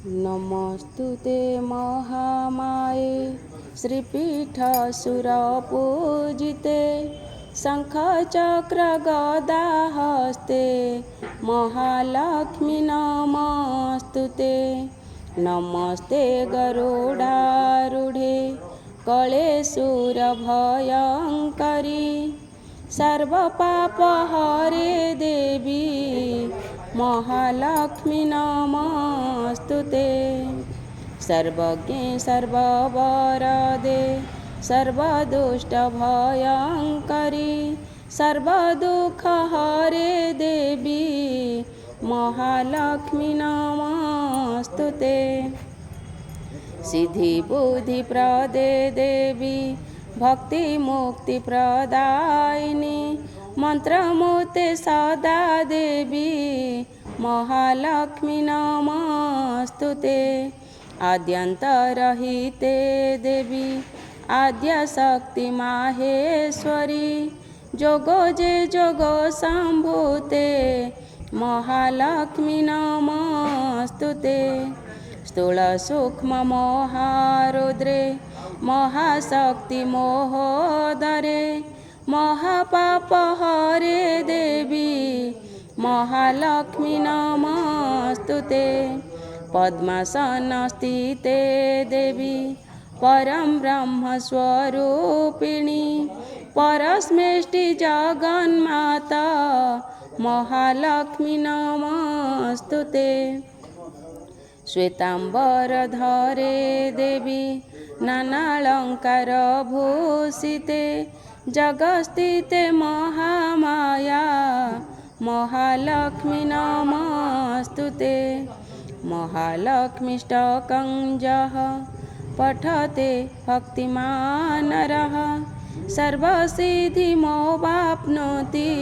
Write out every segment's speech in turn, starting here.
नमस्तुते महामाये श्रीपीठसुरपूजिते शङ्खचक्रगदाहस्ते महालक्ष्मी नमस्तुते। नमस्ते गरुडारूढे कलेशुरभयङ्करी सर्वपापहरे देवी महालक्ष्मी नमस्तुते। सर्वज्ञे सर्ववरदे सर्वदुष्टभयङ्करी सर्वदुःखहरे देवी महालक्ष्मी नमस्तुते। सिद्धिबुद्धिप्रदे देवी भक्तिमुक्तिप्रदायिनी मंत्रमूर्ते सदा देवी महालक्ष्मी नमस्तुते। आद्यन्तरहिते देवी आद्यशक्ति माहेश्वरी जोगो जे जोगो सम्भूते महालक्ष्मी नमस्तुते। स्थूल सूक्ष्म महारुद्रे महाशक्ति मोहोदरे महापापहरे देवी महालक्ष्मी नमस्तुते। पद्मासनस्थिते देवी परं ब्रह्मस्वरूपिणी परस्मेष्टि जगन्माता महालक्ष्मी नमस्तुते। श्वेतांबरधरे देवी नानालंकार भूषिते जगस्थिते महामाया महालक्ष्मी नमस्तुते। महालक्ष्मीष्टकं यः पठते भक्तिमान् नरः सर्वसिद्धिमवाप्नोति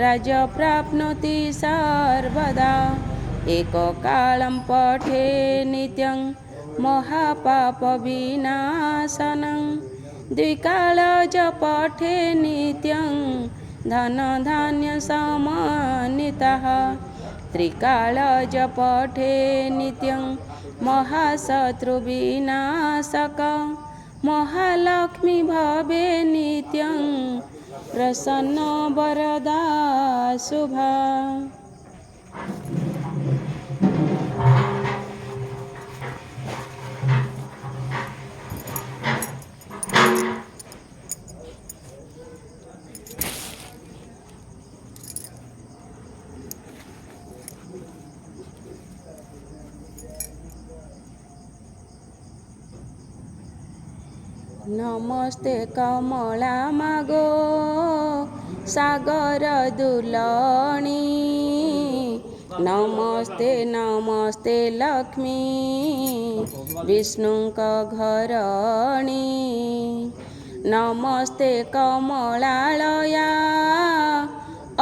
राज्यं प्राप्नोति सर्वदा। एककालं पठे नित्यं महापापविनाशनं द्विकालज पठे नित्यं धनधान्यसमन्वितः त्रिकालज पठे नित्यं महाशत्रुविनाशक महालक्ष्मी भवे नित्यं प्रसन्न वरदा शुभा। नमस्ते कमला मागो सागर दुलणी नमस्ते नमस्ते लक्ष्मी विष्णुक घरणी नमस्ते कमलालया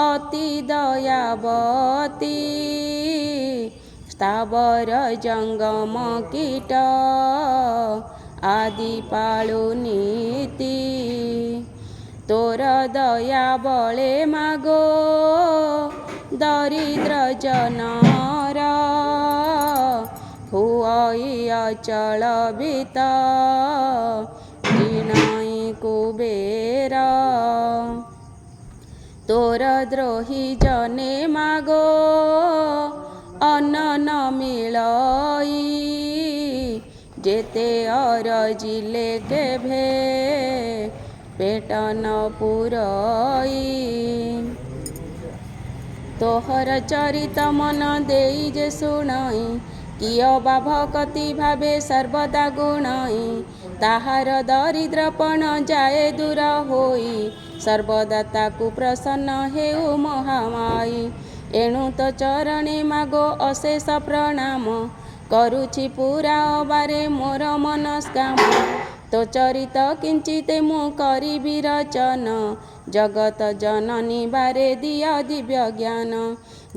अति दयावती स्थावर जंगम कीट आदि पाळु नीति तोर दया बळे मागो दरिद्र जनर हुई अचल भीत जिनाई कुबेर तोर द्रोही जने मागो अन्न न मिलई जेते अरजिले केभे पेट न पुरई तोहर चरित मन देई जे शुणई किय बा भक्ति भावे सर्वदा गुणई ताहार दरिद्रपण जाए दूर होई सर्वदा ताकु प्रसन्न हेउ महामाई एणु तो चरणे मागो अशेष प्रणाम करुछि पूरा अबारे मोर मनस्काम तो चरित किंचिते मु करिबि रचन जगत जननी बारे दिया दिव्य ज्ञान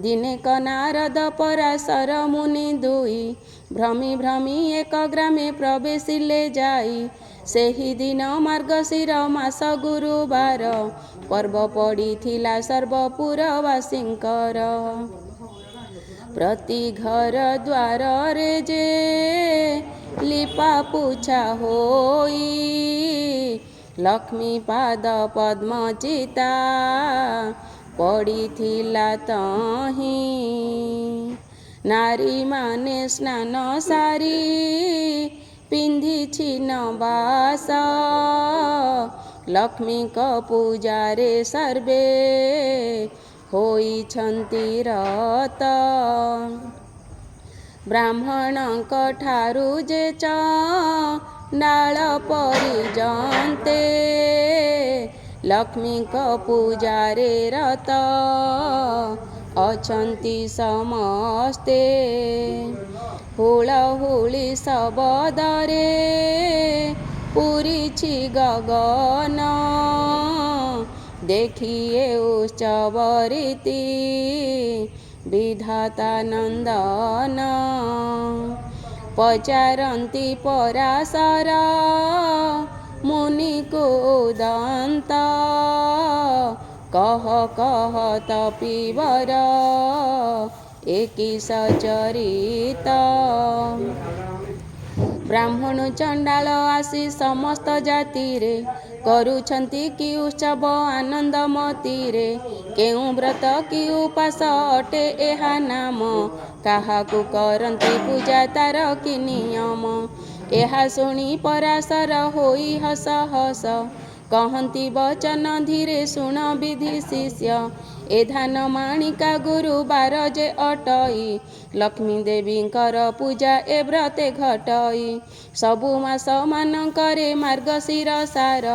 दिने क नारद पराशर मुनि दुई भ्रमी भ्रमी एक ग्रामे प्रवेशिले जाई सेही दिन मार्गशीर मास गुरुवार पर्व पड़ीथिला सर्वपुरवासींकर प्रति घर द्वार रे जे लिपा पूछा होई लक्ष्मी पाद पद्म चिता पड़ीथिला तहीं नारी माने स्नान सारी पिंधिछि नवास लक्ष्मी को पूजा रे सर्वे होइछन्ति रत ब्राह्मण ठारू जे चंडाल परिजन्ते लक्ष्मी को पूजा रे रत अछन्ति समस्ते हुलहुली शबदरे पूरिछि गगन देखिए उत्सव रीति विधाता नंदन पचारन्ति पराशर मुनि कुदन्त कह कह तपीवर एकी सचरित ब्राह्मण चंडाल आसी समस्त जाति रे करुछन्ति कि उत्सव आनंद मतीरे केउ व्रत कि उपास अटे एहा नाम काहाकु करन्ति पूजा तार कि नियम एहा शुणी पराशर होई हस हस कहन्ति वचन धीरे शुण विधि शिष्य ए धान माणिका गुरुबार जे अटई लक्ष्मी देवींकर पूजा ए व्रते घटई सबु मास मानकरे मार्गशीर सार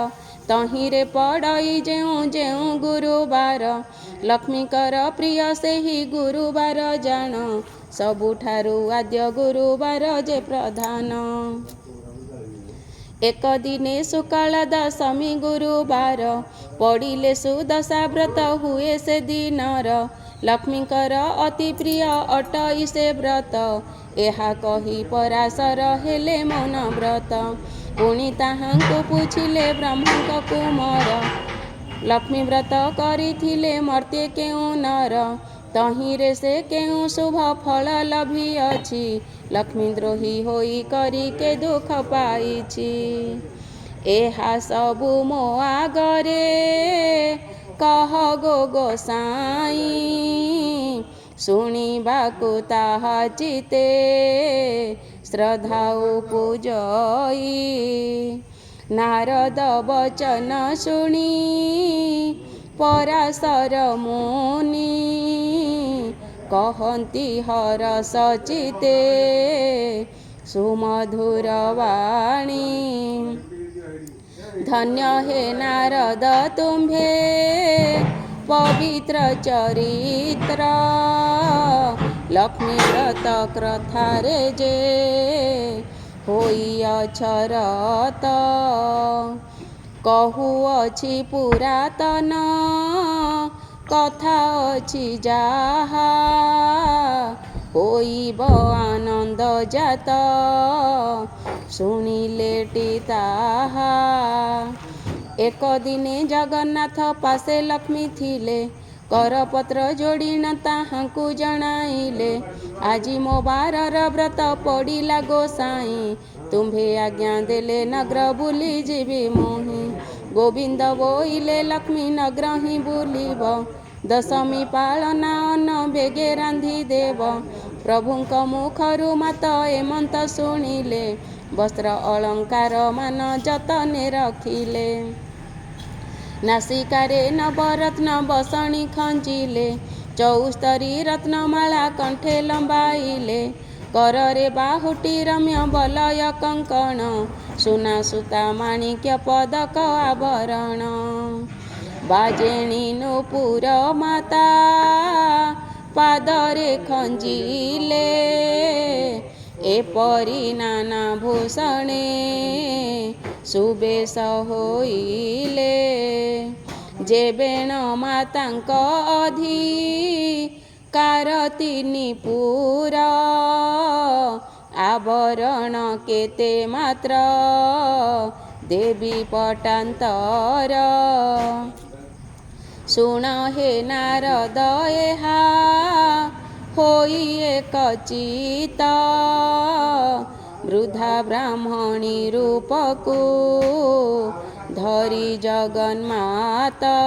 तहिरे पड़ई जेउ जेउ गुरुबार लक्ष्मीकर प्रिय सेही गुरुबार जान सबुठारु आद्य गुरुबार जे प्रधान एक दिने शुक्ल दशमी गुरुबार पड़िले सुदशा व्रत हुए से दिनर लक्ष्मीकर अति प्रिय अटई से व्रत एहा कही पराशर हेले मौन व्रत पुणी ताहांकु पूछिले ब्रह्मक कुमार लक्ष्मी व्रत करिथिले मर्त्य केउ नर तहिरे से केउ शुभ फल लभिअछि लक्ष्मी द्रोही होई करी के दुख पाइछि एहा सबु मो आगरे कह गो गोसाई शुणिबाकु ताहा चिते श्रद्धा पूजई नारद वचन शुणी पराशर मुनि कहन्ति हरस चिते सुमधुर वाणी धन्य हे नारद तुम्भे पवित्र चरित्र लक्ष्मी व्रत कथारे जे होई अछरत कहुअछि पुरातन कथा अछि जाहा होइब आनंद जात शुणिलेटी ताहा एक दिने जगन्नाथ पासे लक्ष्मी थिले करपत्र जोड़िना ताहांकु जणाइले आजी मो बारर व्रत पड़िला गोसाई तुम्भे आज्ञा देले नगर बुली जीवी मोहि गोविंद बोइले लक्ष्मी नगर ही बुलिब दशमी पालना अन्न बेगे रांधि देव प्रभुंक मुखरु मात एमंत शुणिले वस्त्र अलंकार मान जतने रखिले नासिकारे नवरत्न बसणी खंचिले चौस्तरी रत्नमाला कंठे लंबाइले कररे बाहुटी रम्य बलय कंकण सुना सुता माणिक्य पदक आभरण बाजेणी नुपुर माता पादरे खंजिले एपरी नाना भूषणे सुबेश होइले जेबेण मातांक अधिकार तिनि पुर आवरण केते मात्र देवी पटांतर शुण हे नारद एहा ହୋଇ ଏକ ଚିତ ବୃଦ୍ଧା ବ୍ରାହ୍ମଣୀ ରୂପକୁ ଧରି ଜଗନ୍ମାତା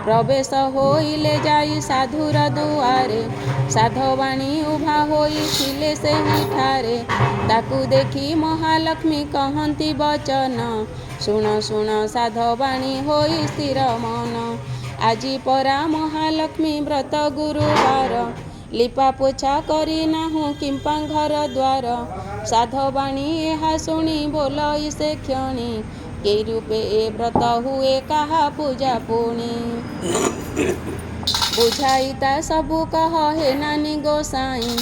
ପ୍ରବେଶ ହୋଇଲେ ଯାଇ ସାଧୁର ଦୁଆରେ ସାଧବାଣୀ ଉଭା ହୋଇଥିଲେ ସେହିଠାରେ ତାକୁ ଦେଖି ମହାଲକ୍ଷ୍ମୀ କହନ୍ତି ବଚନ ଶୁଣ ଶୁଣ ସାଧବାଣୀ ହୋଇ ସ୍ଥିର ମନ ଆଜି ପରା ମହାଲକ୍ଷ୍ମୀ ବ୍ରତ ଗୁରୁବାର ଲିପା ପୋଛା କରି ନାହୁଁ କିମ୍ପା ଘର ଦ୍ୱାର ସାଧବାଣୀ ଏହା ଶୁଣି ବୋଲଇ ସେ କ୍ଷଣି କି ରୂପେ ଏ ବ୍ରତ ହୁଏ କାହା ପୂଜା ପୁଣି ବୁଝାଇ ତା ସବୁ କହ ହେ ନାନୀ ଗୋସାଇଁ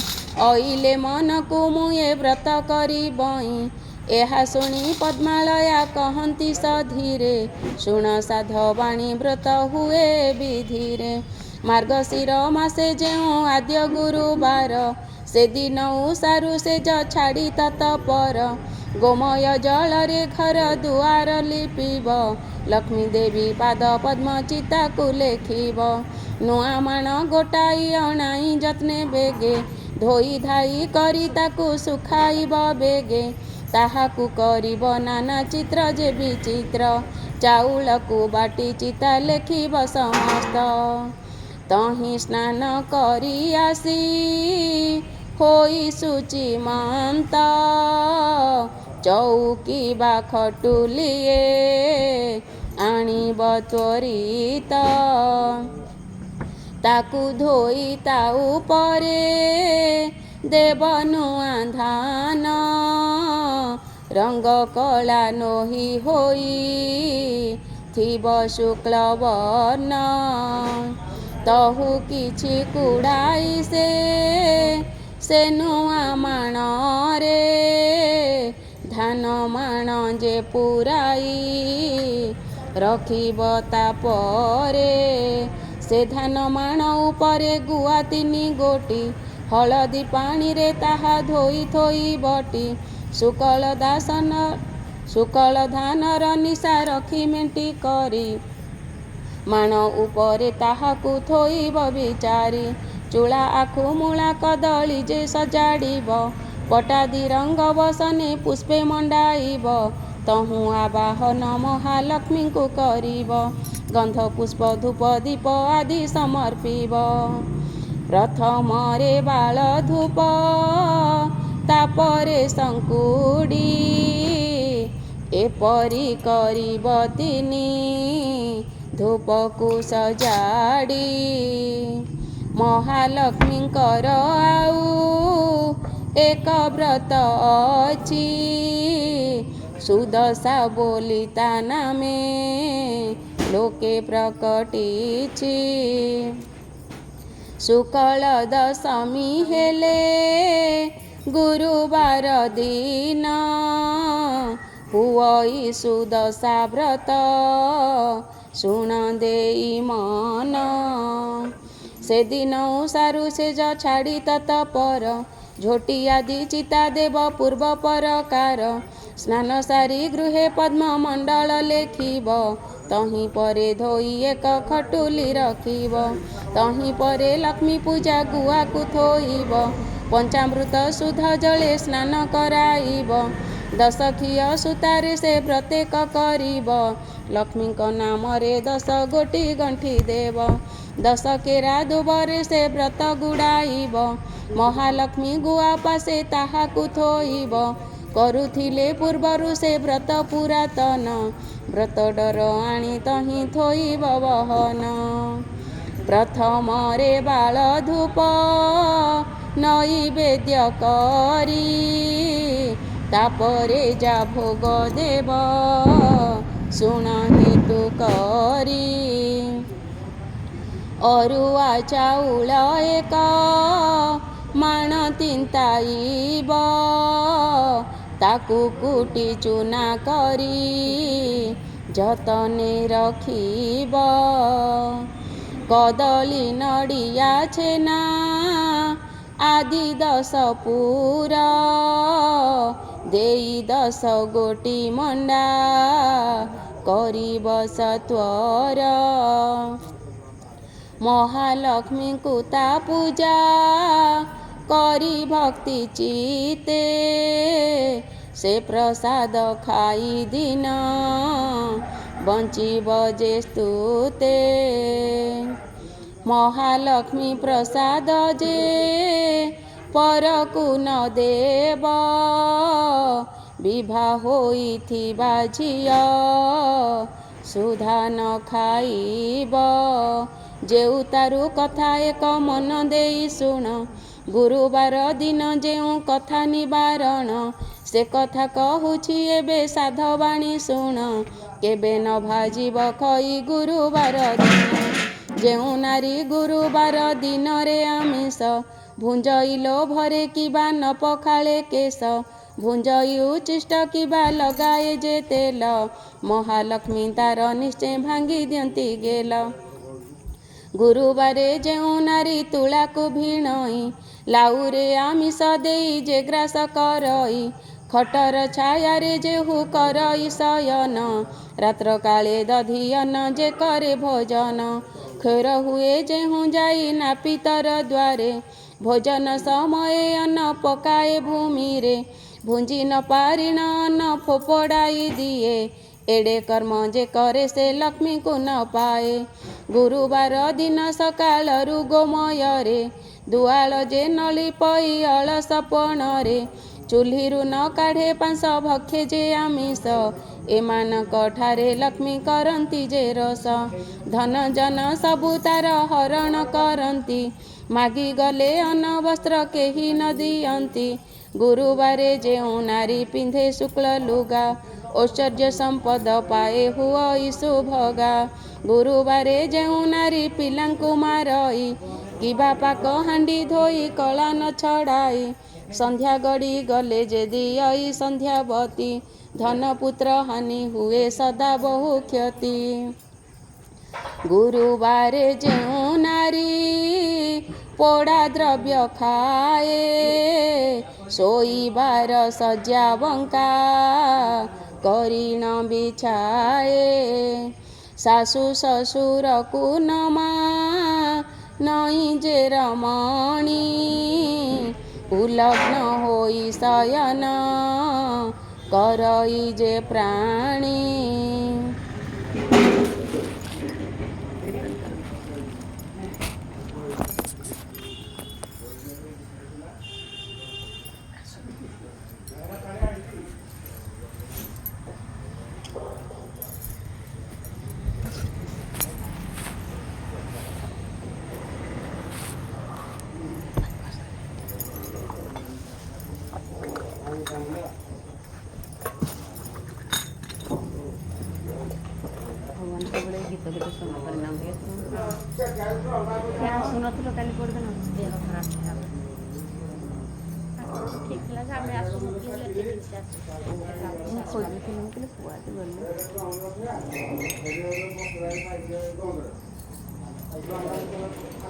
ଅଇଲେ ମନକୁ ମୁଁ ଏ ବ୍ରତ କରିବଇଁ ଏହା ଶୁଣି ପଦ୍ମାଳୟା କହନ୍ତି ସଧୀରେ ଶୁଣ ସାଧବାଣୀ ବ୍ରତ ହୁଏ ବିଧିରେ ମାର୍ଗଶିର ମାସେ ଯେଉଁ ଆଦ୍ୟ ଗୁରୁବାର ସେଦିନ ଉଷାରୁ ସେଜ ଛାଡ଼ି ତତ୍ପର ଗୋମୟ ଜଳରେ ଘର ଦୁଆର ଲିପିବ ଲକ୍ଷ୍ମୀ ଦେବୀ ପାଦ ପଦ୍ମ ଚିତାକୁ ଲେଖିବ ନୂଆ ମାଣ ଗୋଟାଇ ଅଣାଇ ଯତ୍ନେ ବେଗେ ଧୋଇ ଧାଇ କରି ତାକୁ ଶୁଖାଇବ ବେଗେ ତାହାକୁ କରିବ ନାନା ଚିତ୍ର ଯେ ବିଚିତ୍ର ଚାଉଳକୁ ବାଟି ଚିତା ଲେଖିବ ସମସ୍ତ ତହିଁ ସ୍ନାନ କରି ଆସି ହୋଇ ଶୁଚିମନ୍ତ ଚଉକି ବା ଖଟୁଲିଏ ଆଣିବ ତ୍ୱରିତ ତାକୁ ଧୋଇ ତା ଉପରେ ଦେବ ନୂଆ ଧାନ ରଙ୍ଗ କଳା ନୋହି ହୋଇ ଥିବ ଶୁକ୍ଳ ବର୍ଣ୍ଣ ତହୁ କିଛି କୁଡ଼ାଇ ସେ ନୂଆ ମାଣରେ ଧାନ ମାଣ ଯେ ପୁରାଇ ରଖିବ ତାପରେ ସେ ଧାନ ମାଣ ଉପରେ ଗୁଆ 3 ଗୋଟି ହଳଦୀ ପାଣିରେ ତାହା ଧୋଇ ଥୋଇ ବଟି ଶୁକଳ ଧାନର ନିଶା ରଖି ମେଣ୍ଟି କରି ମାଣ ଉପରେ ତାହାକୁ ଥୋଇବ ବିଚାରି ଚୂଳା ଆଖୁ ମୂଳା କଦଳୀ ଯେ ସଜାଡ଼ିବ ପଟାଦି ରଙ୍ଗ ବସନେ ପୁଷ୍ପେ ମଣ୍ଡାଇବ ତହୁଁ ଆବାହନ ମହାଲକ୍ଷ୍ମୀଙ୍କୁ କରିବ ଗନ୍ଧ ପୁଷ୍ପ ଧୂପ ଦୀପ ଆଦି ସମର୍ପିବ ପ୍ରଥମରେ ବାଳ ଧୂପ ତାପରେ ଶଙ୍କୁଡ଼ି ଏପରି କରିବ 3 ଧୂପକୁ ସଜାଡ଼ି ମହାଲକ୍ଷ୍ମୀଙ୍କର ଆଉ ଏକ ବ୍ରତ ଅଛି ସୁଦଶା ବୋଲି ତା ନାମେ ଲୋକେ ପ୍ରକଟିଛି ଶୁକ୍ଳ ଦଶମୀ ହେଲେ ଗୁରୁବାର ଦିନ ହୁଅଇ ସୁଦଶା ବ୍ରତ ଶୁଣ ଦେଇ ମନ ସେଦିନ ଉଷାରୁ ସେଜ ଛାଡ଼ି ତତ୍ପର ଝୋଟି ଆଦି ଚିତା ଦେବ ପୂର୍ବ ପରକାର ସ୍ନାନ ସାରି ଗୃହେ ପଦ୍ମ ମଣ୍ଡଳ ଲେଖିବ ତହିଁ ପରେ ଧୋଇ ଏକ ଖଟୁଲି ରଖିବ ତହିଁ ପରେ ଲକ୍ଷ୍ମୀ ପୂଜା ଗୁଆକୁ ଥୋଇବ ପଞ୍ଚାମୃତ ଶୁଦ୍ଧ ଜଳେ ସ୍ନାନ କରାଇବ 10 ଘିଅ ସୂତାରେ ସେ ପ୍ରତ୍ୟେକ କରିବ ଲକ୍ଷ୍ମୀଙ୍କ ନାମରେ 10 ଗୋଟି ଗଣ୍ଠି ଦେବ 10 କେରା ଦୁବରେ ସେ ବ୍ରତ ଗୁଡ଼ାଇବ ମହାଲକ୍ଷ୍ମୀ ଗୁଆ ପାଶେ ତାହାକୁ ଥୋଇବ କରୁଥିଲେ ପୂର୍ବରୁ ସେ ବ୍ରତ ପୁରାତନ ବ୍ରତ ଡର ଆଣି ତହିଁ ଥୋଇବ ବହନ ପ୍ରଥମରେ ବାଳ ଧୂପ ନୈବେଦ୍ୟ କରି ତାପରେ ଯା ଭୋଗ ଦେବ ଶୁଣ ହେତୁ କରି ଅରୁଆ ଚାଉଳ 1 ମାଣ ତିନ୍ତାଇବ ତାକୁ କୁଟି ଚୁନା କରି ଯତନେ ରଖିବ କଦଳୀ ନଡ଼ିଆ ଛେନା ଆଦି 10 ପୁର ଦେଇ 10 ଗୋଟି ମଣ୍ଡା କରିବ ସତ୍ୱର ମହାଲକ୍ଷ୍ମୀଙ୍କୁ ତା ପୂଜା କରି ଭକ୍ତି ଚିତେ ସେ ପ୍ରସାଦ ଖାଇ ଦିନ ବଞ୍ଚିବ ଯେ ସ୍ତୁତେ। ମହାଲକ୍ଷ୍ମୀ ପ୍ରସାଦ ଯେ ପରକୁ ନ ଦେବ ବିଭା ହୋଇଥିବା ଝିଅ ସୁଧା ନ ଖାଇବ। ଯେଉଁ ତାରୁ କଥା ଏକ ମନ ଦେଇ ଶୁଣ ଗୁରୁବାର ଦିନ ଯେଉଁ କଥା ନିବାରଣ ସେ କଥା କହୁଛି ଏବେ ସାଧବାଣୀ ଶୁଣ। କେବେ ନ ଭାଜିବ ଖଇ ଗୁରୁବାର ଦିନ। ଯେଉଁ ନାରୀ ଗୁରୁବାର ଦିନରେ ଆମିଷ ଭୁଞ୍ଜଇ ଲୋଭରେ କିବା ନ ପଖାଳେ କେଶ ଭୁଞ୍ଜଇ ଉଚ୍ଛିଷ୍ଟ କିବା ଲଗାଏ ଯେ ତେଲ ମହାଲକ୍ଷ୍ମୀ ତାର ନିଶ୍ଚୟ ଭାଙ୍ଗି ଦିଅନ୍ତି ଗେଲ। ଗୁରୁବାରେ ଯେଉଁ ନାରୀ ତୁଳାକୁ ଭିଣଇ ଲାଉରେ ଆମିଷ ଦେଇ ଯେ ଗ୍ରାସ କରଇ ଖଟର ଛାୟାରେ ଯେହୁ କରଇ ଶୟନ ରାତ୍ର କାଳେ ଦଧିଅନ୍ନ ଯେ କରେ ଭୋଜନ କ୍ଷୌର ହୁଏ ଯେହୁଁ ଯାଇ ନାପିତର ଦ୍ୱାରେ ଭୋଜନ ସମୟେ ଅନ୍ନ ପକାଏ ଭୂମିରେ ଭୁଞ୍ଜି ନ ପାରିଣ ଅନ୍ନ ଫୋପଡ଼ାଇ ଦିଏ ଏଡ଼େ କର୍ମ ଯେ କରେ ସେ ଲକ୍ଷ୍ମୀକୁ ନ ପାଏ। ଗୁରୁବାର ଦିନ ସକାଳରୁ ଗୋମୟରେ ଦୁଆଳ ଯେ ନଳି ପଇ ଅଳସ ପଣରେ ଚୁଲ୍ହିରୁ ନ କାଢ଼େ ପାଂଶ ଭକ୍ଷେ ଯେ ଆମିଷ ଏମାନଙ୍କ ଠାରେ ଲକ୍ଷ୍ମୀ କରନ୍ତି ଯେ ରୋଷ। ଧନ ଜନ ସବୁ ତାର ହରଣ କରନ୍ତି ମାଗିଗଲେ ଅନ୍ନ ବସ୍ତ୍ର କେହି ନ ଦିଅନ୍ତି। ଗୁରୁବାରେ ଯେଉଁ ନାରୀ ପିନ୍ଧେ ଶୁକ୍ଳ ଲୁଗା ଐଶ୍ୱର୍ଯ୍ୟ ସମ୍ପଦ ପାଏ ହୁଅଇ ସୁଭଗା। ଗୁରୁବାରେ ଯେଉଁ ନାରୀ ପିଲାଙ୍କୁ ମାରଇ କିବା ପାକ ହାଣ୍ଡି ଧୋଇ କଳା ନ ଛଡ଼ାଇ ସନ୍ଧ୍ୟା ଗଡ଼ି ଗଲେ ଯେ ଦିଅଇ ସନ୍ଧ୍ୟାବତୀ ଧନ ପୁତ୍ର ହାନି ହୁଏ ସଦା ବହୁ କ୍ଷତି। ଗୁରୁବାରେ ଯେଉଁ ନାରୀ ପୋଡ଼ା ଦ୍ରବ୍ୟ ଖାଏ ଶୋଇବାର ଶଯ୍ୟା ବଙ୍କା କରିଣ ବିଛାଏ ଶାଶୁ ଶ୍ୱଶୁରକୁ ନ ମାନଇ ଯେ ରମଣୀ ଉଲଗ୍ନ ହୋଇ ଶୟନ କରଇ ଯେ ପ୍ରାଣୀ। ସବୁବେଳେ ଗୀତ ଗୀତ ଶୁଣ କରିନାହାନ୍ତି ଆସୁନଥିଲ କାଲି ପଡ଼ିଦିନ ଦେହ ଖରାପ ଥିଲା ଠିକ୍ ଥିଲା ଯେ ଆମେ ଆସୁନଥିଲେ ଖୋଜୁଥିଲି ମୁଁ କହିଲେ କୁଆଡ଼େ ଗଲେ।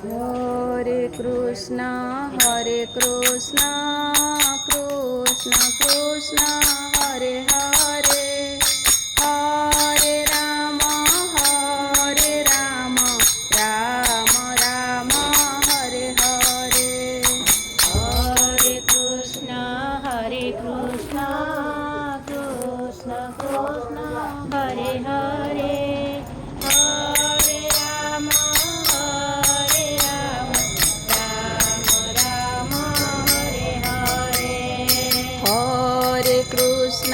ହରେ କୃଷ୍ଣ କୃଷ୍ଣ କୃଷ୍ଣ ହରେ ହରେ ହରେ ରାମ ରାମ ରାମ ହରେ ହରେ। ହରେ କୃଷ୍ଣ କୃଷ୍ଣ କୃଷ୍ଣ ହରେ ହରେ ହରେ ରାମ ରାମ ହରେ ହରେ। ହରେ କୃଷ୍ଣ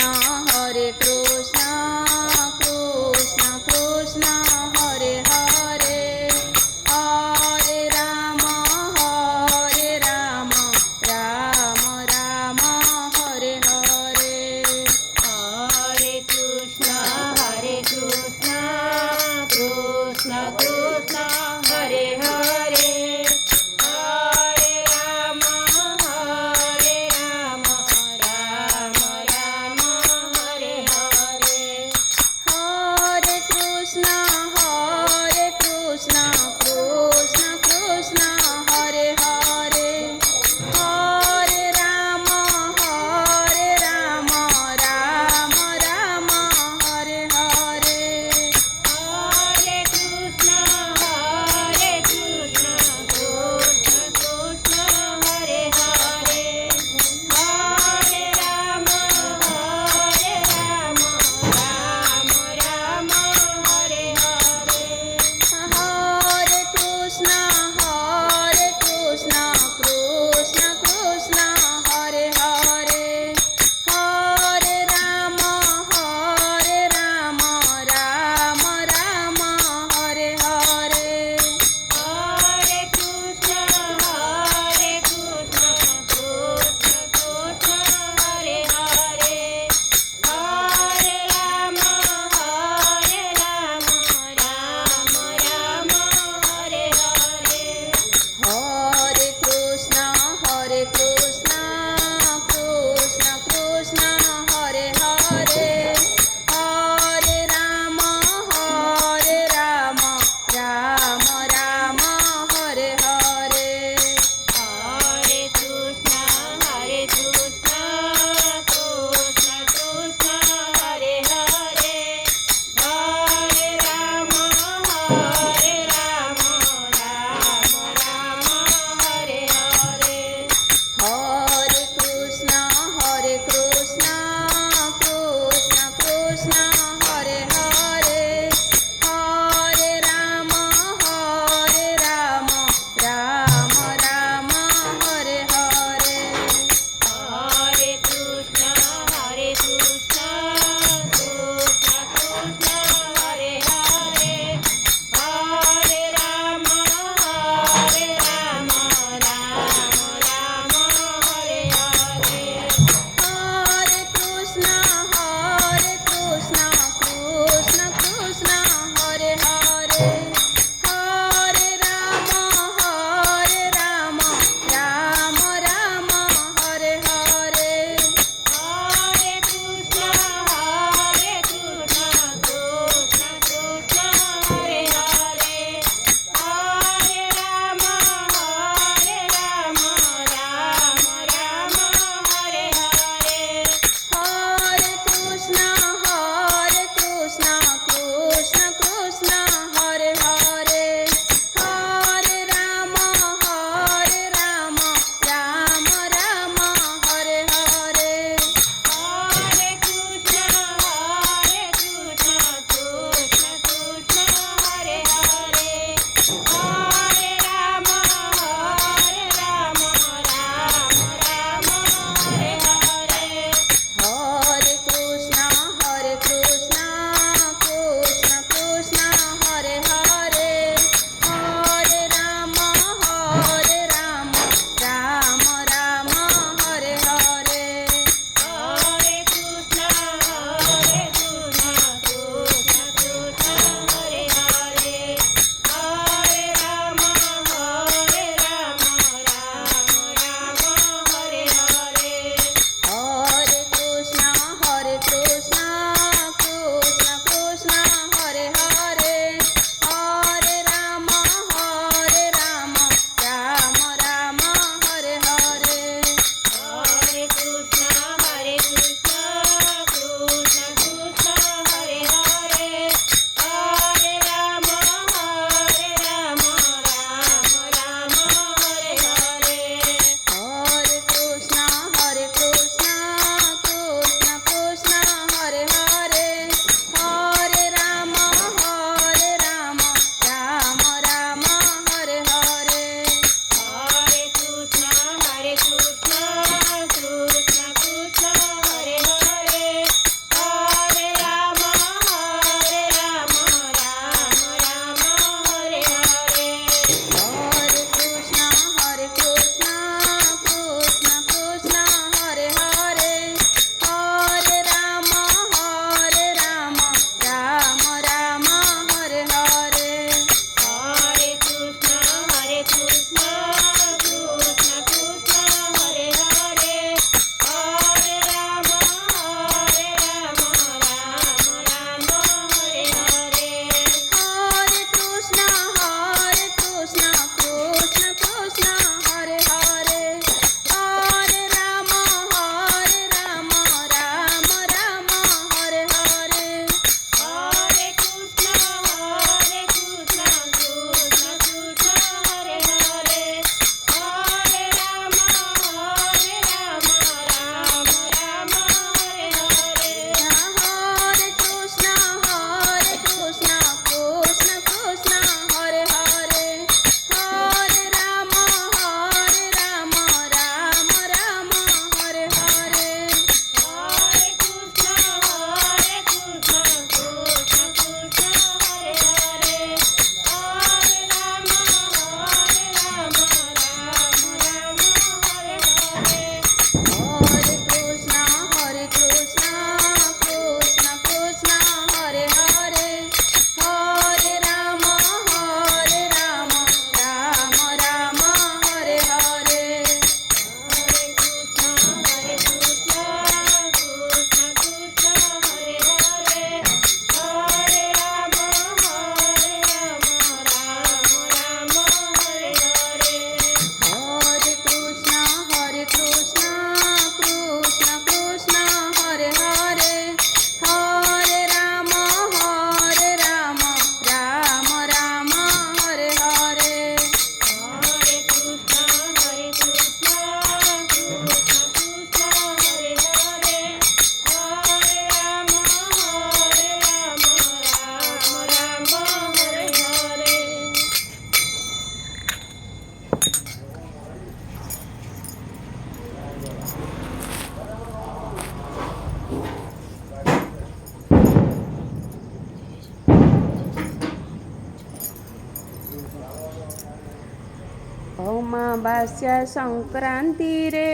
ଅମାବାସ୍ୟା ସଂକ୍ରାନ୍ତିରେ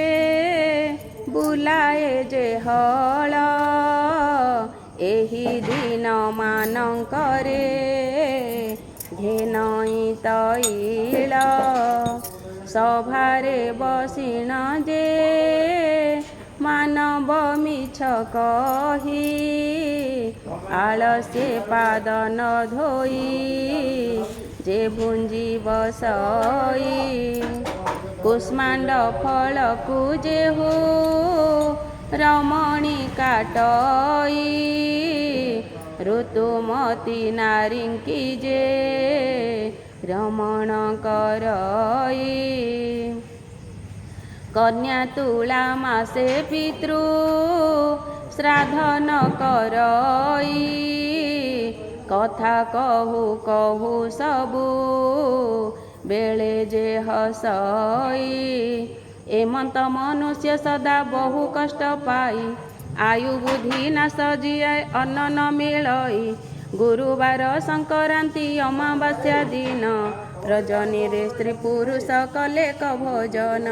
ବୁଲାଏ ଯେ ହଳ, ଏହି ଦିନ ମାନଙ୍କରେ ଘେନଇ ତୈଳ। ସଭାରେ ବସିଣ ଯେ ମାନବ ମିଛ କହି, ଆଳସ୍ୟ ପାଦ ନ ଧୋଇ ଯେ ଭୁଞ୍ଜି ବସଇ। କୁଷ୍ମାଣ୍ଡ ଫଳକୁ ଯେହୁ ରମଣୀ କାଟଇ, ଋତୁମତୀ ନାରୀଙ୍କି ଯେ ରମଣ କରଇ। କନ୍ୟା ତୁଳା ମାସେ ପିତୃ ଶ୍ରାଦ୍ଧ ନ କରଇ, କଥା କହୁ କହୁ ସବୁ ବେଳେ ଯେ ହସଇ। ଏମନ୍ତ ମନୁଷ୍ୟ ସଦା ବହୁ କଷ୍ଟ ପାଇ, ଆୟୁ ବୁଦ୍ଧି ନାଶ ଯିଏ ଅନ୍ନ ନ ମିଳଇ। ଗୁରୁବାର ସଂକ୍ରାନ୍ତି ଅମାବାସ୍ୟା ଦିନ, ରଜନୀରେ ସ୍ତ୍ରୀ ପୁରୁଷ କଲେ କ ଭୋଜନ।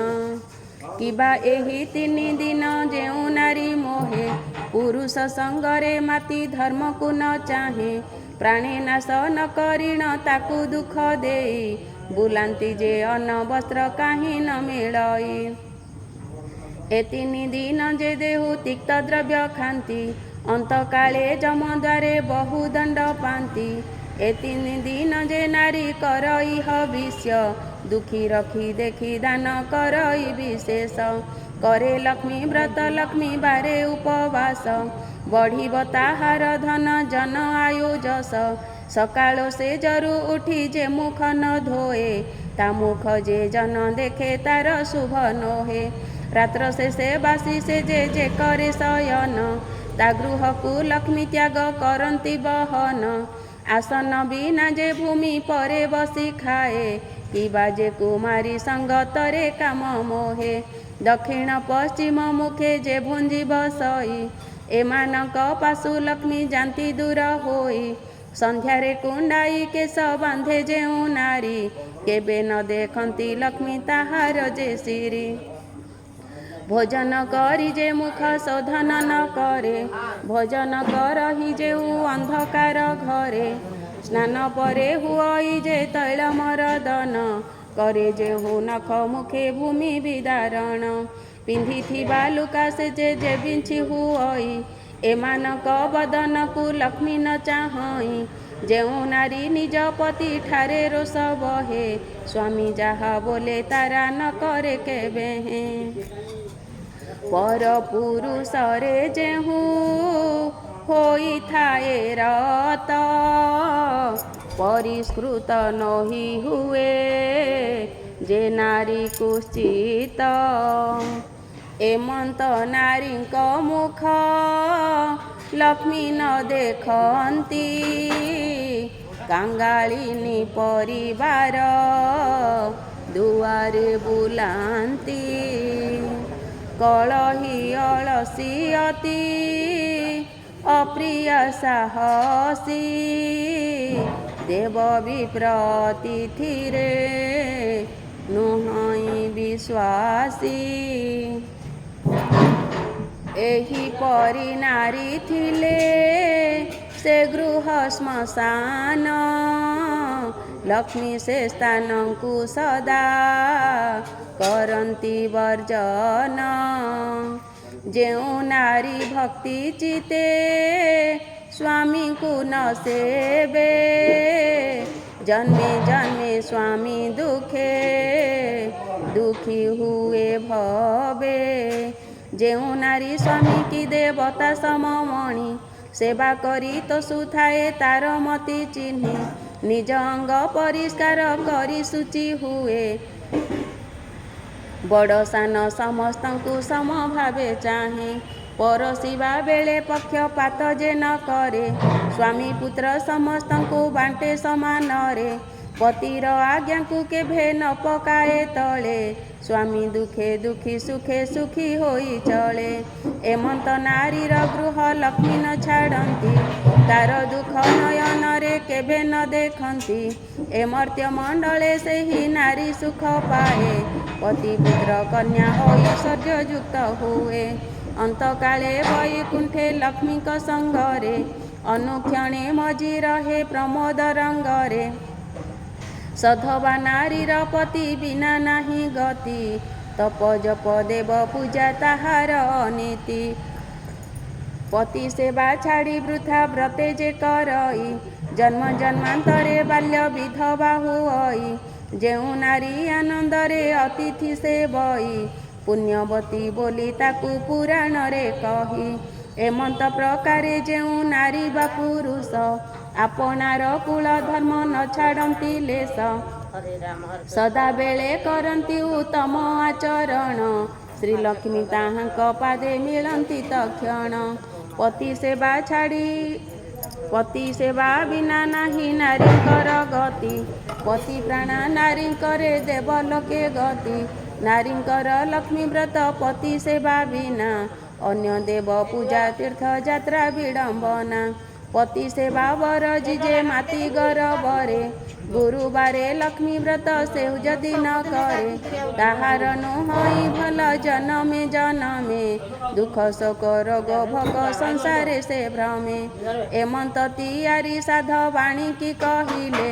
କିବା ଏହି 3 ଦିନ ଯେଉଁ ନାରୀ ମୋହେ, ପୁରୁଷ ସଙ୍ଗରେ ମାତି ଧର୍ମକୁ ନ ଚାହେଁ। ପ୍ରାଣେ ନାଶ ନ କରିଣ ତାକୁ ଦୁଃଖ ଦେଇ, ବୁଲାନ୍ତି ଯେ ଅନ୍ନ ବସ୍ତ୍ର କାହିଁ ନ ମିଳଇ। ଏ 3 ଦିନ ଯେ ଦେହୁ ତିକ୍ତ ଦ୍ରବ୍ୟ ଖାନ୍ତି, ଅନ୍ତକାଳେ ଯମଦ୍ୱାରେ ବହୁ ଦଣ୍ଡ ପାନ୍ତି। ଏ 3 ଦିନ ଯେ ନାରୀ କରଇ ହବିଷ୍ୟ, ଦୁଃଖୀ ରଖି ଦେଖି ଦାନ କରଇ ବିଶେଷ। କରେ ଲକ୍ଷ୍ମୀ ବ୍ରତ ଲକ୍ଷ୍ମୀ ବାରେ ଉପବାସ, ବଢ଼ିବ ତାହାର ଧନ ଜନ ଆୟୁ ଯଶ। ସକାଳ ସେଜରୁ ଉଠି ଯେ ମୁଖ ନ ଧୋଏ, ତା ମୁଖ ଯେ ଜନ ଦେଖେ ତାର ଶୁଭ ନୋହେ। ରାତ୍ର ଶେଷେ ବାସି ସେ ଯେ କରେ ଶୟନ, ତା ଗୃହକୁ ଲକ୍ଷ୍ମୀ ତ୍ୟାଗ କରନ୍ତି ବହନ। ଆସନ ବିନା ଯେ ଭୂମି ପରେ ବସି ଖାଏ, କିବା ଯେ କୁମାରୀ ସଙ୍ଗତରେ କାମ ମୋହେ। ଦକ୍ଷିଣ ପଶ୍ଚିମ ମୁଖେ ଯେ ଭୁଞ୍ଜି ବସଇ, ଏମାନଙ୍କ ପାଶୁ ଲକ୍ଷ୍ମୀ ଯାନ୍ତି ଦୂର ହୋଇ। ସନ୍ଧ୍ୟାରେ କୁଣ୍ଡାଇ କେଶ ବାନ୍ଧେ ଯେଉଁ ନାରୀ, କେବେ ନ ଦେଖନ୍ତି ଲକ୍ଷ୍ମୀ ତାହାର ଯେ ଶିରୀ। ଭୋଜନ କରି ଯେ ମୁଖ ଶୋଧନ ନ କରେ, ଭୋଜନ କରହି ଯେଉଁ ଅନ୍ଧକାର ଘରେ। ସ୍ନାନ ପରେ ହୁଅଇ ଯେ ତୈଳ ମରଦନ, କରେ ଯେହୁ ନଖ ମୁଖେ ଭୂମି ବିଦାରଣ। ପିନ୍ଧିଥିବା ଲୁଗା ସେ ଯେ ବିଞ୍ଚି ହୁଅଇ, ଏମାନଙ୍କ ବଦନକୁ ଲକ୍ଷ୍ମୀ ନ ଚାହଁଇ। ଯେଉଁ ନାରୀ ନିଜ ପତି ଠାରେ ରୋଷ ବହେ, ସ୍ୱାମୀ ଯାହା ବୋଲେ ତାରା ନ କରେ କେବେହେଁ। ପର ପୁରୁଷରେ ଯେହୁ ହୋଇଥାଏ ରତ, ପରିଷ୍କୃତ ନୋହି ହୁଏ ଯେ ନାରୀ କୁଶ୍ଚିତ। ଏମନ୍ତ ନାରୀଙ୍କ ମୁଖ ଲକ୍ଷ୍ମୀ ନ ଦେଖନ୍ତି, କାଙ୍ଗାଳିନୀ ପରିବାର ଦୁଆରେ ବୁଲାନ୍ତି। କଳହି ଅଳସୀ ଅତି ଅପ୍ରିୟ ସାହସୀ, ଦେବ ବିପ୍ର ତିଥିରେ ନୁହଁଇ ବିଶ୍ୱାସୀ। ଏହିପରି ନାରୀ ଥିଲେ ସେ ଗୃହ ଶ୍ମଶାନ, ଲକ୍ଷ୍ମୀ ସେ ସ୍ଥାନକୁ ସଦା କରନ୍ତି ବର୍ଜନ। ଯେଉଁ ନାରୀ ଭକ୍ତି ଚିତେ ସ୍ୱାମୀଙ୍କୁ ନ ସେବେ, ଜନ୍ମେ ଜନ୍ମେ ସ୍ୱାମୀ ଦୁଃଖେ ଦୁଃଖୀ ହୁଏ ଭବେ। ଯେଉଁ ନାରୀ ସ୍ୱାମୀ କି ଦେବତା ସମମଣି, ସେବା କରି ତୋଷୁଥାଏ ତାର ମତି ଚିହ୍ନି। ନିଜ ଅଙ୍ଗ ପରିଷ୍କାର କରି ଶୁଚି ହୁଏ, ବଡ଼ ସାନ ସମସ୍ତଙ୍କୁ ସମଭାବେ ଚାହେଁ। ପରଶିବା ବେଳେ ପକ୍ଷପାତ ଯେ ନ କରେ, ସ୍ୱାମୀ ପୁତ୍ର ସମସ୍ତଙ୍କୁ ବାଣ୍ଟେ ସମାନରେ। ପତିର ଆଜ୍ଞାକୁ କେଭେ ନ ପକାଏ ତଳେ, ସ୍ୱାମୀ ଦୁଃଖେ ଦୁଃଖୀ ସୁଖେ ସୁଖୀ ହୋଇ ଚଳେ। ଏମନ୍ତ ନାରୀର ଗୃହ ଲକ୍ଷ୍ମୀ ନ ଛାଡ଼ନ୍ତି, ତାର ଦୁଃଖ ନୟନରେ କେବେ ନ ଦେଖନ୍ତି। ଏ ମର୍ତ୍ତ୍ୟ ମଣ୍ଡଳେ ସେହି ନାରୀ ସୁଖ ପାଏ। ପତି ପୁତ୍ର କନ୍ୟା ଐଶ୍ୱର୍ଯ୍ୟ ଯୁକ୍ତ ହୁଏ। ଅନ୍ତକାଳେ ବୈକୁଣ୍ଠେ ଲକ୍ଷ୍ମୀଙ୍କ ସଙ୍ଗରେ ଅନୁକ୍ଷଣେ ମଜି ରହେ ପ୍ରମୋଦ ରଙ୍ଗରେ। ସଧବା ନାରୀର ପତି ବିନା ନାହିଁ ଗତି। ତପ ଜପ ଦେବ ପୂଜା ତାହାର ଅନୀତି। ପତି ସେବା ଛାଡ଼ି ବୃଥା ବ୍ରତେ ଯେ କରଇ। ଜନ୍ମ ଜନ୍ମାନ୍ତରେ ବାଲ୍ୟ ବିଧବା ହୁଅଇ। ଯେଉଁ ନାରୀ ଆନନ୍ଦରେ ଅତିଥି ସେବଇ। ପୁଣ୍ୟବତୀ ବୋଲି ତାକୁ ପୁରାଣରେ କହି। ଏମନ୍ତ ପ୍ରକାରେ ଯେଉଁ ନାରୀ ବା ପୁରୁଷ ଆପଣାର କୁଳ ଧର୍ମ ନ ଛାଡ଼ନ୍ତି ଲେଶ। ସଦାବେଳେ କରନ୍ତି ଉତ୍ତମ ଆଚରଣ। ଶ୍ରୀଲକ୍ଷ୍ମୀ ତାହାଙ୍କ ପାଦେ ମିଳନ୍ତି ତକ୍ଷଣ। ପତି ସେବା ବିନା ନାହିଁ ନାରୀଙ୍କର ଗତି। ପତି ପ୍ରାଣା ନାରୀଙ୍କରେ ଦେବଲୋକେ ଗତି। ନାରୀଙ୍କର ଲକ୍ଷ୍ମୀ ବ୍ରତ ପତି ସେବା ବିନା। ଅନ୍ୟ ଦେବ ପୂଜା ତୀର୍ଥ ଯାତ୍ରା ବିଡ଼ମ୍ବନା। ପତି ସେବା ବର ଯିଜେ ମାତି ଗରବରେ। ଗୁରୁବାରେ ଲକ୍ଷ୍ମୀ ବ୍ରତ ସେଉ ଯଦି ନ କରେ। ତାହାର ନୁହଁଇ ଭଲ ଜନମେ ଜନମେ। ଦୁଃଖ ଶୋକ ରୋଗ ଭୋଗ ସଂସାରେ ସେ ଭ୍ରମେ। ଏମନ୍ତ ତିଆରି ସାଧବାଣୀ କି କହିଲେ।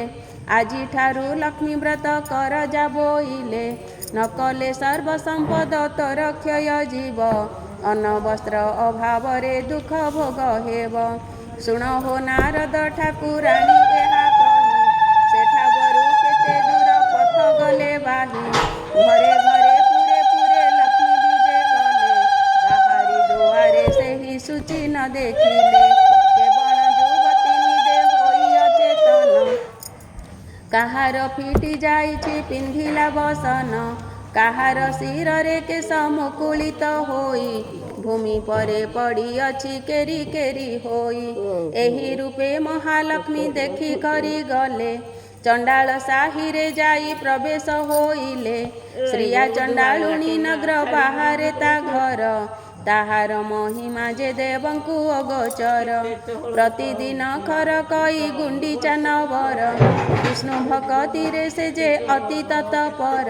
ଆଜିଠାରୁ ଲକ୍ଷ୍ମୀ ବ୍ରତ କର ଯା ବୋଇଲେ। ନ କଲେ ସର୍ବ ସମ୍ପଦ ତୋର କ୍ଷୟ ଯିବ। ଅନ୍ନ ବସ୍ତ୍ର ଅଭାବରେ ଦୁଃଖ ଭୋଗ ହେବ। ଶୁଣ ହୋ ନାରଦ ଠାକୁରାଣୀ ଏହା କହି। ସେଠାବରୁ କେତେ ଦୂର ପଥ ଗଲେ ବାହି। ଘରେ ଘରେ ପୁରେ ପୁରେ ଲକ୍ଷ୍ମୀ ବିଜେ କଲେ। କାହାରି ଦୁଆରେ ସେହି ସୂଚି ନ ଦେଖିଲେ। କେବଳ ଯୁବତୀ ନିଦେ ହୋଇ ଅଚେତନ। କାହାର ଫିଟି ଯାଇଛି ପିନ୍ଧିଲା ବସନ। କାହାର ଶିରରେ କେଶ ମୁକୁଳିତ ହୋଇ। ଭୂମି ପରେ ପଡ଼ିଅଛି କେରି କେରି ହୋଇ। ଏହି ରୂପେ ମହାଲକ୍ଷ୍ମୀ ଦେଖି କରି ଗଲେ। ଚଣ୍ଡାଳ ସାହିରେ ଯାଇ ପ୍ରବେଶ ହୋଇଲେ। ଶ୍ରିୟା ଚଣ୍ଡାଳୁଣୀ ନଗ୍ର ବାହାରେ ତା ଘର। ତାହାର ମହିମା ଯେ ଦେବଙ୍କୁ ଅଗୋଚର। ପ୍ରତିଦିନ ଖର କଇ ଗୁଣ୍ଡିଚା ନବର। ବିଷ୍ଣୁ ଭକତିରେ ସେ ଯେ ଅତି ତତ୍ପର।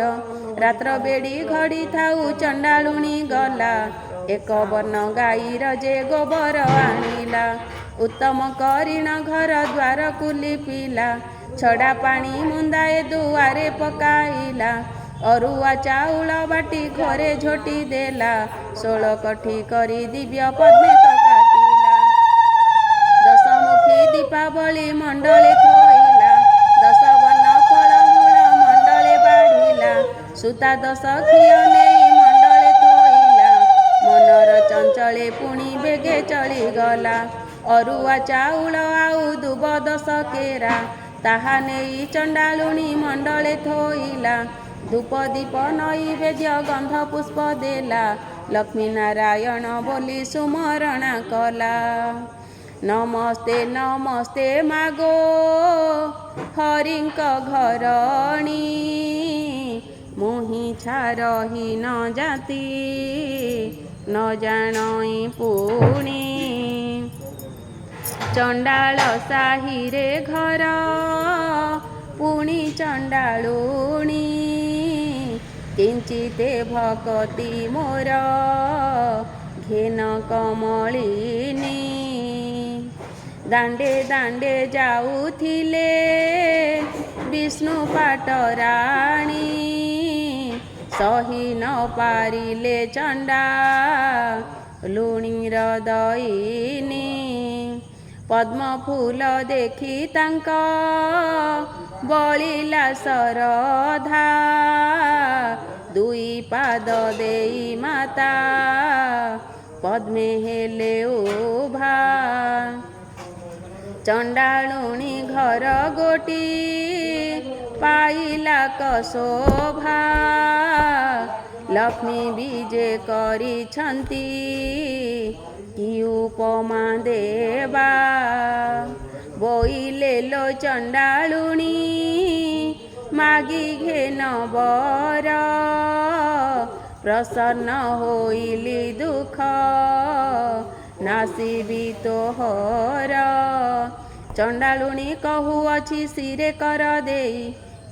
ରାତ୍ର ବେଡ଼ି ଘଡ଼ି ଥାଉ ଚଣ୍ଡାଳୁଣୀ ଗଲା। ଏକ ବର୍ଣ୍ଣ ଗାଈର ଯେ ଗୋବର ଆଣିଲା। ଉତ୍ତମ କରିଣ ଘର ଦ୍ୱାରକୁ ଲିପିଲା। ଛଡ଼ା ପାଣି ମୁନ୍ଦାଏ ଦୁଆରେ ପକାଇଲା। ଅରୁଆ ଚାଉଳ ବାଟି ଘରେ ଝୋଟି ଦେଲା। 16 କଠି କରି ଦିବ୍ୟ ପଦ୍ମେ କାଟିଲା। ଦଶମୁଖୀ ଦୀପାବଳି ମଣ୍ଡଳେ ଥୋଇଲା। 10 ବର୍ଣ୍ଣ ଫଳମୂଳ ମଣ୍ଡଳେ ବାଢ଼ିଲା। ସୂତା 10 ଖିଅ ନେଇ ମଣ୍ଡଳେ ଥୋଇଲା। ମନର ଚଞ୍ଚଳେ ପୁଣି ବେଗେ ଚଳିଗଲା। ଅରୁଆ ଚାଉଳ ଆଉ ଦୁବ 10 କେରା। ତାହା ନେଇ ଚଣ୍ଡାଳୁଣୀ ମଣ୍ଡଳେ ଥୋଇଲା। ଧୂପ ଦୀପ ନୈବେଦ୍ୟ ଗନ୍ଧ ପୁଷ୍ପ ଦେଲା। ଲକ୍ଷ୍ମୀ ନାରାୟଣ ବୋଲି ସୁମରଣା କଲା। ନମସ୍ତେ ନମସ୍ତେ ମାଗୋ ହରିଙ୍କ ଘରଣୀ। ମୁହିଁ ଛାରହି ନ ଜାତି ନ ଜାଣଇ ପୁଣି। ଚଣ୍ଡାଳ ସାହିରେ ଘର ପୁଣି ଚଣ୍ଡାଳୁଣୀ। କିଞ୍ଚିତେ ଭକତି ମୋର ଘେନ କମଳିନୀ। ଦାଣ୍ଡେ ଦାଣ୍ଡେ ଯାଉଥିଲେ ବିଷ୍ଣୁ ପାଟରାଣୀ। ସହି ନ ପାରିଲେ ଚଣ୍ଡାଳୁଣୀର ଦଇନୀ। ପଦ୍ମ ଫୁଲ ଦେଖି ତାଙ୍କ ବଳିଲା ଶରଧା। ଦୁଇ ପାଦ ଦେଇ ମାତା ପଦ୍ମେ ହେଲେ ଉଭା। ଚଣ୍ଡାଳୁଣୀ ଘର ଗୋଟି ପାଇଲା କଶୋଭା। ଲକ୍ଷ୍ମୀ ବିଜେ କରିଛନ୍ତି କି ଉପମା ଦେବା। ବୋଇଲେ ଲୋ ଚଣ୍ଡାଳୁଣୀ ମାଗି ଘେନ ବର। ପ୍ରସନ୍ନ ହୋଇଲି ଦୁଃଖ ନାସିବି ତୋହର। ଚଣ୍ଡାଳୁଣୀ କହୁଅଛି ଶିରେ କର ଦେଇ,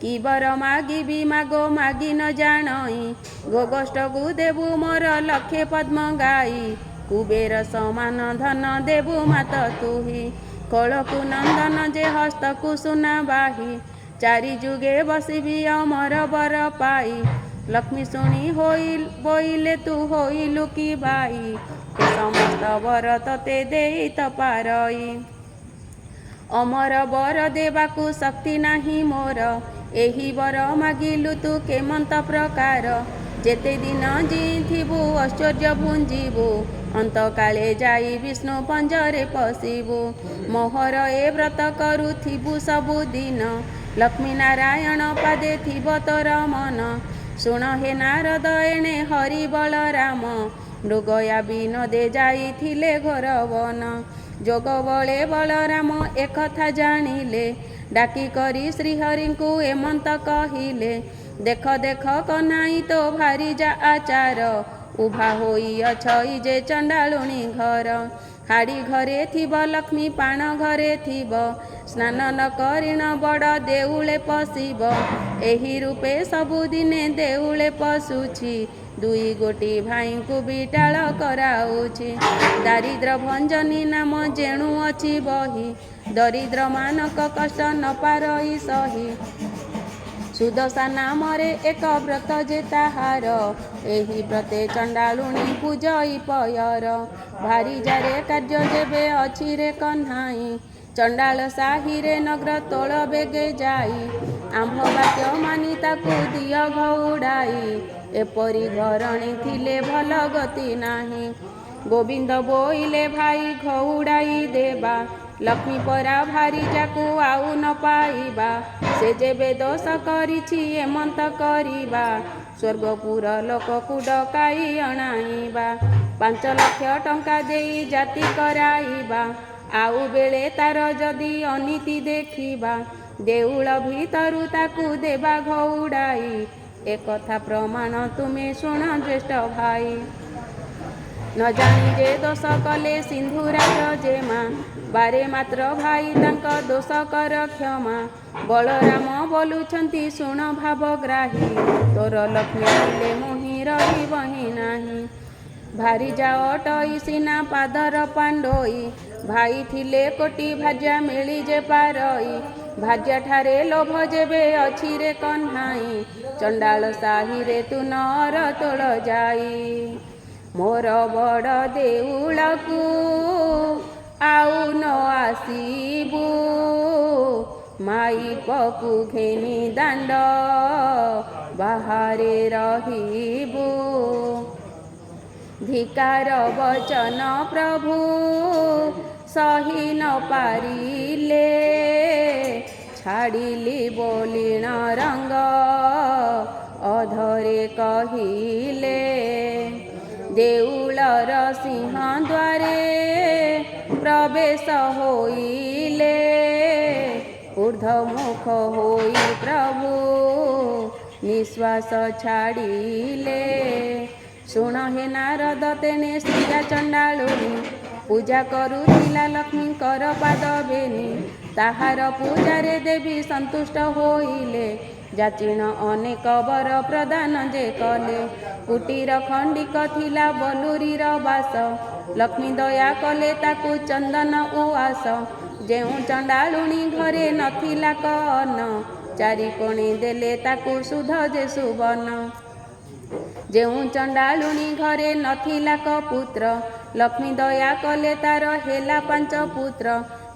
କି ବର ମାଗିବି ମାଗୋ ମାଗି ନ ଜାଣଇ। ଗୋଗୋଷ୍ଠକୁ ଦେବୁ ମୋର ଲକ୍ଷେ ପଦ୍ମ ଗାଇ, କୁବେର ସମାନ ଧନ ଦେବୁ ମାତ ତୁହି। କୋଳକୁ ନନ୍ଦନ ଯେ ହସ୍ତକୁ ସୁନା ବାହି, ଚାରି ଯୁଗେ ବସିବି ଅମର ବର ପାଇ। ଲକ୍ଷ୍ମୀ ଶୁଣି ବୋଇଲେ ତୁ ହୋଇଲୁ କି ଭାଇ, ଏ ସମସ୍ତ ବର ତତେ ଦେଇ ତ ପାରଇ। ଅମର ବର ଦେବାକୁ ଶକ୍ତି ନାହିଁ ମୋର, ଏହି ବର ମାଗିଲୁ ତୁ କେମନ୍ତ ପ୍ରକାର। ଯେତେ ଦିନ ଜିଇଥିବୁ ଐଶ୍ୱର୍ଯ୍ୟ ଭୁଞ୍ଜିବୁ, ଅନ୍ତକାଳେ ଯାଇ ବିଷ୍ଣୁ ପଞ୍ଜରେ ପଶିବୁ। ମୋହର ଏ ବ୍ରତ କରୁଥିବୁ ସବୁଦିନ, ଲକ୍ଷ୍ମୀ ନାରାୟଣ ପାଦେ ଥିବ ତୋର ମନ। ଶୁଣ ହେ ନାରଦ ଏଣେ ହରି ବଳରାମ, ମୃଗୟା ବିନୋଦେ ଯାଇଥିଲେ ଘୋର ବନ। ଯୋଗ ବଳେ ବଳରାମ ଏକଥା ଜାଣିଲେ, ଡାକି କରି ଶ୍ରୀହରିଙ୍କୁ ଏମନ୍ତ କହିଲେ। ଦେଖ ଦେଖ କହ୍ନାଇ ତୋ ଭାରି ଯା ଆଚାର, ଉଭା ହୋଇଅଛ ଯେ ଚଣ୍ଡାଳୁଣୀ ଘର। ହାଡ଼ି ଘରେ ଥିବ ଲକ୍ଷ୍ମୀ ପାଣ ଘରେ ଥିବ, ସ୍ନାନ ନ କରିଣ ବଡ଼ ଦେଉଳେ ପଶିବ। ଏହି ରୂପେ ସବୁଦିନେ ଦେଉଳେ ପଶୁଛି, ଦୁଇ ଗୋଟି ଭାଇଙ୍କୁ ବିଟାଳ କରାଉଛି। ଦାରିଦ୍ର ଭଞ୍ଜନୀ ନାମ ଯେଣୁ ଅଛି ବହି, ଦରିଦ୍ର ମାନଙ୍କ କଷ୍ଟ ନ ପାରଇ ସହି। ସୁଦଶା ନାମରେ ଏକ ବ୍ରତ ଯେ ତାହାର, ଏହି ବ୍ରତେ ଚଣ୍ଡାଳୁଣୀ ପୂଜଇ ପୟର। ଭାରି ଯାରେ କାର୍ଯ୍ୟ ଯେବେ ଅଛି ରେ କହ୍ନାଇ, ଚଣ୍ଡାଳ ସାହିରେ ନଗ୍ର ତୋଳ ବେଗେ ଯାଇ। ଆମ୍ଭ ବାକ୍ୟ ମାନି ତାକୁ ଦିଅ ଘଉଡ଼ାଇ, ଏପରି ଘରଣୀ ଥିଲେ ଭଲ ଗତି ନାହିଁ। ଗୋବିନ୍ଦ ବୋଇଲେ ଭାଇ ଘଉଡ଼ାଇ ଦେବା, ଲକ୍ଷ୍ମୀ ପରା ଭାରି ଯାକୁ ଆଉ ନ ପାଇବା। ସେ ଯେବେ ଦୋଷ କରିଛି ଏମନ୍ତ କରିବା, ସ୍ୱର୍ଗପୁର ଲୋକକୁ ଡକାଇ ଅଣାଇବା। 5 ଲକ୍ଷ ଟଙ୍କା ଦେଇ ଜାତି କରାଇବା, ଆଉ ବେଳେ ତାର ଯଦି ଅନୀତି ଦେଖିବା। ଦେଉଳ ଭିତରୁ ତାକୁ ଦେବା ଘଉଡ଼ାଇ, ଏକଥା ପ୍ରମାଣ ତୁମେ ଶୁଣ ଜ୍ୟେଷ୍ଠ ଭାଇ। ନ ଜାଣି ଯେ ଦୋଷ କଲେ ସିନ୍ଧୁରାଜ ଜେମା, ବାରେ ମାତ୍ର ଭାଇ ତାଙ୍କ ଦୋଷ କର କ୍ଷମା। ବଳରାମ ବୋଲୁଛନ୍ତି ଶୁଣ ଭାବଗ୍ରାହୀ, ତୋର ଲକ୍ଷ୍ମୀ ଥିଲେ ମୋହି ରହିବହିଁ ନାହିଁ। ଭାରି ଯାଅ ଟଇ ସିନା ପାଦର ପାଣ୍ଡୋଇ, ଭାଇ ଥିଲେ କୋଟି ଭାର୍ଯ୍ୟା ମିଳି ଯେ ପାରଇ। ଭାର୍ଯ୍ୟା ଠାରେ ଲୋଭ ଯେବେ ଅଛି ରେ କହ୍ନାଇ, ଚଣ୍ଡାଳ ସାହିରେ ତୁ ନଅର ତୋଳ ଯାଇ। ମୋର ବଡ଼ ଦେଉଳକୁ ଆଉ ନ ଆସିବୁ, ମାଇପକୁ ଘେନି ଦାଣ୍ଡ ବାହାରେ ରହିବୁ। ଧିକାର ବଚନ ପ୍ରଭୁ ସହି ନ ପାରିଲେ, ଛାଡ଼ିଲି ବୋଲିଣ ରଙ୍ଗ ଅଧରେ କହିଲେ। ଦେଉଳର ସିଂହଦ୍ୱାରେ ପ୍ରବେଶ ହୋଇଲେ, ଊର୍ଦ୍ଧ୍ୱମୁଖ ହୋଇ ପ୍ରଭୁ ନିଶ୍ୱାସ ଛାଡ଼ିଲେ। ଶୁଣ ହେ ନାରଦ ତେଣେ ଶ୍ରୀୟା ଚଣ୍ଡାଳୁଣୀ, ପୂଜା କରୁଥିଲା ଲକ୍ଷ୍ମୀଙ୍କର ପାଦ ବେନି। ତାହାର ପୂଜାରେ ଦେବୀ ସନ୍ତୁଷ୍ଟ ହୋଇଲେ, ଯାଚିଣ ଅନେକ ବର ପ୍ରଦାନ ଯେ କଲେ। କୁଟୀର ଖଣ୍ଡିକ ଥିଲା ବଲୁରୀର ବାସ, ଲକ୍ଷ୍ମୀ ଦୟା କଲେ ତାକୁ ଚନ୍ଦନ ଉଆସ। ଯେଉଁ ଚଣ୍ଡାଳୁଣୀ ଘରେ ନଥିଲା କର୍ଣ୍ଣ, ଚାରିକୋଣି ଦେଲେ ତାକୁ ସୁଧ ଯେ ସୁବର୍ଣ୍ଣ। ଯେଉଁ ଚଣ୍ଡାଳୁଣୀ ଘରେ ନଥିଲା କପୁତ୍ର, ଲକ୍ଷ୍ମୀ ଦୟା କଲେ ତାର ହେଲା 5 ପୁତ୍ର।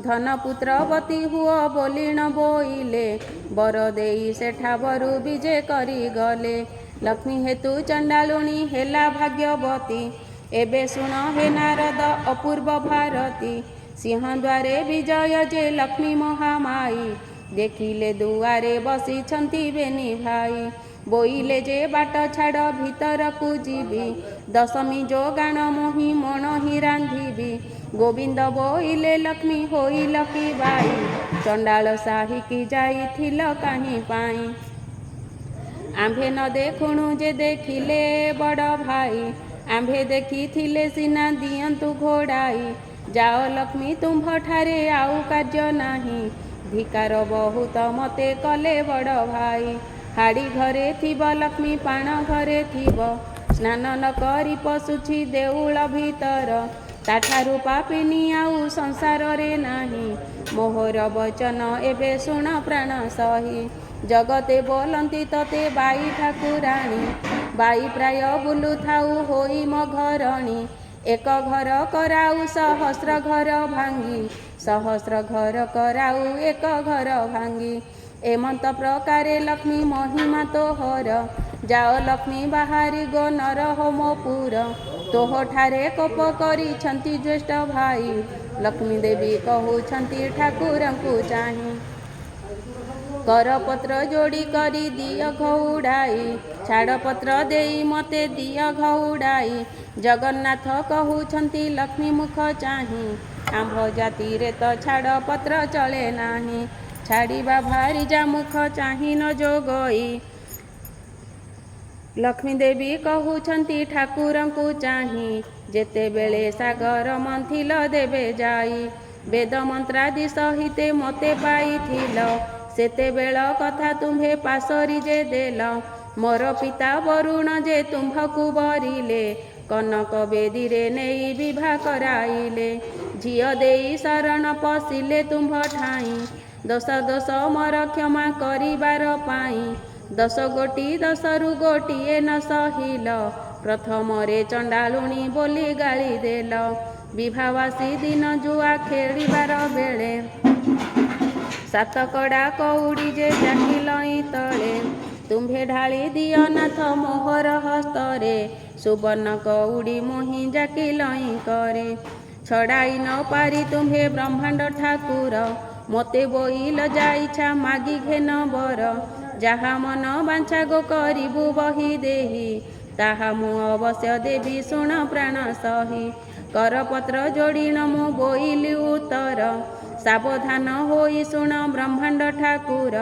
ଧନ ପୁତ୍ରବତୀ ହୁଅ ବୋଲିଣ ବୋଇଲେ, ବର ଦେଇ ସେଠା ବରୁ ବିଜେ କରିଗଲେ। ଲକ୍ଷ୍ମୀ ହେତୁ ଚଣ୍ଡାଳୁଣୀ ହେଲା ଭାଗ୍ୟବତୀ, ଏବେ ଶୁଣ ହେ ନାରଦ ଅପୂର୍ବ ଭାରତୀ। ସିଂହଦ୍ୱାରେ ବିଜୟ ଯେ ଲକ୍ଷ୍ମୀ ମହାମାଇ, ଦେଖିଲେ ଦୁଆରେ ବସିଛନ୍ତି ବେନି ଭାଇ। ବୋଇଲେ ଯେ ବାଟ ଛାଡ଼ ଭିତରକୁ ଯିବି, ଦଶମୀ ଯୋଗାଣ ମୋହି ମଣୋହି ରାନ୍ଧିବି। ଗୋବିନ୍ଦ ବୋଇଲେ ଲକ୍ଷ୍ମୀ ହୋଇଲ କି ବାଇ, ଚଣ୍ଡାଳ ସାହିକି ଯାଇଥିଲ କାହିଁ ପାଇଁ। ଆମ୍ଭେ ନ ଦେଖୁଣୁ ଯେ ଦେଖିଲେ ବଡ଼ ଭାଇ, ଆମ୍ଭେ ଦେଖିଥିଲେ ସିନା ଦିଅନ୍ତୁ ଘୋଡ଼ାଇ, ଯାଅ ଲକ୍ଷ୍ମୀ ତୁମ୍ଭଠାରେ ଆଉ କାର୍ଯ୍ୟ ନାହିଁ। ଧିକାର ବହୁତ ମତେ କଲେ ବଡ଼ ଭାଇ, ହାଡ଼ି ଘରେ ଥିବ ଲକ୍ଷ୍ମୀ ପାଣ ଘରେ ଥିବ। ସ୍ନାନ ନ କରି ପଶୁଛି ଦେଉଳ ଭିତର, ତାଠାରୁ ପାପିନୀ ଆଉ ସଂସାରରେ ନାହିଁ। ମୋହର ବଚନ ଏବେ ଶୁଣ ପ୍ରାଣ ସହି, ଜଗତେ ବୋଲନ୍ତି ତତେ ବାଇ ଠାକୁରାଣୀ। ବାଇ ପ୍ରାୟ ବୁଲୁଥାଉ ହୋଇ ମଘରଣୀ, ଏକ ଘର କରାଉ ସହସ୍ର ଘର ଭାଙ୍ଗି, ସହସ୍ର ଘର କରାଉ ଏକ ଘର ଭାଙ୍ଗି। ଏମନ୍ତ ପ୍ରକାରେ ଲକ୍ଷ୍ମୀ ମହିମା ତୋହର, ଯାଅ ଲକ୍ଷ୍ମୀ ବାହାରି ଗୋ ନରହୋମପୁର। ତୋହଠାରେ କୋପ କରିଛନ୍ତି ଜ୍ୟେଷ୍ଠ ଭାଇ, ଲକ୍ଷ୍ମୀ ଦେବୀ କହୁଛନ୍ତି ଠାକୁରଙ୍କୁ ଚାହିଁ। କରପତ୍ର ଯୋଡ଼ି କରି ଦିଅ ଘଉଡ଼ାଇ, ଛାଡ଼ପତ୍ର ଦେଇ ମତେ ଦିଅ ଘଉଡ଼ାଇ। ଜଗନ୍ନାଥ କହୁଛନ୍ତି ଲକ୍ଷ୍ମୀ ମୁଖ ଚାହିଁ, ଆମ୍ଭ ଜାତିରେ ତ ଛାଡ଼ପତ୍ର ଚଳେ ନାହିଁ। ଛାଡ଼ିବା ଭାରି ଯା ମୁଖ ଚାହିଁ ନ ଯୋଗଇ, ଲକ୍ଷ୍ମୀ ଦେବୀ କହୁଛନ୍ତି ଠାକୁରଙ୍କୁ ଚାହିଁ। ଯେତେବେଳେ ସାଗର ମନ୍ଥିଲ ଦେବେ ଯାଇ, ବେଦ ମନ୍ତ୍ରାଦି ସହିତେ ମୋତେ ପାଇଥିଲ। ସେତେବେଳ କଥା ତୁମ୍ଭେ ପାଶୋରି ଯେ ଦେଲ, ମୋର ପିତା ବରୁଣ ଯେ ତୁମ୍ଭକୁ ବରିଲେ। କନକ ବେଦୀରେ ନେଇ ବିଭା କରାଇଲେ, ଝିଅ ଦେଇ ଶରଣ ପଶିଲେ ତୁମ୍ଭ ଠାଇଁ। ଦୋଷ ଦୋଷ ମୋର କ୍ଷମା କରିବାର ପାଇଁ, 10 ଗୋଟି 10ରୁ ଗୋଟିଏ ନ ସହିଲ। ପ୍ରଥମରେ ଚଣ୍ଡାଳୁଣୀ ବୋଲି ଗାଳି ଦେଲ, ବିଭାବାସୀ ଦିନ ଜୁଆ ଖେଳିବାର ବେଳେ। ସାତକଡ଼ା କଉଡ଼ି ଯେ ଚାଖିଲଇଁ ତଳେ, ତୁମ୍ଭେ ଢାଳି ଦିଅ ନାଥ ମୋହର ହସ୍ତରେ। ସୁବର୍ଣ୍ଣ କଉଡ଼ି ମୁହିଁ ଜାକିଲଇଁ କରେ, ଛଡ଼ାଇ ନ ପାରି ତୁମ୍ଭେ ବ୍ରହ୍ମାଣ୍ଡ ଠାକୁର। ମୋତେ ବୋଇଲ ଯାଇଛା ମାଗି ଘେନ ବର, ଯାହା ମନ ବାଞ୍ଛା ଗୋ କରିବୁ ବହି ଦେହି। ତାହା ମୁଁ ଅବଶ୍ୟ ଦେବି ଶୁଣ ପ୍ରାଣ ସହି, କରପତ୍ର ଯୋଡ଼ିଣ ମୁଁ ବୋଇଲି ଉତ୍ତର। ସାବଧାନ ହୋଇ ଶୁଣ ବ୍ରହ୍ମାଣ୍ଡ ଠାକୁର,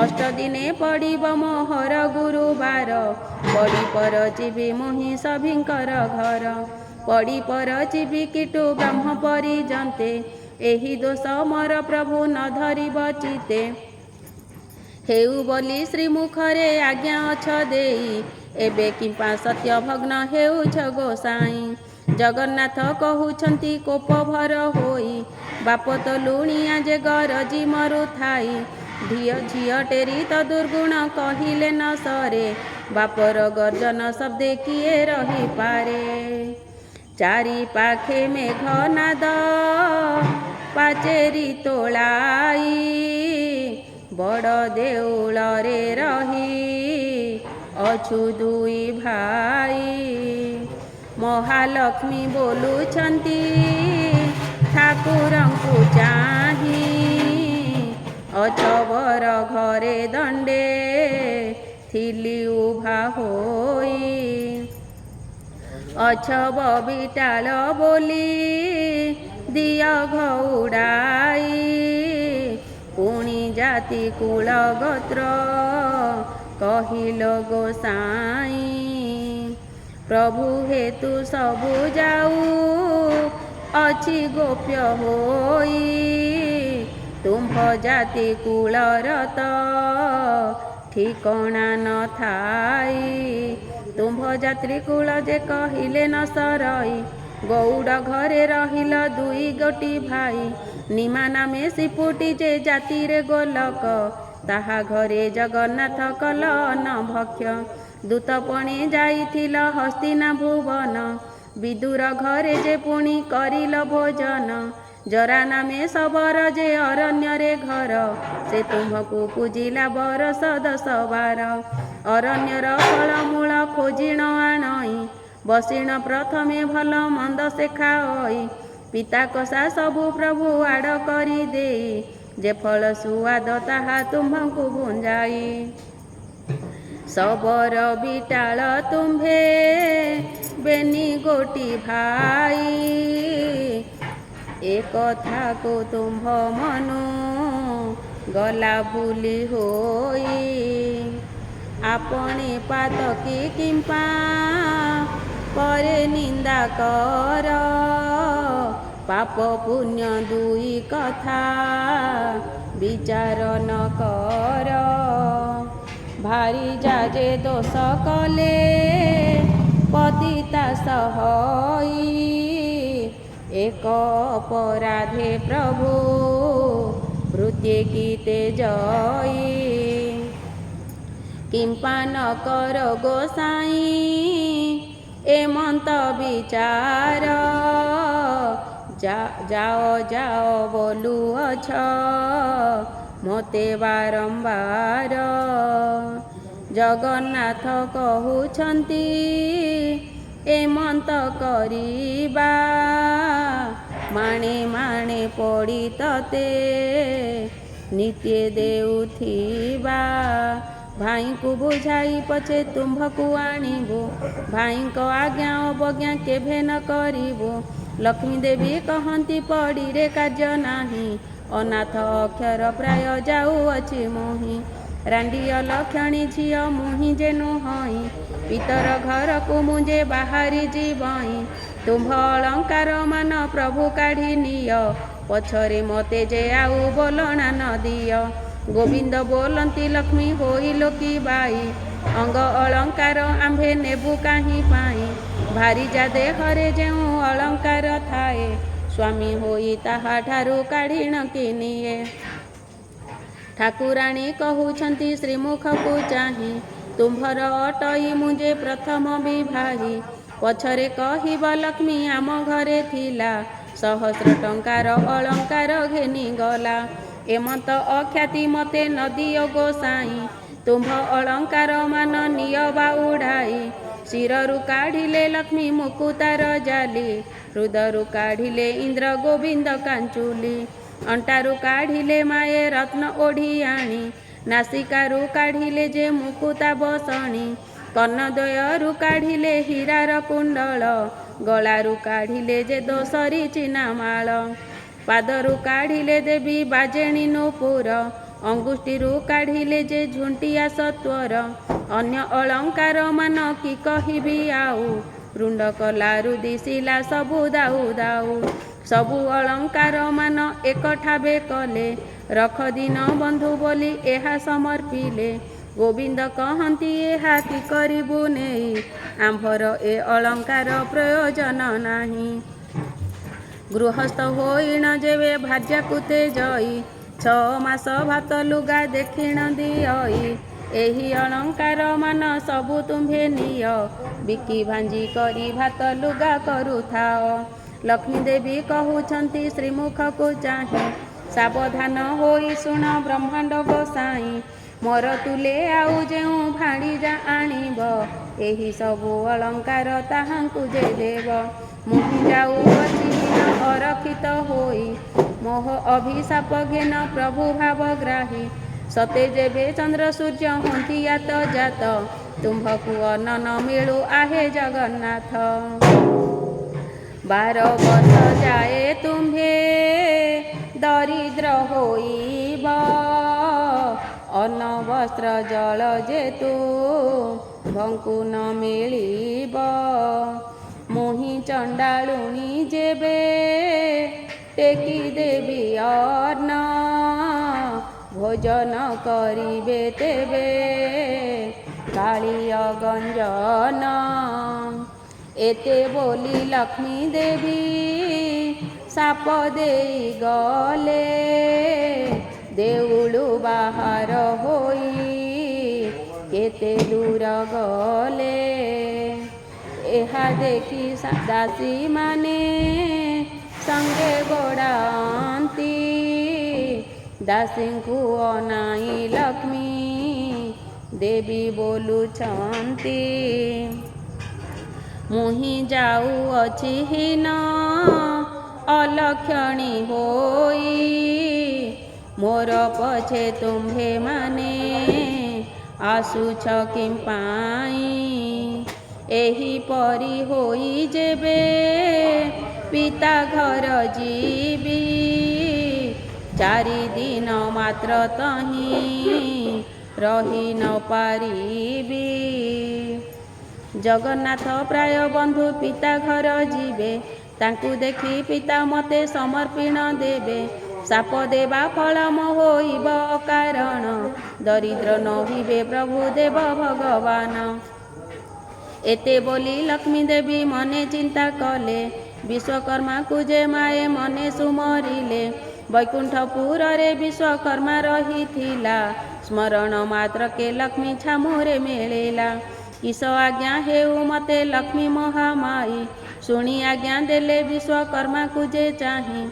ଅଷ୍ଟଦିନେ ପଡ଼ିବ ମୋହର ଗୁରୁବାର। ପଡ଼ି ପରଚିବି ମୁହିଁ ସଭିଙ୍କର ଘର, ପଡ଼ି ପରଚିବି କୀଟୁ ବ୍ରହ୍ମ ପରିଜନ୍ତେ। ଏହି ଦୋଷ ମୋର ପ୍ରଭୁ ନ ଧରିବ ଚିତେ, ହେଉ ବୋଲି ଶ୍ରୀମୁଖରେ ଆଜ୍ଞା ଅଛ ଦେଇ। ଏବେ କିମ୍ପା ସତ୍ୟ ଭଗ୍ନ ହେଉଛ ଗୋସାଇଁ, ଜଗନ୍ନାଥ କହୁଛନ୍ତି କୋପଭର ହୋଇ। ବାପ ତ ଲୁଣିଆ ଯେ ଗରଜି ମରୁଥାଇ, ଝିଅ ଟେରି ତ ଦୁର୍ଗୁଣ କହିଲେ ନ ସରେ। ବାପର ଗର୍ଜନ ଶବ୍ଦେ କିଏ ରହିପାରେ, ଚାରି ପାଖେ ମେଘନାଦ ପାଚେରି ତୋଳାଇ। ବଡ଼ ଦେଉଳରେ ରହି ଅଛୁ ଦୁଇ ଭାଇ, ମହାଲକ୍ଷ୍ମୀ ବୋଲୁଛନ୍ତି ଠାକୁରଙ୍କୁ ଚାହିଁ। ଅଛବର ଘରେ ଦଣ୍ଡେ ଥିଲି ଉଭା ହୋଇ, ଅଛବ ବିଟାଳ ବୋଲି ଦିଅ ଘଉଡ଼ାଇ। ପୁଣି ଜାତି କୁଳ ଗୋତ୍ର କହିଲ ଗୋସାଇଁ, ପ୍ରଭୁ ହେତୁ ସବୁ ଯାଉ ଅଛି ଗୋପ୍ୟ ହୋଇ। ତୁମ୍ଭ ଜାତି କୁଳର ତ ଠିକଣା ନ ଥାଇ, ତୁମ୍ଭ ଜାତି କୁଳ ଯେ କହିଲେ ନ ସରଇ। ଗଉଡ଼ ଘରେ ରହିଲ ଦୁଇ ଗୋଟି ଭାଇ, ନିମା ନାମେ ସିପୁଟି ଯେ ଜାତିରେ ଗୋଲକ। ତାହା ଘରେ ଜଗନ୍ନାଥ କଲ ଅନଭକ୍ଷ, ଦୂତପଣେ ଯାଇଥିଲ ହସ୍ତିନା ଭୁବନ। ବିଦୁର ଘରେ ଯେ ପୁଣି କରିଲ ଭୋଜନ, ଜରା ନାମେ ଶବର ଯେ ଅରଣ୍ୟରେ ଘର। ସେ ତୁମ୍ଭକୁ ପୂଜିଲା ବରଷ 10-12, ଅରଣ୍ୟର ଫଳମୂଳ ଖୋଜିଣ ଆଣଇ। ବସିଣ ପ୍ରଥମେ ଭଲ ମନ୍ଦ ସେ ଖାଅଇ, ପିତା କଷା ସବୁ ପ୍ରଭୁ ଆଡ଼ କରି ଦେଇ। ଯେ ଫଳ ସୁଆଦ ତାହା ତୁମ୍ଭଙ୍କୁ ଭୁଞ୍ଜାଇ, ଶବର ବିଟାଳ ତୁମ୍ଭେ ବେନି ଗୋଟି ଭାଇ। ଏ କଥାକୁ ତୁମ୍ଭ ମନୁ ଗଲା ଭୁଲି ହୋଇ, ଆପଣି ପାତକି କିମ୍ପା ପରେ ନିନ୍ଦା କର। ପାପ ପୁଣ୍ୟ ଦୁଇ କଥା ବିଚାର ନ କର। ଭାରି ଯାଜେ ଦୋଷ କଲେ ପତିତା ସହଇ। ଏକ ଅପରାଧେ ପ୍ରଭୁ ମୃତ୍ୟୁ କିତେ ଜଇ। କିମ୍ପା ନ କର ଗୋସାଇଁ ଏମନ୍ତ ବିଚାର। ଯାଅ ଯାଅ ବୋଲୁଅଛ ମୋତେ ବାରମ୍ବାର। ଜଗନ୍ନାଥ କହୁଛନ୍ତି ଏମନ୍ତ କରିବା। ମାଣେ ମାଣେ ପଡ଼ି ତତେ ନିତ୍ୟ ଦେଉଥିବା। ଭାଇଙ୍କୁ ବୁଝାଇ ପଛେ ତୁମ୍ଭକୁ ଆଣିବୁ। ଭାଇଙ୍କ ଆଜ୍ଞା ଅବଜ୍ଞା କେଭେ ନ କରିବୁ। ଲକ୍ଷ୍ମୀ ଦେବୀ କହନ୍ତି ପଡ଼ିରେ କାର୍ଯ୍ୟ ନାହିଁ। ଅନାଥ ଅକ୍ଷର ପ୍ରାୟ ଯାଉଅଛି ମୁହିଁ। ରାଣ୍ଡି ଅଲକ୍ଷଣୀ ଝିଅ ମୁହିଁ ଯେ ନୁହଇଁ। ପିତର ଘରକୁ ମୁଁ ଯେ ବାହାରି ଯିବଇଁ। ତୁମ୍ଭ ଅଳଙ୍କାର ମାନ ପ୍ରଭୁ କାଢ଼ି ନିଅ। ପଛରେ ମୋତେ ଯେ ଆଉ ବୋଲଣା ନ ଦିଅ। ଗୋବିନ୍ଦ ବୋଲନ୍ତି ଲକ୍ଷ୍ମୀ ହୋଇଲୋ କି ବାଇ। ଅଙ୍ଗ ଅଳଙ୍କାର ଆମ୍ଭେ ନେବୁ କାହିଁ ପାଇଁ। ଭାରିଜା ଦେହରେ ଯେଉଁ ଅଳଙ୍କାର ଥାଏ ସ୍ୱାମୀ ହୋଇ ତାହାଠାରୁ କାଢ଼ିଣ କି ନିଏ। ଠାକୁରାଣୀ କହୁଛନ୍ତି ଶ୍ରୀମୁଖକୁ ଚାହିଁ। ତୁମ୍ଭର ଅଟଇ ମୁଁ ଯେ ପ୍ରଥମ ବିଭାହି। ପଛରେ କହିବ ଲକ୍ଷ୍ମୀ ଆମ ଘରେ ଥିଲା। ସହସ୍ର ଟଙ୍କାର ଅଳଙ୍କାର ଘେନିଗଲା। ଏମନ୍ତ ଅଖ୍ୟାତି ମୋତେ ନ ଦିଅ ଗୋସାଇଁ। ତୁମ୍ଭ ଅଳଙ୍କାର ମାନ ନିଅ ବା ଉଡ଼ାଇ। ଶିରରୁ କାଢ଼ିଲେ ଲକ୍ଷ୍ମୀ ମୁକୁତାର ଜାଲି। ହୃଦରୁ କାଢ଼ିଲେ ଇନ୍ଦ୍ର ଗୋବିନ୍ଦ କାଞ୍ଚୁଲି। ଅଣ୍ଟାରୁ କାଢ଼ିଲେ ମାଏ ରତ୍ନ ଓଢ଼ିଆଣି। ନାସିକାରୁ କାଢ଼ିଲେ ଯେ ମୁକୁତା ବସଣି। କର୍ଣ୍ଣଦ୍ୱୟରୁ କାଢ଼ିଲେ ହୀରାର କୁଣ୍ଡଳ। ଗଳାରୁ କାଢ଼ିଲେ ଯେ ଦୋସରି ଚିନାମାଳ। ପାଦରୁ କାଢ଼ିଲେ ଦେବୀ ବାଜେଣୀ ନୂପୁର। ଅଙ୍ଗୁଷ୍ଠିରୁ କାଢ଼ିଲେ ଯେ ଝୁଣ୍ଟିଆ ସତ୍ୱର। ଅନ୍ୟ ଅଳଙ୍କାର ମାନ କି କହିବି ଆଉ। ରୁଣ୍ଡ କଲାରୁ ଦିଶିଲା ସବୁ ଦାଉ ଦାଉ। ସବୁ ଅଳଙ୍କାର ମାନ ଏକଠାବେ କଲେ। ରଖ ଦୀନ ବନ୍ଧୁ ବୋଲି ଏହା ସମର୍ପିଲେ। ଗୋବିନ୍ଦ କହନ୍ତି ଏହା କି କରିବୁ ନେଇ। ଆମ୍ଭର ଏ ଅଳଙ୍କାର ପ୍ରୟୋଜନ ନାହିଁ। ଗୃହସ୍ଥ ହୋଇଣ ଯେବେ ଭାର୍ଯ୍ୟାକୁ ତେଜଇ। 6 ମାସ ଭାତ ଲୁଗା ଦେଖିଣ ଦିଅଇ। ଏହି ଅଳଙ୍କାର ମାନ ସବୁ ତୁମ୍ଭେ ନିଅ। ବିକି ଭାଞ୍ଜି କରି ଭାତ ଲୁଗା କରୁଥାଅ। ଲକ୍ଷ୍ମୀ ଦେବୀ କହୁଛନ୍ତି ଶ୍ରୀମୁଖକୁ ଚାହିଁ। ସାବଧାନ ହୋଇ ଶୁଣ ବ୍ରହ୍ମାଣ୍ଡ ଗୋସାଇଁ। ମୋର ତୁଲେ ଆଉ ଯେଉଁ ଭାଣିଜା ଆଣିବ ଏହି ସବୁ ଅଳଙ୍କାର ତାହାଙ୍କୁ ଯେ ଦେବ। ମୁହିଁ ଯାଉଅଛି ହୀନ ଅରକ୍ଷିତ ହୋଇ। ମୋହ ଅଭିଶାପ ଘେନ ପ୍ରଭୁ ଭାବଗ୍ରାହୀ। ସତେ ଯେବେ ଚନ୍ଦ୍ର ସୂର୍ଯ୍ୟ ହୁଅନ୍ତି ୟାତ ଜାତ। ତୁମ୍ଭକୁ ଅନ୍ନ ନ ମିଳୁ ଆହେ ଜଗନ୍ନାଥ। 12 ବର୍ଷ ଯାଏ ତୁମ୍ଭେ ଦରିଦ୍ର ହୋଇବ। ଅନ୍ନ ବସ୍ତ୍ର ଜଳ ଯେ ତୁମ୍ଭଙ୍କୁ ନ ମିଳିବ। ମୁହିଁ ଚଣ୍ଡାଳୁଣୀ ଯେବେ ଟେକି ଦେବି ଅନ୍ନ। ଭୋଜନ କରିବେ ତେବେ କାଳିୟ ଗଞ୍ଜନ। ଏତେ ବୋଲି ଲକ୍ଷ୍ମୀ ଦେବୀ ଶାପ ଦେଇ ଗଲେ। ଦେଉଳୁ ବାହାର ହୋଇ କେତେ ଦୂର ଗଲେ। ଏହା ଦେଖି ଦାସୀମାନେ ସଙ୍ଗେ ଗୋଡ଼ାନ୍ତି। ଦାସୀଙ୍କୁ ଅନାଇ ଲକ୍ଷ୍ମୀ ଦେବୀ ବୋଲୁଛନ୍ତି। ମୁହିଁ ଯାଉଅଛି ହୀନ ଅଲକ୍ଷଣୀ ହୋଇ। ମୋର ପଛେ ତୁମ୍ଭେ ମାନେ ଆସୁଛ କିମ୍ପାଇଁ। ଏହିପରି ହୋଇ ଯେବେ ପିତା ଘର ଯିବି। 4 ଦିନ ମାତ୍ର ତହିଁ ରହି ନ ପାରିବି। ଜଗନ୍ନାଥ ପ୍ରାୟ ବନ୍ଧୁ ପିତା ଘର ଯିବେ, ତାଙ୍କୁ ଦେଖି ପିତା ମୋତେ ସମର୍ପଣ ଦେବେ। ସାପ ଦେବା ଫଳ ମ ହୋଇବ ଅକାରଣ, ଦରିଦ୍ର ନ ହୋଇବେ ପ୍ରଭୁ ଦେବ ଭଗବାନ। ଏତେ ବୋଲି ଲକ୍ଷ୍ମୀ ଦେବୀ ମନେ ଚିନ୍ତା କଲେ, ବିଶ୍ୱକର୍ମାକୁ ଯେ ମାଏ ମନେ ସୁମରିଲେ। ବୈକୁଣ୍ଠପୁରରେ ବିଶ୍ୱକର୍ମା ରହିଥିଲା, ସ୍ମରଣ ମାତ୍ରକେ ଲକ୍ଷ୍ମୀ ଛାମୁରେ ମିଳିଲା। କିସ ଆଜ୍ଞା ହେଉ ମୋତେ ଲକ୍ଷ୍ମୀ ମହାମାଇ, ଶୁଣି ଆଜ୍ଞା ଦେଲେ ବିଶ୍ୱକର୍ମାକୁ ଯେ ଚାହିଁ।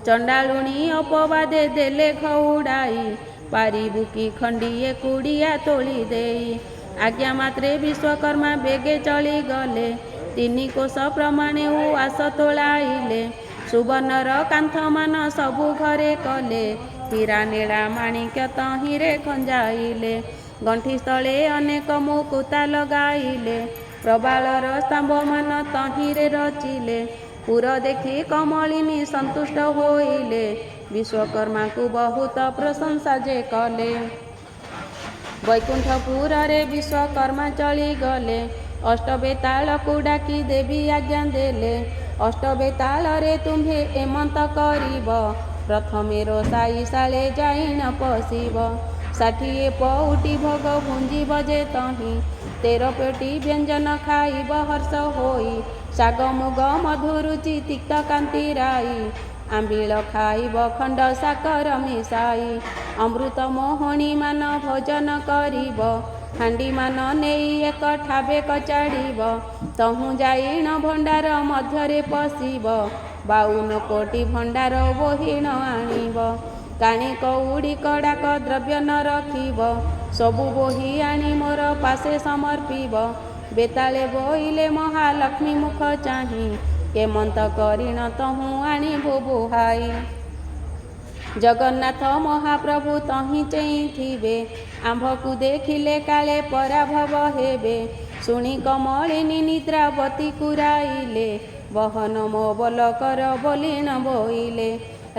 ଚଣ୍ଡାଳୁଣୀ ଅପବାଦେ ଦେଲେ ଘଉଡ଼ାଇ, ପାରିବୁ କି ଖଣ୍ଡିଏ କୁଡ଼ିଆ ତୋଳି ଦେଇ। ଆଜ୍ଞା ମାତ୍ରେ ବିଶ୍ୱକର୍ମା ବେଗେ ଚଳିଗଲେ, 3 କୋଶ ପ୍ରମାଣେ ଉଆସ ତୋଳାଇଲେ। ସୁବର୍ଣ୍ଣର କାନ୍ଥମାନ ସବୁ ଘରେ କଲେ, ହୀରା ନୀଳା ମାଣିକ୍ୟ ତହିଁରେ ଖଞ୍ଜାଇଲେ। ଗଣ୍ଠିସ୍ଥଳେ ଅନେକ ମୁକୁତା ଲଗାଇଲେ, ପ୍ରବାଳର ସ୍ତମ୍ଭମାନ ତହିଁରେ ରଚିଲେ। ପୁର ଦେଖି କମଳିନୀ ସନ୍ତୁଷ୍ଟ ହୋଇଲେ, ବିଶ୍ୱକର୍ମାକୁ ବହୁତ ପ୍ରଶଂସା ଯେ କଲେ। ବୈକୁଣ୍ଠପୁରରେ ବିଶ୍ୱକର୍ମା ଚଳିଗଲେ, ଅଷ୍ଟବେତାଳକୁ ଡାକି ଦେବୀ ଆଜ୍ଞା ଦେଲେ। ଅଷ୍ଟବେତାଳରେ ତୁମ୍ଭେ ଏମନ୍ତ କରିବ, ପ୍ରଥମେ ରୋଷାଇ ଶାଳେ ଯାଇଣ ପଶିବ। 60 ପଉଟି ଭୋଗ ଭୁଞ୍ଜିବ ଯେ ତହିଁ, 13 ପେଟି ବ୍ୟଞ୍ଜନ ଖାଇବ ହର୍ଷ ହୋଇ। ଶାଗ ମୁଗ ମଧୁରୁଚି ତିକ୍ତ କାନ୍ତି ରାଇ, ଆମ୍ବିଳ ଖାଇବ ଖଣ୍ଡ ସାକର ମିଶାଇ। ଅମୃତ ମୋହଣୀ ମାନ ଭୋଜନ କରିବ, ହାଣ୍ଡିମାନ ନେଇ ଏକ ଠାବେ କଚାଡ଼ିବ। ତହୁଁ ଯାଇଣ ଭଣ୍ଡାର ମଧ୍ୟରେ ପଶିବ, 52 କୋଟି ଭଣ୍ଡାର ବୋହିଣ ଆଣିବ। କାଣି କଉଡ଼ି କଡ଼ାକ ଦ୍ରବ୍ୟ ନ ରଖିବ, ସବୁ ବୋହି ଆଣି ମୋର ପାଶେ ସମର୍ପିବ। ବେତାଳେ ବୋଇଲେ ମହାଲକ୍ଷ୍ମୀ ମୁଖ ଚାହିଁ, କେମନ୍ତ କରିଣ ତହୁଁ ଆଣିବୁ ବୁହାଇ। ଜଗନ୍ନାଥ ମହାପ୍ରଭୁ ତହିଁ ଚେଇଁଥିବେ, ଆମ୍ଭକୁ ଦେଖିଲେ କାଳେ ପରାଭବ ହେବେ। ଶୁଣି କମଳିନୀ ନିଦ୍ରାବତୀ କୁରାଇଲେ, ବହନ ମୋ ବଲକର ବୋଲିଣ ବୋଇଲେ।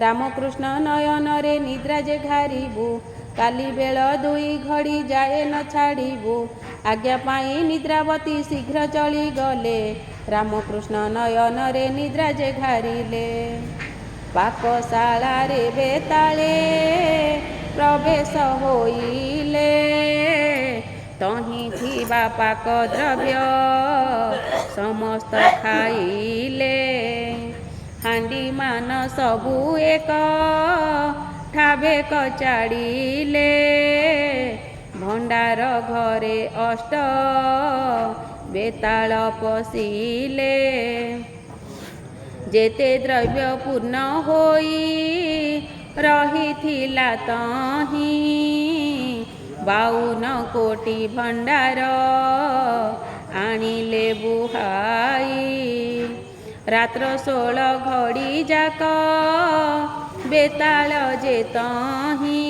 ରାମକୃଷ୍ଣ ନୟନରେ ନିଦ୍ରା ଯେ ଘାରିବୁ, କାଲି ବେଳ 2 ଘଡ଼ି ଯାଏ ନ ଛାଡ଼ିବୁ। ଆଜ୍ଞା ପାଇ ନିଦ୍ରାବତୀ ଶୀଘ୍ର ଚଳିଗଲେ, ରାମକୃଷ୍ଣ ନୟନରେ ନିଦ୍ରା ଯେ ଘାରିଲେ। ପାକଶାଳାରେ ବେତାଳେ ପ୍ରବେଶ ହୋଇଲେ, ତହିଁ ଥିବା ପାକ ଦ୍ରବ୍ୟ ସମସ୍ତ ଖାଇଲେ। ହାଣ୍ଡିମାନ ସବୁ ଏକ ଠାବେ କଚାଡ଼ିଲେ, ଭଣ୍ଡାର ଘରେ ଅଷ୍ଟ ବେତାଳ ପଶିଲେ। ଯେତେ ଦ୍ରବ୍ୟ ପୂର୍ଣ୍ଣ ହୋଇ ରହିଥିଲା ତହିଁ, 52 କୋଟି ଭଣ୍ଡାର ଆଣିଲେ ବୁହାଇ। ରାତ୍ର 16 ଘଡ଼ି ଯାକ ବେତାଳ ଯେ ତହିଁ,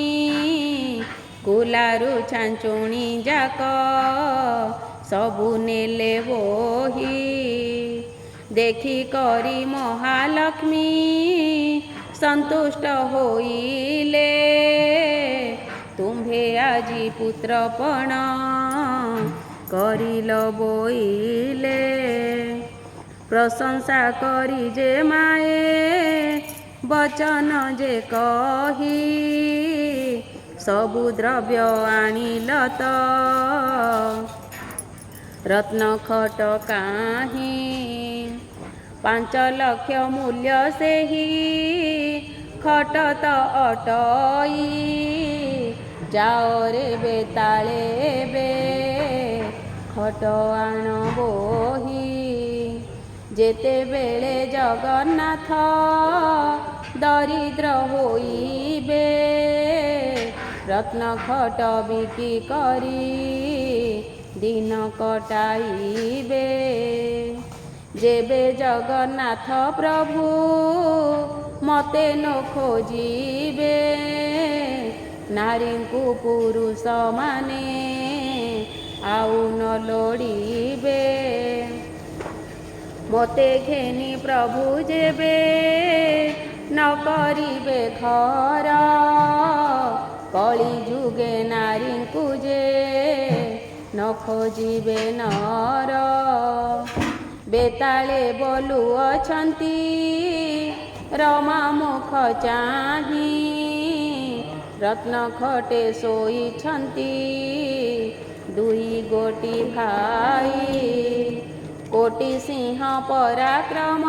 କୁଲାରୁ ଛାଞ୍ଚୁଣି ଯାକ ସବୁ ନେଲେ ବୋହି। ଦେଖି କରି ମହାଲକ୍ଷ୍ମୀ ସନ୍ତୁଷ୍ଟ ହୋଇଲେ, ତୁମ୍ଭେ ଆଜି ପୁତ୍ରପଣ କରିଲ ବୋଇଲେ। ପ୍ରଶଂସା କରି ଯେ ମାଏ ବଚନ ଯେ କହି, ସବୁ ଦ୍ରବ୍ୟ ଆଣିଲ ତ ରତ୍ନ ଖଟ କାହିଁ। 5 ଲକ୍ଷ ମୂଲ୍ୟ ସେହି ଖଟ ତ ଅଟଇ, ଯାଅ ରେ ବେତାଳେ ଏବେ ଖଟ ଆଣ ବୋହି। ଯେତେବେଳେ ଜଗନ୍ନାଥ ଦରିଦ୍ର ହୋଇବେ, ରତ୍ନ ଖଟ ବିକି କରି ଦିନ କଟାଇବେ। ଯେବେ ଜଗନ୍ନାଥ ପ୍ରଭୁ ମୋତେ ନ ଖୋଜିବେ, ନାରୀଙ୍କୁ ପୁରୁଷମାନେ ଆଉ ନ ଲୋଡ଼ିବେ। ମୋତେ ଘେନି ପ୍ରଭୁ ଯେବେ ନ କରିବେ ଘର, କଳି ଯୁଗେ ନାରୀଙ୍କୁ ଯେ ନ ଖୋଜିବେ ନର। ବେତାଳେ ବୋଲୁଅଛନ୍ତି ରମା ମୁଖ ଚାହିଁ, ରତ୍ନ ଖଟେ ଶୋଇଛନ୍ତି ଦୁଇ ଗୋଟି ଭାଇ। କୋଟି ସିଂହ ପରାକ୍ରମ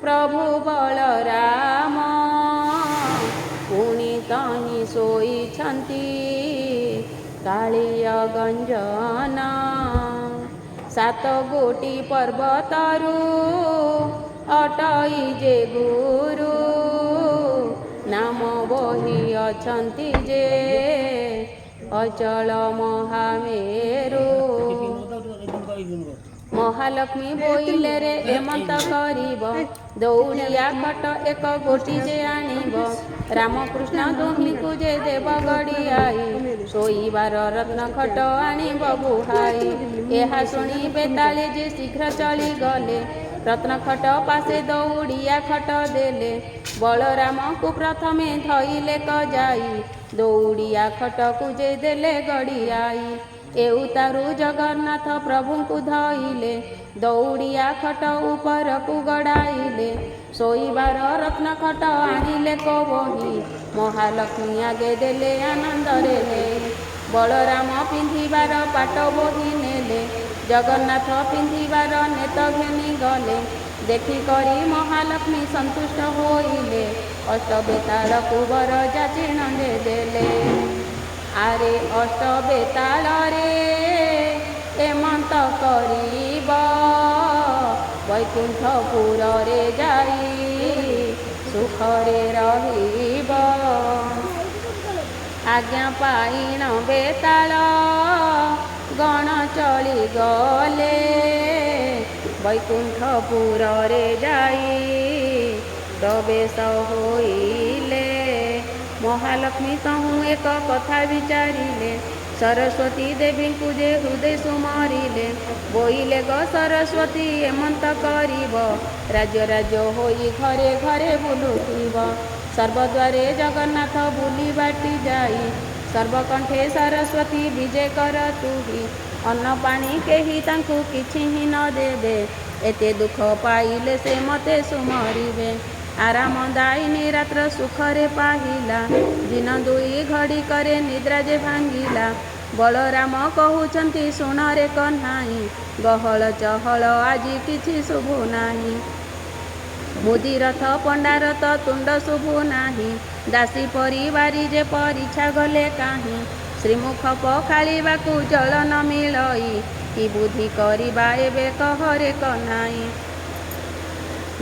ପ୍ରଭୁ ବଳରାମ, ପୁଣି ତହିଁ ଶୋଇଛନ୍ତି କାଳିୟ ଗଞ୍ଜନ। ସାତ ଗୋଟି ପର୍ବତରୁ ଅଟଇ ଯେ ଗୁରୁ, ନାମ ବହି ଅଛନ୍ତି ଯେ ଅଚଳ ମହାମେରୁ। ମହାଲକ୍ଷ୍ମୀ ବୋଇଲେ ରେ ଏମନ୍ତ କରିବ, ଦୌଡ଼ିଆ ଖଟ ଏକ ଗୋଟି ଯେ ଆଣିବ। ରାମକୃଷ୍ଣ ଦୁହିଁଙ୍କୁ ଯେ ଦେବ ଗଡ଼ିଆଇ, ଶୋଇବାର ରତ୍ନ ଖଟ ଆଣିବ ବୁହାଇ। ଏହା ଶୁଣି ବେତାଳେ ଯେ ଶୀଘ୍ର ଚଳିଗଲେ, ରତ୍ନ ଖଟ ପାଶେ ଦୌଡ଼ିଆ ଖଟ ଦେଲେ। ବଳରାମକୁ ପ୍ରଥମେ ଧଇଲେ କଜାଇ, ଦୌଡ଼ିଆ ଖଟକୁ ଯେ ଦେଲେ ଗଡ଼ିଆଇ। ଏଉତାରୁ ଜଗନ୍ନାଥ ପ୍ରଭୁଙ୍କୁ ଧଇଲେ, ଦୌଡ଼ିଆ ଖଟ ଉପରକୁ ଗଡ଼ାଇଲେ। ଶୋଇବାର ରତ୍ନ ଖଟ ଆଣିଲେ କୋବହି, ମହାଲକ୍ଷ୍ମୀ ଆଗେ ଦେଲେ ଆନନ୍ଦରେ ନେଇ। ବଳରାମ ପିନ୍ଧିବାର ପାଟ ବୋହି ନେଲେ, ଜଗନ୍ନାଥ ପିନ୍ଧିବାର ନେତ ଘେନି ଗଲେ। ଦେଖିକରି ମହାଲକ୍ଷ୍ମୀ ସନ୍ତୁଷ୍ଟ ହୋଇଲେ, ଅଷ୍ଟବେତାଳକୁ ବର ଯାଚିଣ ଦେଲେ। ଆରେ ଅଷ୍ଟବେତାଳରେ ଏମନ୍ତ କରିବ, ବୈକୁଣ୍ଠପୁରରେ ଯାଇ ସୁଖରେ ରହିବ। ଆଜ୍ଞା ପାଇଣ ବେତାଳ ଗଣ ଚଳିଗଲେ, ବୈକୁଣ୍ଠପୁରରେ ଯାଇ ପ୍ରବେଶ ହୋଇଲେ। ମହାଲକ୍ଷ୍ମୀ ତହୁଁ ଏକ କଥା ବିଚାରିଲେ, ସରସ୍ୱତୀ ଦେବୀଙ୍କୁ ଯେ ହୃଦୟ ସୁମରିଲେ। ବୋଇଲେ ଗ ସରସ୍ୱତୀ ଏମନ୍ତ କରିବ, ରାଜ୍ୟ ରାଜ୍ୟ ହୋଇ ଘରେ ଘରେ ବୁଲୁଥିବ। ସର୍ବଦ୍ୱାରେ ଜଗନ୍ନାଥ ବୁଲି ବାଟି ଯାଇ, ସର୍ବକଣ୍ଠେ ସରସ୍ୱତୀ ବିଜେ କର ତୁହି। ଅନ୍ନ ପାଣି କେହି ତାଙ୍କୁ କିଛି ହିଁ ନ ଦେବେ, ଏତେ ଦୁଃଖ ପାଇଲେ ସେ ମତେ ସୁମରିବେ। ଆରାମଦାୟିନୀ ରାତ୍ର ସୁଖରେ ପାହିଲା, ଦିନ ଦୁଇ ଘଡ଼ିକରେ ନିଦ୍ରା ଯେ ଭାଙ୍ଗିଲା। ବଳରାମ କହୁଛନ୍ତି ଶୁଣରେ କହ୍ନାଇ, ଗହଳ ଚହଳ ଆଜି କିଛି ଶୁଭୁ ନାହିଁ। ମୁଦି ରଥ ପଣ୍ଡା ରଥ ତୁଣ୍ଡ ଶୁଭୁ ନାହିଁ, ଦାସୀ ପରିବାରି ଯେ ପରିଛା ଗଲେ କାହିଁ। ଶ୍ରୀମୁଖ ପଖାଳିବାକୁ ଜଳ ନ ମିଳଇ, କି ବୁଦ୍ଧି କରିବା ଏବେ କହରେ କହ୍ନାଇ।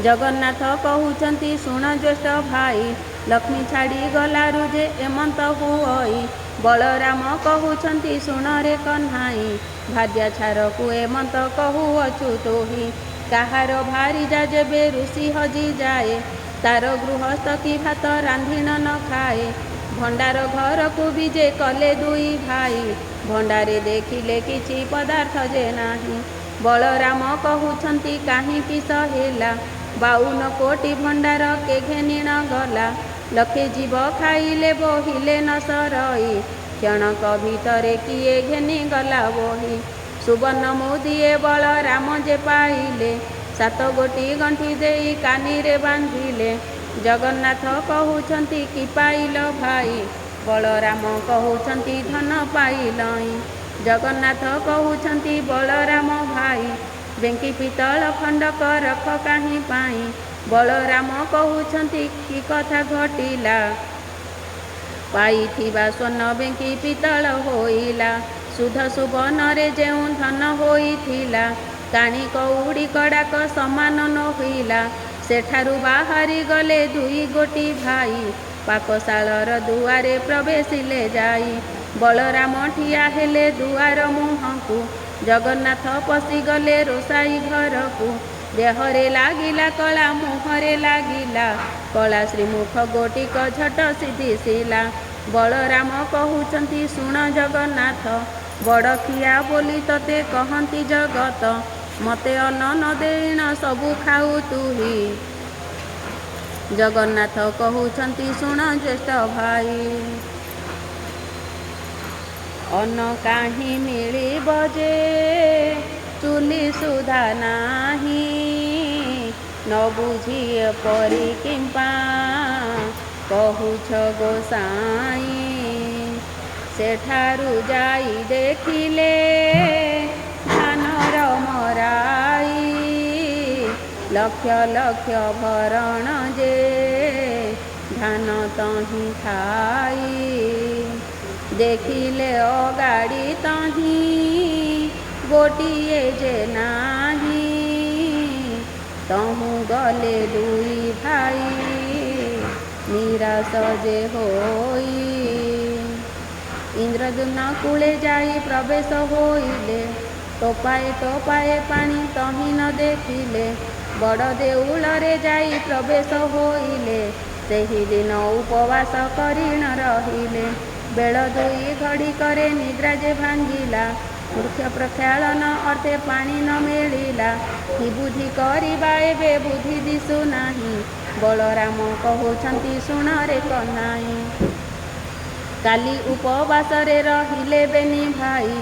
ଜଗନ୍ନାଥ କହୁଛନ୍ତି ଶୁଣ ଜ୍ୟେଷ୍ଠ ଭାଇ, ଲକ୍ଷ୍ମୀ ଛାଡ଼ି ଗଲାରୁ ଯେ ଏମନ୍ତ ହୁଅଇ। ବଳରାମ କହୁଛନ୍ତି ଶୁଣରେ କହ୍ନାଇ, ଭାର୍ଯ୍ୟା ଛାରକୁ ଏମନ୍ତ କହୁଅଛୁ ତୋହି। କାହାର ଭାରିଜା ଯେବେ ଋଷି ହଜିଯାଏ, ତାର ଗୃହସ୍ଥ କି ଭାତ ରାନ୍ଧିଣ ନ ଖାଏ। ଭଣ୍ଡାର ଘରକୁ ବି ଯେ କଲେ ଦୁଇ ଭାଇ, ଭଣ୍ଡାରେ ଦେଖିଲେ କିଛି ପଦାର୍ଥ ଯେ ନାହିଁ। ବଳରାମ କହୁଛନ୍ତି କାହିଁକି ସହେଲା, 52 କୋଟି ଭଣ୍ଡାର କେ ଘେନିଣ ଗଲା। ଲକ୍ଷେ ଜୀବ ଖାଇଲେ ବୋହିଲେ ନ ସରଇ, କ୍ଷଣକ ଭିତରେ କିଏ ଘେନି ଗଲା ବୋହି। ସୁବର୍ଣ୍ଣ ମୁଦିଏ ବଳରାମ ଯେ ପାଇଲେ, 7 ଗୋଟି ଗଣ୍ଠି ଦେଇ କାନିରେ ବାନ୍ଧିଲେ। ଜଗନ୍ନାଥ କହୁଛନ୍ତି କି ପାଇଲ ଭାଇ, ବଳରାମ କହୁଛନ୍ତି ଧନ ପାଇଲଇଁ। ଜଗନ୍ନାଥ କହୁଛନ୍ତି ବଳରାମ ଭାଇ, ବେଙ୍କି ପିତଳ ଖଣ୍ଡକ ରଖ କାହିଁ ପାଇଁ। ବଳରାମ କହୁଛନ୍ତି କି କଥା ଘଟିଲା, ପାଇଥିବା ସ୍ୱର୍ଣ୍ଣ ବେଙ୍କି ପିତଳ ହୋଇଲା। ସୁଧ ସୁବର୍ଣ୍ଣରେ ଯେଉଁ ଧନ ହୋଇଥିଲା, କାଣି କଉଡ଼ି କଡ଼ାକ ସମାନ ନ ହୋଇଲା। ସେଠାରୁ ବାହାରି ଗଲେ ଦୁଇ ଗୋଟି ଭାଇ, ପାକଶାଳର ଦୁଆରେ ପ୍ରବେଶିଲେ ଯାଇ। ବଳରାମ ଠିଆ ହେଲେ ଦୁଆର ମୁହଁକୁ, ଜଗନ୍ନାଥ ପଶିଗଲେ ରୋଷାଇ ଘରକୁ। ଦେହରେ ଲାଗିଲା କଳା, ମୁହଁରେ ଲାଗିଲା କଳା, ଶ୍ରୀମୁଖ ଗୋଟିକ ଝଟ ସିଧିସିଲା। ବଳରାମ କହୁଛନ୍ତି ଶୁଣ ଜଗନ୍ନାଥ, ବଡ଼ଖିଆ ବୋଲି ତତେ କହନ୍ତି ଜଗତ। ମତେ ଅନ୍ନ ନ ଦେଇଣ ସବୁ ଖାଉ ତୁହି। ଜଗନ୍ନାଥ କହୁଛନ୍ତି ଶୁଣ ଜ୍ୟେଷ୍ଠ ଭାଇ, ଅନ୍ନ କାହିଁ ମିଳିବ ଯେ ଚୁଲି ସୁଧା ନାହିଁ। ନ ବୁଝି ଏପରି କିମ୍ପା କହୁଛ ଗୋସାଇଁ। ସେଠାରୁ ଯାଇ ଦେଖିଲେ ଧାନର ମରାଇ। ଲକ୍ଷ ଲକ୍ଷ ଭରଣ ଯେ ଧାନ ତହିଁ ଥାଇ। ଦେଖିଲେ ଅଗାଡ଼ି ତହିଁ ଗୋଟିଏ ଯେ ନାହିଁ। ତହୁଁ ଗଲେ ଦୁଇ ଭାଇ ନିରାଶ ଯେ ହୋଇ। ଇନ୍ଦ୍ରଦ୍ୟୁମ୍ନ କୂଳେ ଯାଇ ପ୍ରବେଶ ହୋଇଲେ। ଟୋପାଏ ଟୋପାଏ ପାଣି ତହିଁ ନ ଦେଖିଲେ। ବଡ଼ ଦେଉଳରେ ଯାଇ ପ୍ରବେଶ ହୋଇଲେ। ସେହିଦିନ ଉପବାସ କରି ନ ରହିଲେ। ବେଳ ଦୁଇ ଘଡ଼ିକରେ ନିଦ୍ରା ଯେ ଭାଙ୍ଗିଲା। ବୃକ୍ଷ ପ୍ରକ୍ଷାଳନ ଅର୍ଥେ ପାଣି ନ ମିଳିଲା। କି ବୁଦ୍ଧି କରିବା ଏବେ ବୁଦ୍ଧି ଦିଶୁ ନାହିଁ। ବଳରାମ କହୁଛନ୍ତି ଶୁଣରେ କହ୍ନାଇ। କାଲି ଉପବାସରେ ରହିଲେ ବେନି ଭାଇ।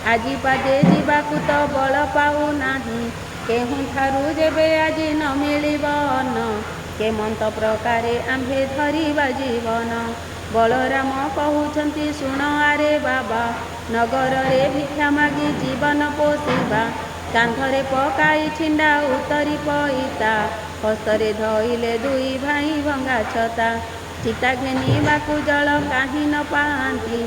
ଆଜି ପାଦେ ଯିବାକୁ ତ ବଳ ପାଉନାହିଁ। କେଉଁଠାରୁ ଯେବେ ଆଜି ନ ମିଳିବ ଅନ୍ନ। କେମନ୍ତ ପ୍ରକାରେ ଆମ୍ଭେ ଧରିବା ଜୀବନ। ବଳରାମ କହୁଛନ୍ତି ଶୁଣ ଆରେ ବାବା। ନଗରରେ ଭିକ୍ଷା ମାଗି ଜୀବନ ପୋଷିବା। କାନ୍ଧରେ ପକାଇ ଛିଣ୍ଡା ଉତରି ପଇତା। ହସ୍ତରେ ଧଇଲେ ଦୁଇ ଭାଇ ଭଙ୍ଗା ଛତା। ଚିତା ଘେନିବାକୁ ଜଳ କାହିଁ ନ ପାଆନ୍ତି।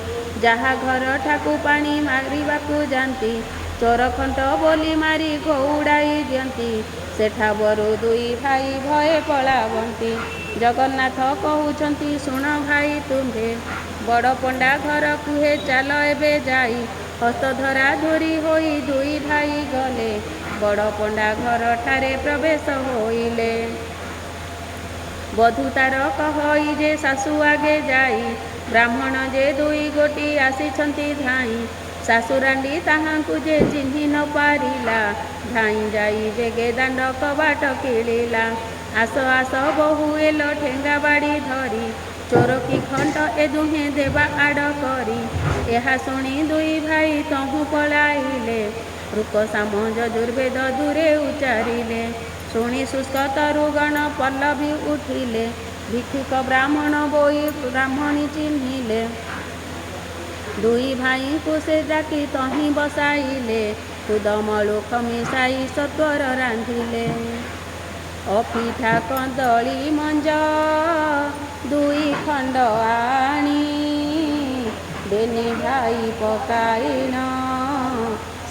ଯାହା ଘରଠାକୁ ପାଣି ମାରିବାକୁ ଯାନ୍ତି। ଚୋର ଖଣ୍ଟ ବୋଲି ମାରି ଘଉଡ଼ାଇ ଦିଅନ୍ତି। ସେଠାବରୁ ଦୁଇ ଭାଇ ଭୟେ ପଳାବନ୍ତି। ଜଗନ୍ନାଥ କହୁଛନ୍ତି ଶୁଣ ଭାଇ ତୁମ୍ଭେ। ବଡ଼ ପଣ୍ଡା ଘର କୁହେ ଚାଲ ଏବେ ଯାଇ। ହସ୍ତ ଧରା ଧରି ହୋଇ ଦୁଇ ଭାଇ ଗଲେ। ବଡ଼ ପଣ୍ଡା ଘରଠାରେ ପ୍ରବେଶ ହୋଇଲେ। ବଧୂ ତାର କହଇ ଯେ ଶାଶୁ ଆଗେ ଯାଇ। ବ୍ରାହ୍ମଣ ଯେ ଦୁଇ ଗୋଟି ଆସିଛନ୍ତି ଧାଇଁ। ଶାଶୁରାଣ୍ଡି ତାହାଙ୍କୁ ଯେ ଚିହ୍ନି ନ ପାରିଲା। ଧାଇଁ ଯାଇ ବେଗେ ଦାଣ୍ଡ କବାଟ କିଳିଲା। ଆସ ଆସ ବୋହୂ ଏଲ ଠେଙ୍ଗା ବାଡ଼ି ଧରି। ଚୋର କି ଖଣ୍ଟ ଏ ଦୁହେଁ ଦେବା ଆଡ଼ କରି। ଏହା ଶୁଣି ଦୁଇ ଭାଇ ତହୁଁ ପଳାଇଲେ। ଋକ ସାମ ଯଜୁର୍ବେଦ ଦୂରେ ଉଚାରିଲେ। ଶୁଣି ଶୁଷ୍କ ତରୁଗଣ ପଲ୍ଲବୀ ଉଠିଲେ। ଭିକ୍ଷୁକ ବ୍ରାହ୍ମଣ ବୋଇ ବ୍ରାହ୍ମଣୀ ଚିହ୍ନିଲେ। ଦୁଇ ଭାଇଙ୍କୁ ସେ ଡାକି ତହିଁ ବସାଇଲେ। ଖୁଦ ମଳୁଖ ମିଶାଇ ସତ୍ୱର ରାନ୍ଧିଲେ। ଅଫିଠା କଦଳୀ ମଞ୍ଜ ଦୁଇ ଖଣ୍ଡ ଆଣି। ବେନି ଭାଇ ପକାଇଣ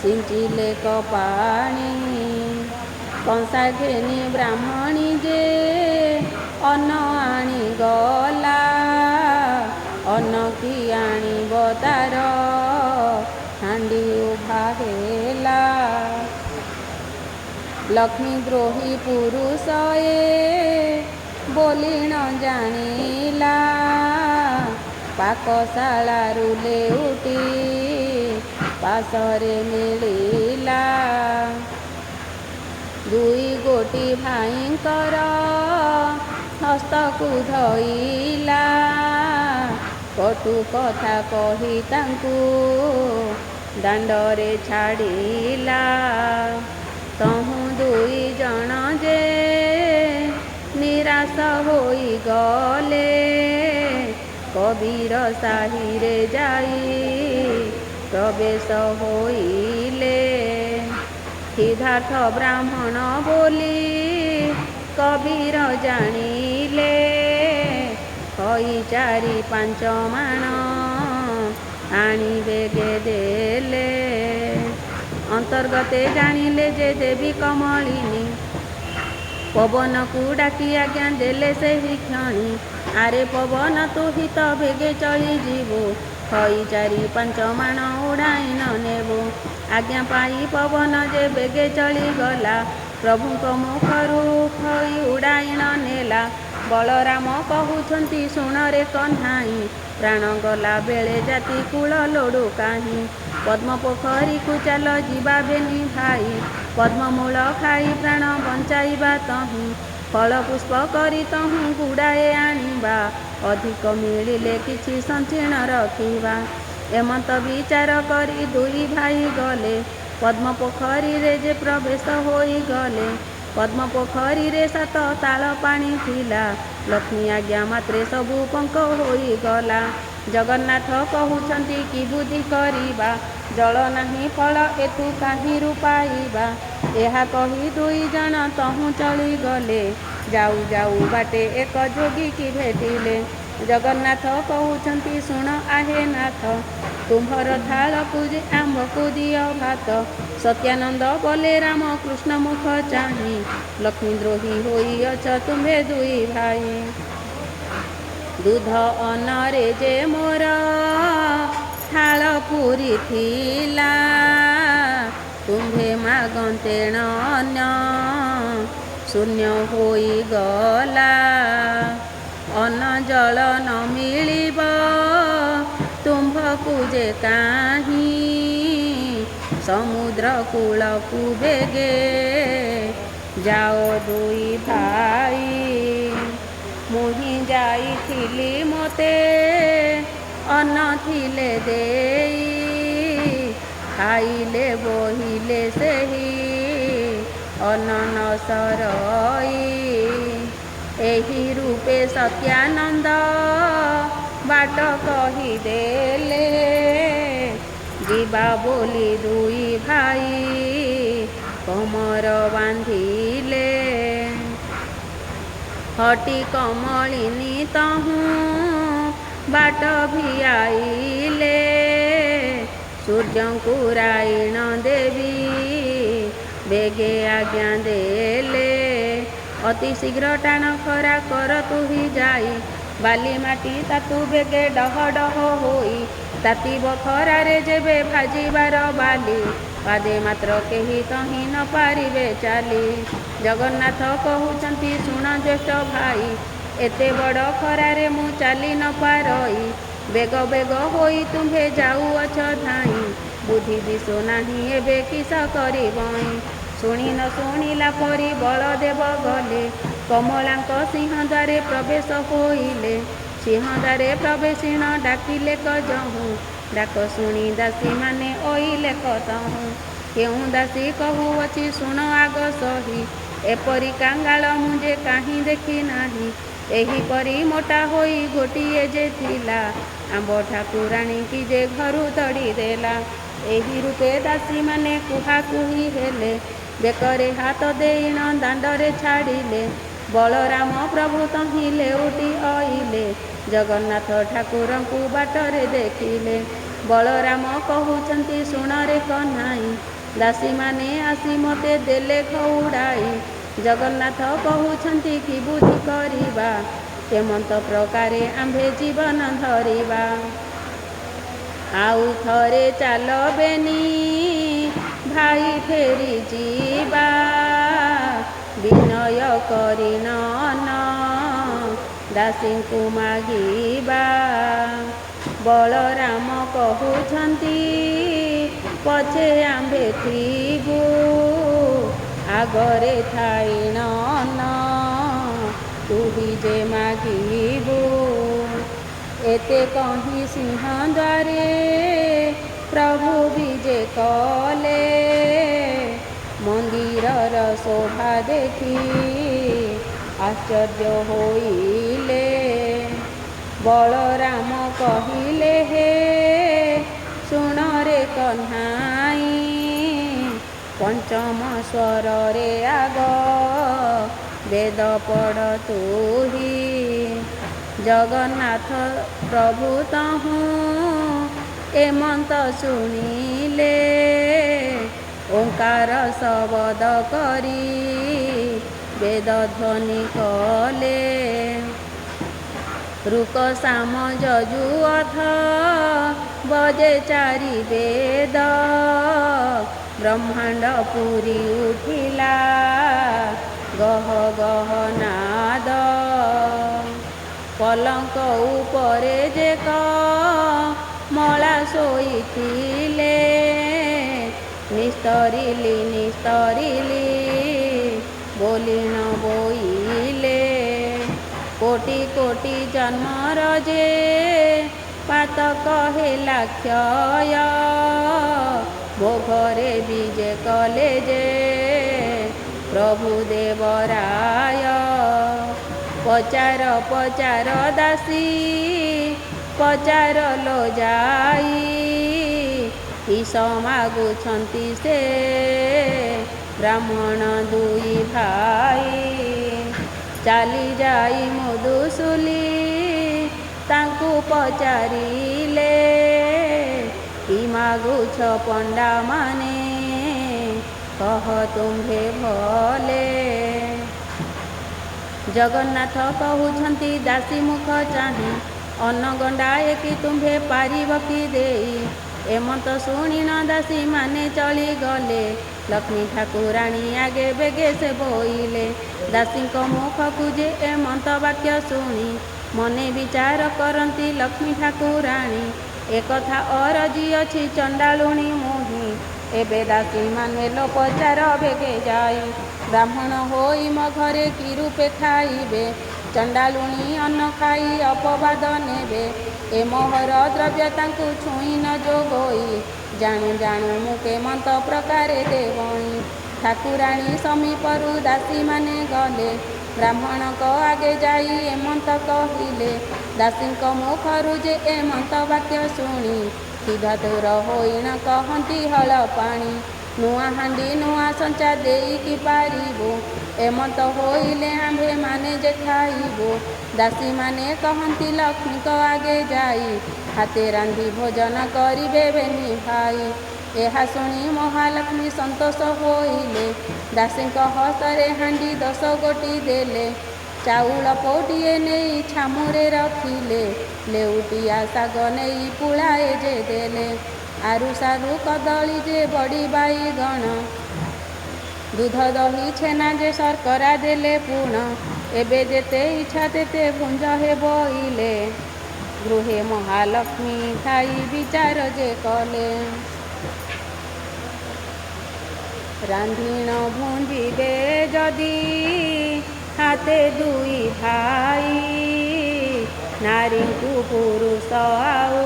ସିଞ୍ଚିଲେ କପାଣି। କଂସା ଘେନି ବ୍ରାହ୍ମଣୀ ଯେ ଅନ୍ନ ଆଣି ଗଲା। ଅନ୍ନ କି ଆଣିବ ତାର ହାଣ୍ଡି ଉଭା ହେଲା। ଲକ୍ଷ୍ମୀ ଦ୍ରୋହୀ ପୁରୁଷ ଏ ବୋଲିଣ ଜାଣିଲା। ପାକଶାଳାରୁ ଲେଉଟି ପାଶରେ ମିଳିଲା। ଦୁଇ ଗୋଟି ଭାଇଙ୍କର ହସ୍ତକୁ ଧଇଲା। କଟୁ କଥା କହି ତାଙ୍କୁ ଦାଣ୍ଡରେ ଛାଡ଼ିଲା। ତହୁଁ ଦୁଇ ଜଣ ଯେ ନିରାଶ ହୋଇଗଲେ। କବୀର ସାହିରେ ଯାଇ ପ୍ରବେଶ ହୋଇଲେ। ସିଦ୍ଧାର୍ଥ ବ୍ରାହ୍ମଣ ବୋଲି କବୀର ଜାଣିଲେ। କହି ଚାରି ପାଞ୍ଚ ମାଣ ଆଣି ବେଗେ ଦେଲେ। ଅନ୍ତର୍ଗତେ ଜାଣିଲେ ଯେ ଦେବୀ କମଳିନୀ। ପବନକୁ ଡାକି ଆଜ୍ଞା ଦେଲେ ସେହି କ୍ଷଣି। ଆରେ ପବନ ତୁ ହିତ ବେଗେ ଚଳିଯିବୁ। କହି ଚାରି ପାଞ୍ଚ ମାଣ ଉଡ଼ାଇ ନ ନେବୁ। ଆଜ୍ଞା ପାଇ ପବନ ଯେ ବେଗେ ଚଳିଗଲା। ପ୍ରଭୁଙ୍କ ମୁଖରୁ ଖଇ ଉଡ଼ାଇ ନ ନେଲା। ବଳରାମ କହୁଛନ୍ତି ଶୁଣରେ କହ୍ନାଇ। ପ୍ରାଣ ଗଲା ବେଳେ ଜାତି କୂଳ ଲୋଡ଼ୁ କାହିଁ। ପଦ୍ମ ପୋଖରୀକୁ ଚାଲ ଯିବା ବେନି ଭାଇ। ପଦ୍ମମୂଳ ଖାଇ ପ୍ରାଣ ବଞ୍ଚାଇବା ତହିଁ। ଫଳ ପୁଷ୍ପ କରି ତହୁଁ ଗୁଡ଼ାଏ ଆଣିବା। ଅଧିକ ମିଳିଲେ କିଛି ସଞ୍ଚିଣ ରଖିବା। ଏମନ୍ତ ବିଚାର କରି ଦୁଇ ଭାଇ ଗଲେ, ପଦ୍ମ ପୋଖରୀରେ ଯେ ପ୍ରବେଶ ହୋଇଗଲେ। ପଦ୍ମ ପୋଖରୀରେ 7 ତାଳ ପାଣି ଥିଲା, ଲକ୍ଷ୍ମୀ ଆଜ୍ଞା ମାତ୍ରେ ସବୁ ପଙ୍କ ହୋଇଗଲା। ଜଗନ୍ନାଥ କହୁଛନ୍ତି କି ବୁଦ୍ଧି କରିବା, ଜଳ ନାହିଁ ଫଳ ଏଠୁ କାହିଁରୁ ପାଇବା। ଏହା କହି ଦୁଇ ଜଣ ତହୁଁ ଚଳିଗଲେ, ଯାଉ ଯାଉ ବାଟେ ଏକ ଯୋଗୀକି ଭେଟିଲେ। ଜଗନ୍ନାଥ କହୁଛନ୍ତି ଶୁଣ ଆହେ ନାଥ, ତୁମ୍ଭର ଥାଳକୁ ଯେ ଆମ୍ଭକୁ ଦିଅ ଭାତ। ସତ୍ୟାନନ୍ଦ ବୋଲେ ରାମ କୃଷ୍ଣ ମୁଖ ଚାହିଁ, ଲକ୍ଷ୍ମୀ ଦ୍ରୋହୀ ହୋଇଅଛ ତୁମ୍ଭେ ଦୁଇ ଭାଇ। ଦୁଧ ଅନ୍ନରେ ଯେ ମୋର ଥାଳ ପୂରିଥିଲା, ତୁମ୍ଭେ ମାଗନ୍ତେଣ ଅନ୍ୟ ଶୂନ୍ୟ ହୋଇଗଲା। ଅନ୍ନ ଜଳ ନ ମିଳିବ ତୁମ୍ଭକୁ ଯେ କାହିଁ, ସମୁଦ୍ର କୂଳକୁ ବେଗେ ଯାଅ ଦୁଇ ଭାଇ। ମୁହିଁ ଯାଇଥିଲି ମୋତେ ଅନ୍ନ ଥିଲେ ଦେଇ, ଖାଇଲେ ବହିଲେ ସେହି ଅନ୍ନ ନ ସରଇ। ଏହି ରୂପେ ସତ୍ୟାନନ୍ଦ ବାଟ କହିଦେଲେ, ଯିବା ବୋଲି ଦୁଇ ଭାଇ କମର ବାନ୍ଧିଲେ। ହଟି କମଳିନୀ ତହୁଁ ବାଟ ଭିଆଇଲେ, ସୂର୍ଯ୍ୟଙ୍କୁ ରାଇଣ ଦେବୀ ବେଗେ ଆଜ୍ଞା ଦେଲେ। ଅତି ଶୀଘ୍ର ଟାଣ ଖରା କର ତୁହି ଯାଇ, ବାଲି ମାଟି ତାତୁ ବେଗେ ଡହ ଡହ ହୋଇ। ତାତିବ ଖରାରେ ଯେବେ ଭାଜିବାର ବାଲି, ପାଦେ ମାତ୍ର କେହି ତହିଁ ନ ପାରିବେ ଚାଲି। ଜଗନ୍ନାଥ କହୁଛନ୍ତି ଶୁଣ ଜ୍ୟେଷ୍ଠ ଭାଇ, ଏତେ ବଡ଼ ଖରାରେ ମୁଁ ଚାଲି ନ ପାରଇ। ବେଗ ବେଗ ହୋଇ ତୁମ୍ଭେ ଯାଉଅଛ ଧାଇଁ, ବୁଦ୍ଧି ଦିଶୁ ନାହିଁ ଏବେ କିସ କରିବଇଁ। ଶୁଣି ନ ଶୁଣିଲା ପରି ବଳଦେବ ଗଲେ, କମଳାଙ୍କ ସିଂହଦ୍ୱାରେ ପ୍ରବେଶ ହୋଇଲେ। ସିଂହଦ୍ୱାରେ ପ୍ରବେଶିଣ ଡାକିଲେ କଜହୁଁ, ଡାକ ଶୁଣି ଦାସୀମାନେ ଅଇଲେ କତହୁଁ। କେଉଁ ଦାସୀ କହୁଅଛି ଶୁଣ ଆଗ ସହି, ଏପରି କାଙ୍ଗାଳ ମୁଁ ଯେ କାହିଁ ଦେଖି ନାହିଁ। ଏହିପରି ମୋଟା ହୋଇ ଗୋଟିଏ ଯେ ଥିଲା, ଆମ୍ବ ଠାକୁରାଣୀକି ଯେ ଘରୁ ତଡ଼ି ଦେଲା। ଏହି ରୂପେ ଦାସୀମାନେ କୁହାକୁହି ହେଲେ, ବେକରେ ହାତ ଦେଇଣ ଦାଣ୍ଡରେ ଛାଡ଼ିଲେ। ବଳରାମ ପ୍ରଭୁ ତହିଁ ଲେଉଟି ଅଇଲେ, ଜଗନ୍ନାଥ ଠାକୁରଙ୍କୁ ବାଟରେ ଦେଖିଲେ। ବଳରାମ କହୁଛନ୍ତି ଶୁଣରେ କହ୍ନାଇ, ଦାସୀମାନେ ଆସି ମୋତେ ଦେଲେ ଖଉଡ଼ାଇ। ଜଗନ୍ନାଥ କହୁଛନ୍ତି କି ବୁଦ୍ଧି କରିବା, କେମନ୍ତ ପ୍ରକାରେ ଆମ୍ଭେ ଜୀବନ ଧରିବା। ଆଉ ଥରେ ଚାଲ ବେନି ଭାଇ ଫେରି ଯିବା, ବିନୟ କରି ନନ ଦାସୀଙ୍କୁ ମାଗିବା। ବଳରାମ କହୁଛନ୍ତି ପଛେ ଆମ୍ଭେ ଥିବୁ, ଆଗରେ ଥାଇ ନନ ତୁହି ଯେ ମାଗିବୁ। ଏତେ କହି ସିଂହଦ୍ୱାରେ ପ୍ରଭୁ ବିଜେ କଲେ, ମନ୍ଦିରର ଶୋଭା ଦେଖି ଆଶ୍ଚର୍ଯ୍ୟ ହୋଇଲେ। ବଳରାମ କହିଲେ ହେ ଶୁଣରେ କହ୍ନାଇ, ପଞ୍ଚମ ସ୍ୱରରେ ଆଗ ବେଦ ପଢ଼ ତୁହି। ଜଗନ୍ନାଥ ପ୍ରଭୁ ତହୁଁ ଏମନ୍ତ ଶୁଣିଲେ, ଓଙ୍କାର ଶବଦ କରି ବେଦ ଧ୍ୱନି କଲେ। ଋକ ସାମ ଯଜୁ ଅଥ ବଜେ ଚାରି ବେଦ, ବ୍ରହ୍ମାଣ୍ଡ ପୁରି ଉଠିଲା ଗହ ଗହ ନାଦ। ପଲଙ୍କ ଉପରେ ଯେ କମଳା ଶୋଇଥିଲେ, ନିସ୍ତରିଲି ନିସ୍ତରିଲି ବୋଲିଣ ବୋଇଲେ। କୋଟି କୋଟି ଜନ୍ମର ଯେ ପାତକ ହେଲା କ୍ଷୟ ଭୋଗରେ ବିଜେ କଲେ ଯେ ପ୍ରଭୁ ଦେବରାୟ। ପଚାର ପଚାର ଦାସୀ ପଚାର ଲୋ ଯାଇ କିସ ମାଗୁଛନ୍ତି ସେ ବ୍ରାହ୍ମଣ ଦୁଇ ଭାଇ। ଚାଲି ଯାଇ ମଧୁସୁଲି ତାଙ୍କୁ ପଚାରିଲେ କି ମାଗୁଛ ପଣ୍ଡାମାନେ କହ ତୁମ୍ଭେ ଭଲେ। ଜଗନ୍ନାଥ କହୁଛନ୍ତି ଦାସୀ ମୁଖ ଚାହିଁ ଅନ୍ନ ଗଣ୍ଡାଏ କି ତୁମ୍ଭେ ପାରିବ କି ଦେଇ। ଏମନ୍ତ ଶୁଣିନ ଦାସୀ ମାନେ ଚଳିଗଲେ ଲକ୍ଷ୍ମୀ ଠାକୁରାଣୀ ଆଗେ ବେଗେ ସେ ବୋଇଲେ। ଦାସୀଙ୍କ ମୁଖକୁ ଯେ ଏମନ୍ତ ବାକ୍ୟ ଶୁଣି ମନେ ବିଚାର କରନ୍ତି ଲକ୍ଷ୍ମୀ ଠାକୁରାଣୀ ଏକଥା ଅରଜି ଅଛି ଚଣ୍ଡାଳୁଣୀ ମୁହିଁ। ଏବେ ଦାସୀ ମାନେ ଲୋ ପଚାର ବେଗେ ଯାଇ ବ୍ରାହ୍ମଣ ହୋଇ ମୋ ଘରେ କି ରୂପେ ଖାଇବେ। ଚଣ୍ଡାଳୁଣୀ ଅନ୍ନ ଖାଇ ଅପବାଦ ନେବେ ଏ ମୋହର ଦ୍ରବ୍ୟ ତାଙ୍କୁ ଛୁଇଁ ନ ଯୋଗୋଇ। ଜାଣୁ ଜାଣୁ ମୁଁ କେମନ୍ତ ପ୍ରକାରେ ଦେବଣି। ଠାକୁରାଣୀ ସମୀପରୁ ଦାସୀମାନେ ଗଲେ ବ୍ରାହ୍ମଣଙ୍କ ଆଗେ ଯାଇ ଏମନ୍ତ କହିଲେ। ଦାସୀଙ୍କ ମୁଖରୁ ଯେ ଏମନ୍ତ ବାକ୍ୟ ଶୁଣି ସିଧା ଦୂର ହୋଇଣ କହନ୍ତି ହଳ ପାଣି। ନୂଆ ହାଣ୍ଡି ନୂଆ ସଞ୍ଚା ଦେଇକି ପାରିବୁ ଏମନ୍ତ ହୋଇଲେ ଆମ୍ଭେମାନେ ଯେ ଖାଇବୁ। ଦାସୀମାନେ କହନ୍ତି ଲକ୍ଷ୍ମୀଙ୍କ ଆଗେ ଯାଇ ହାତେ ରାନ୍ଧି ଭୋଜନ କରିବେ ବେନି ଭାଇ। ଏହା ଶୁଣି ମହାଲକ୍ଷ୍ମୀ ସନ୍ତୋଷ ହୋଇଲେ ଦାସୀଙ୍କ ହସ୍ତରେ ହାଣ୍ଡି 10 ଗୋଟି ଦେଲେ। ଚାଉଳ ପୋଟିଏ ନେଇ ଛାମୁରେ ରଖିଲେ ଲେଉଟିଆ ଶାଗ ନେଇ ପୁଳାଏ ଯେ ଦେଲେ। ଆରୁ ସାରୁ କଦଳୀ ଯେ ବଡ଼ି ବାଇଗଣ ଦୁଧ ଦହି ଛେନା ଯେ ଶର୍କରା ଦେଲେ ପୁଣ। ଏବେ ଯେତେ ଇଚ୍ଛା ତେତେ ଭୁଞ୍ଜ ହେ ବୋଇଲେ ଗୃହେ ମହାଲକ୍ଷ୍ମୀ ଖାଇ ବିଚାର ଯେ କଲେ। ରାନ୍ଧିଣ ଭୁଞ୍ଜିବେ ଯଦି ହାତେ ଦୁଇ ଭାଇ ନାରୀଙ୍କୁ ପୁରୁଷ ଆଉ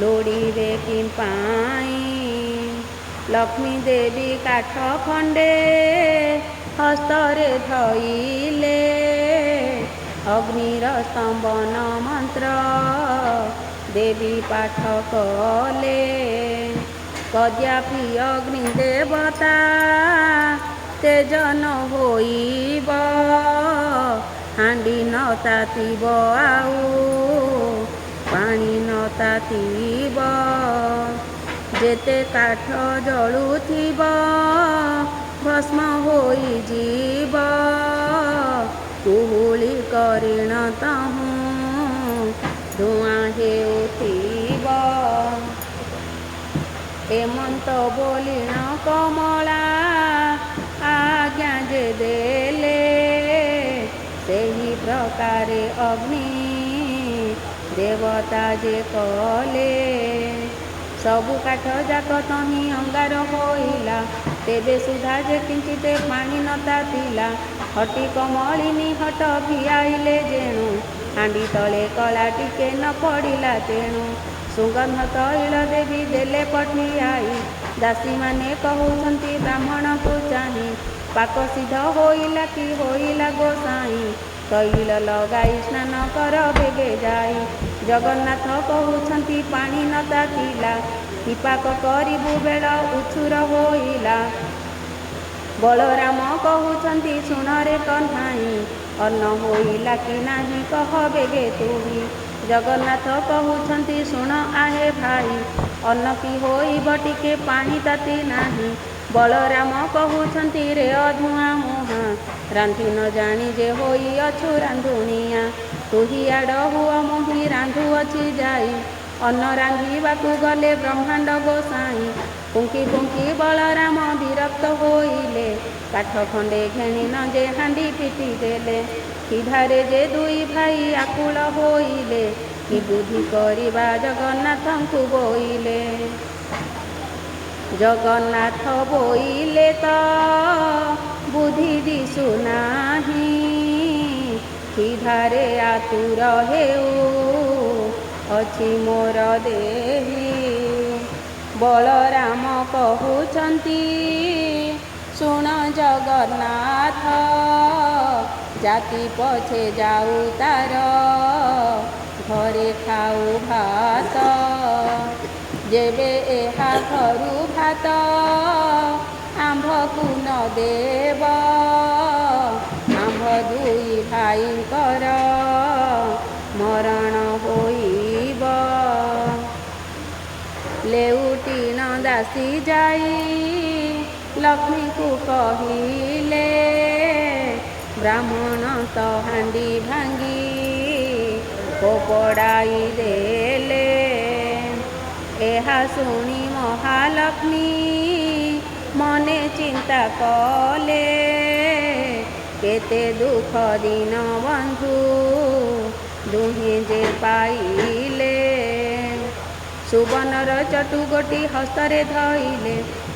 ଲୋଡ଼ିବେ କି ପାଇଁ। ଲକ୍ଷ୍ମୀ ଦେବୀ କାଠ ଖଣ୍ଡେ ହସ୍ତରେ ଧଇଲେ ଅଗ୍ନିର ସ୍ତମ୍ଭନ ମନ୍ତ୍ର ଦେବୀ ପାଠ କଲେ। କଦ୍ୟାପି ଅଗ୍ନି ଦେବତା ତେଜ ନ ହୋଇବ ହାଣ୍ଡି ନ ତାତିବ ଆଉ ପାଣି ନ ତାତିବ। ଯେତେ କାଠ ଜଳୁଥିବ ଭସ୍ମ ହୋଇଯିବ କୁହୁଳି କରିଣ ତହୁଁ ଧୂଆଁ ହେଉଥିବ। ଏମନ୍ତ ବୋଲିଣ କମଳା ଆଜ୍ଞା ଯେ ଦେଲେ ସେହି ପ୍ରକାରେ ଅଗ୍ନି ଦେବତା ଯେ କଲେ। ସବୁ କାଠ ଯାକ ତହିଁ ଅଙ୍ଗାର ହୋଇଲା ତେବେ ସୁଦ୍ଧା ଯେ କିଞ୍ଚିତେ ପାଣି ନ ତାତିଲା। ହଟି କମଳିନୀ ହଟ ଭିଆଇଲେ ଯେଣୁ ହାଣ୍ଡି ତଳେ କଳା ଟିକେ ନ ପଡ଼ିଲା ତେଣୁ। ସୁଗନ୍ଧ ତୈଳ ଦେବୀ ଦେଲେ ପଠିଆଇ ଦାସୀମାନେ କହୁଛନ୍ତି ବ୍ରାହ୍ମଣକୁ ଚାହିଁ ପାକ ସିଦ୍ଧ ହୋଇଲା କି ହୋଇଲା ଗୋସାଇଁ। ତୈଳ ଲଗାଇ ସ୍ନାନ କର ବେଗେ ଯାଇ। ଜଗନ୍ନାଥ କହୁଛନ୍ତି ପାଣି ନ ତାତିଲା କି ପାକ କରିବୁ ବେଳ ଉଛୁର ହୋଇଲା। ବଳରାମ କହୁଛନ୍ତି ଶୁଣରେ କହ୍ନାଇ ଅନ୍ନ ହୋଇଲା କି ନାହିଁ କହ ବେଗେ ତୁହି। ଜଗନ୍ନାଥ କହୁଛନ୍ତି ଶୁଣ ଆହେ ଭାଇ ଅନ୍ନ କି ହୋଇବ ଟିକେ ପାଣି ତାତି ନାହିଁ। ବଳରାମ କହୁଛନ୍ତି ରେ ଅଧୁଆଁ ମୁହାଁ ରାନ୍ଧି ନ ଜାଣି ଯେ ହୋଇଅଛୁ ରାନ୍ଧୁଣିଆ। ତୁହି ଆଡ଼ ହୁଅ ମୁହିଁ ରାନ୍ଧୁଅଛି ଯାଇ। ଅନ୍ନ ରାନ୍ଧିବାକୁ ଗଲେ ବ୍ରହ୍ମାଣ୍ଡ ଗୋସାଇଁ। ପୁଙ୍କି ପୁଙ୍କି ବଳରାମ ବିରକ୍ତ ହୋଇଲେ କାଠ ଖଣ୍ଡେ ଘେଣି ନ ଯେ ହାଣ୍ଡି ପିଟି ଦେଲେ। ସିଧାରେ ଯେ ଦୁଇ ଭାଇ ଆକୁଳ ହୋଇଲେ କି ବୁଦ୍ଧି କରିବା ଜଗନ୍ନାଥଙ୍କୁ ବୋଇଲେ। ଜଗନ୍ନାଥ ବୋଇଲେ ତ ବୁଦ୍ଧି ଦିଶୁନାହିଁ ସିଧାରେ ଆତୁର ହେଉ ଅଛି ମୋର ଦେହି। ବଳରାମ କହୁଛନ୍ତି ଶୁଣ ଜଗନ୍ନାଥ, ଜାତି ପଛେ ଯାଉ ତାର, ଘରେ ଖାଉ ଭାତ। ଯେବେ ଏହା ଘରୁ ଭାତ ଆମ୍ଭକୁ ନ ଦେବ, ଆମ୍ଭ ଦୁଇ ଭାଇଙ୍କର ମରଣ ହୋଇବ। ଲେଉଟିଣ ଦାସୀ ଯାଇ ଲକ୍ଷ୍ମୀକୁ କହିଲେ, ବ୍ରାହ୍ମଣ ତ ହାଣ୍ଡି ଭାଙ୍ଗି ଫୋପଡ଼ାଇ ଦେଲେ। ଏହା ଶୁଣି ମହାଲକ୍ଷ୍ମୀ ମନେ ଚିନ୍ତା କଲେ, କେତେ ଦୁଃଖ ଦିନ ବନ୍ଧୁ ଦୁହେଁ ଯେ ପାଇଲେ। ସୁବର୍ଣ୍ଣର ଚଟୁ ଗୋଟି ହସ୍ତରେ ଧଇଲେ,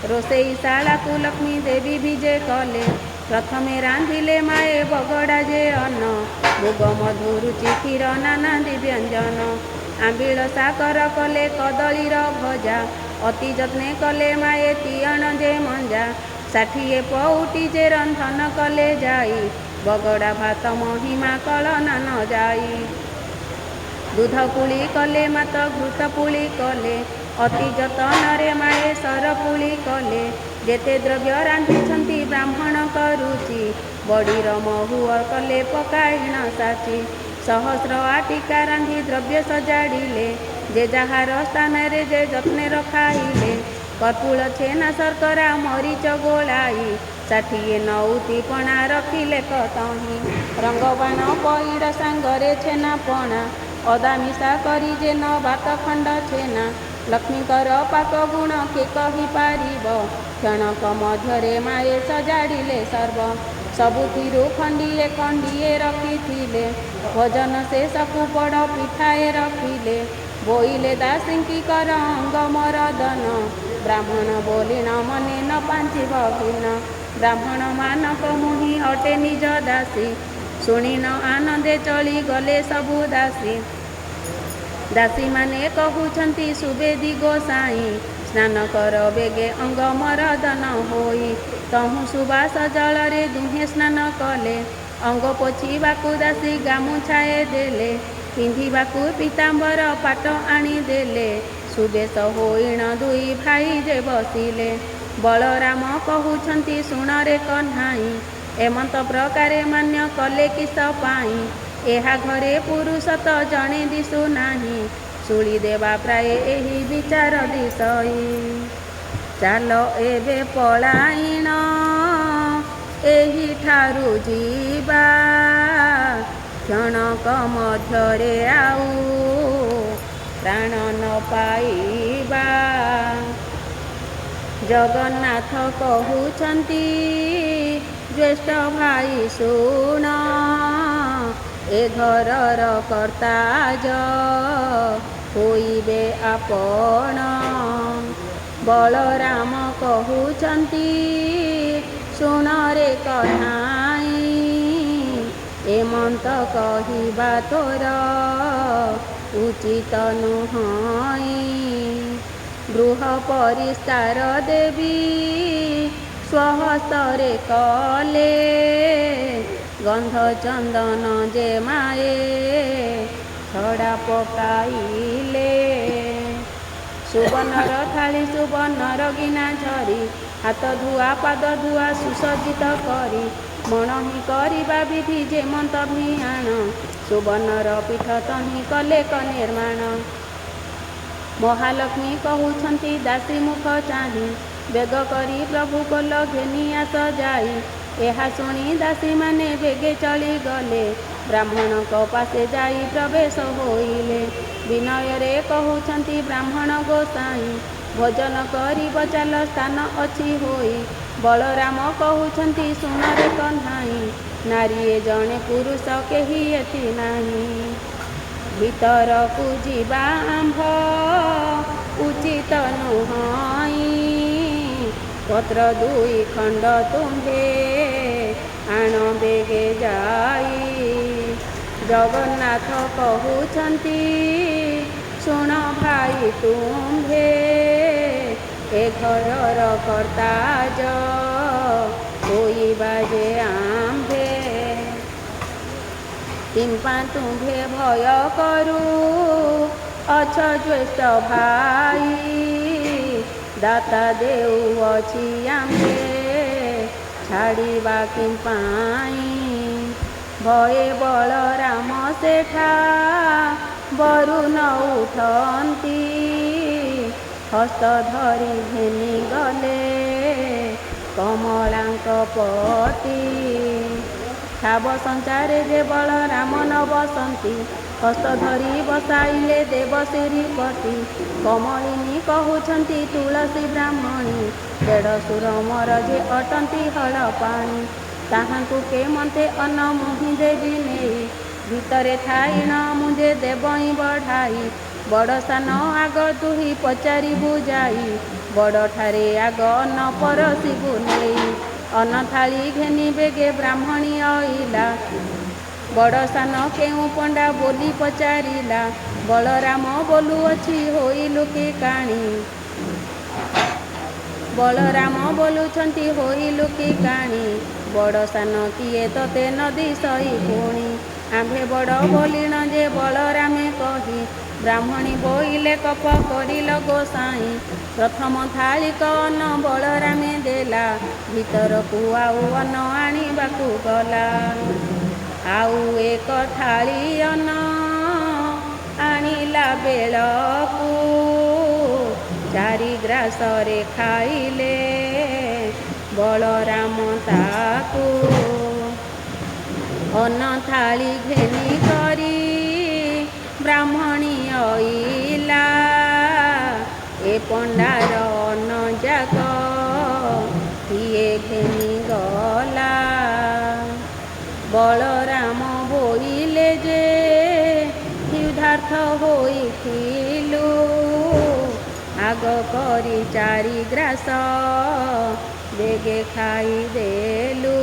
ରୋଷେଇଶାଳାକୁ ଲକ୍ଷ୍ମୀ ଦେବୀ ବିଜେ କଲେ। ପ୍ରଥମେ ରାନ୍ଧିଲେ ମାଏ ବଗଡ଼ା ଯେ ଅନ୍ନ, ମୁଗ ମଧୁ ରୁଚି କ୍ଷୀର ନାନାଦି ବ୍ୟଞ୍ଜନ। ଆମ୍ବିଳ ସାକର କଲେ କଦଳୀର ଭଜା, ଅତି ଯତ୍ନେ କଲେ ମାଏ ତିଅଣ ଯେ ମଞ୍ଜା। 60 ପଉଟି ଯେ ରନ୍ଧନ କଲେ ଯାଇ, ବଗଡ଼ା ଭାତ ମହିମା କଳନା ନ ଯାଇ। ଦୁଧ ପୁଳି କଲେ ମାତ ଘୃତ ପୁଳି କଲେ, ଅତି ଯତନରେ ମାଏ ସର ପୁଳି କଲେ। ଯେତେ ଦ୍ରବ୍ୟ ରାନ୍ଧିଛନ୍ତି ବ୍ରାହ୍ମଣ କରୁଚି, ବଡ଼ିର ମହୁଅ କଲେ ପକାଇଣ ସାଚି। ସହସ୍ର ଆଟିକା ରାନ୍ଧି ଦ୍ରବ୍ୟ ସଜାଡ଼ିଲେ, ଯେ ଯାହାର ସ୍ଥାନରେ ଯେ ଯତ୍ନେ ରଖାଇଲେ। କର୍ପୂର ଛେନା ଶର୍କରା ମରିଚ ଗୋଳାଇ, 60 ନଉତି ପଣା ରଖିଲେ କତହିଁ। ରଙ୍ଗବାଣ ପଇଡ଼ ସାଙ୍ଗରେ ଛେନା ପଣା, ଅଦା ମିଶା କରି ଯେ ବାତ ଖଣ୍ଡ ଛେନା। ଲକ୍ଷ୍ମୀଙ୍କର ପାକ ଗୁଣ କେ କହିପାରିବ, କ୍ଷଣକ ମଧ୍ୟରେ ମାଏ ସଜାଡ଼ିଲେ ସର୍ବ। ସବୁଥିରୁ ଖଣ୍ଡିଏ ଖଣ୍ଡିଏ ରଖିଥିଲେ, ଭୋଜନ ଶେଷକୁ ପୋଡ଼ ପିଠାଏ ରଖିଲେ। ବୋଇଲେ ଦାସୀଙ୍କି କର ଅଙ୍ଗ ମରଦନ, ବ୍ରାହ୍ମଣ ବୋଲିଣ ମନେ ନ ପାଞ୍ଚିବ ଭିନ୍ନ। ବ୍ରାହ୍ମଣ ମାନକ ମୁହିଁ ଅଟେ ନିଜ ଦାସୀ, ଶୁଣିନ ଆନନ୍ଦେ ଚଳି ଗଲେ ସବୁ ଦାସୀ। ଦାସୀମାନେ କହୁଛନ୍ତି ସୁବେଦୀ ଗୋସାଇଁ, ସ୍ନାନ କର ବେଗେ ଅଙ୍ଗ ମରଦନ ହୋଇ। ତହୁଁ ସୁବାସ ଜଳରେ ଦୁହେଁ ସ୍ନାନ କଲେ, ଅଙ୍ଗ ପୋଛିବାକୁ ଦାସୀ ଗାମୁଛାଏ ଦେଲେ। ପିନ୍ଧିବାକୁ ପୀତାମ୍ବର ପାଟ ଆଣିଦେଲେ, ସୁବେଶ ହୋଇଣ ଦୁଇ ଭାଇ ଯେ ବସିଲେ। ବଳରାମ କହୁଛନ୍ତି ଶୁଣରେ କହ୍ନାଇ, ଏମନ୍ତ ପ୍ରକାରେ ମାନ୍ୟ କଲେ କିସ ପାଇଁ। ଏହା ଘରେ ପୁରୁଷ ତ ଜଣେ ଦିଶୁ ନାହିଁ, ଶୁଳି ଦେବା ପ୍ରାୟ ଏହି ବିଚାର ଦିଶଇ। ଚାଲ ଏବେ ପଳାଇଣ ଏହିଠାରୁ ଯିବା, କ୍ଷଣକ ମଧ୍ୟରେ ଆଉ ପ୍ରାଣ ନ ପାଇବା। ଜଗନ୍ନାଥ କହୁଛନ୍ତି ଜ୍ୟେଷ୍ଠ ଭାଇ ଶୁଣ, ଏ ଘରର କର୍ତ୍ତା ଆଜ ହୋଇବେ ଆପଣ। ବଳରାମ କହୁଛନ୍ତି ଶୁଣରେ କହ୍ନାଇ, ଏମନ୍ତ କହିବା ତୋର ଉଚିତ ନୁହଁ। ଗୃହ ପରିଷ୍କାର ଦେବୀ ସ୍ୱହସ୍ତରେ କଲେ, ଗନ୍ଧ ଚନ୍ଦନ ଯେ ମାଏ ଛଡ଼ା ପକାଇଲେ। ସୁବର୍ଣ୍ଣର ଥାଳି ସୁବର୍ଣ୍ଣର ଗିନା ଝରି, ହାତ ଧୁଆ ପାଦ ଧୁଆ ସୁସଜ୍ଜିତ କରି। ମଣହି କରିବା ବିଧି ଯେମନ୍ତ ଭିଆଣ, ସୁବର୍ଣ୍ଣର ପୀଠ ତହିଁ କଲେ ନିର୍ମାଣ। ମହାଲକ୍ଷ୍ମୀ କହୁଛନ୍ତି ଦାସୀ ମୁଖ ଚାହିଁ, ବେଗ କରି ପ୍ରଭୁ କୋଲ ଘେନି ଆସ ଯାଇ। ଏହା ଶୁଣି ଦାସୀମାନେ ବେଗେ ଚଳିଗଲେ, ବ୍ରାହ୍ମଣଙ୍କ ପାଶେ ଯାଇ ପ୍ରବେଶ ହୋଇଲେ। ବିନୟରେ କହୁଛନ୍ତି ବ୍ରାହ୍ମଣ ଗୋସାଇଁ, ଭୋଜନ କରିବ ଚାଲ ସ୍ଥାନ ଅଛି ହୋଇ। ବଳରାମ କହୁଛନ୍ତି ଶୁଣରେ କହ୍ନାଇ, ନାରୀଏ ଜଣେ ପୁରୁଷ କେହି ଏଠି ନାହିଁ। ଭିତରକୁ ଯିବା ଆମ୍ଭ ଉଚିତ ନୁହଁ, ପତ୍ର 2 ଖଣ୍ଡ ତୁମ୍ଭେ ଆଣ ବେଗେ ଯାଇ। ଜଗନ୍ନାଥ କହୁଛନ୍ତି ଶୁଣ ଭାଇ ତୁମ୍ଭେ ଏ ଘରର କର୍ତ୍ତା ଯ ହୋଇବା ଯେ ଆମ୍ଭେ କିମ୍ପା ତୁମ୍ଭେ ଭୟ କରୁ ଅଛ ଜ୍ୟେଷ୍ଠ ଭାଇ ଦାତା ଦେଉଅଛି ଆମ୍ଭେ ଛାଡ଼ିବା କିମ୍ପାଇ ଭୟେ ବଳରାମ ସେଠା ବରୁଣ ଉଠନ୍ତି ହସ୍ତ ଧରି ଘେନି ଗଲେ କମଳାଙ୍କ ପତି ଠାବ ସଞ୍ଚାରେ ଯେ ବଳରାମ ନ ବସନ୍ତି ହସ୍ତ ଧରି ବସାଇଲେ ଦେବଶ୍ରୀପତି କମଳିନୀ କହୁଛନ୍ତି ତୁଳସୀ ବ୍ରାହ୍ମଣୀ ଦେଢ଼ଶୁର ମୋର ଯେ ଅଟନ୍ତି ହଳ ପାଣି ତାହାଙ୍କୁ କେମନ୍ତେ ଅନ୍ନ ମୁହିଁ ଦେବି ନେଇ ଭିତରେ ଥାଇ ନ ମୁଞ୍ଜେ ଦେବଇଁ ବଢ଼ାଇ ବଡ଼ ସାନ ଆଗ ତୁହି ପଚାରିବୁ ଯାଇ ବଡ଼ଠାରେ ଆଗ ଅନ୍ନ ପରସିବୁ ନେଇ ଅନ୍ନ ଥାଳି ଘେନି ବେଗେ ବ୍ରାହ୍ମଣୀ ଅଇଲା ବଡ଼ ସାନ କେଉଁ ପଣ୍ଡା ବୋଲି ପଚାରିଲା ବଳରାମ ବୋଲୁଅଛି ହୋଇଲୁ କି କାଣି ବଳରାମ ବୋଲୁଛନ୍ତି ହୋଇଲୁ କି କାଣି ବଡ଼ ସାନ କିଏ ତତେ ନଦୀ ସହି ପୁଣି ଆମ୍ଭେ ବଡ଼ ବୋଲିଣ ଯେ ବଳରାମେ କହି ବ୍ରାହ୍ମଣୀ ବୋଇଲେ କପ କରିଲ ଗୋସାଇଁ ପ୍ରଥମ ଥାଳିକ ଅନ୍ନ ବଳରାମେ ଦେଲା ଭିତରକୁ ଆଉ ଅନ୍ନ ଆଣିବାକୁ ଗଲା ଆଉ ଏକ ଥାଳି ଅନ୍ନ ଆଣିଲା ବେଳକୁ ଚାରି ଗ୍ରାସରେ ଖାଇଲେ ବଳରାମ ତାକୁ ଅନ୍ନ ଥାଳି ଘେନି କରି ବ୍ରାହ୍ମଣୀ ଅଇଲା ଏ ପଣ୍ଡାର ଅନ୍ନ ଯାକ କିଏ ଘେନି ଗଲା ବଳରାମ ବୋଇଲେ ଯେ କ୍ଷୁଧାର୍ଥ ହୋଇଥିଲୁ ଆଗ କରି ଚାରି ଗ୍ରାସ ବେଗେ ଖାଇଦେଲୁ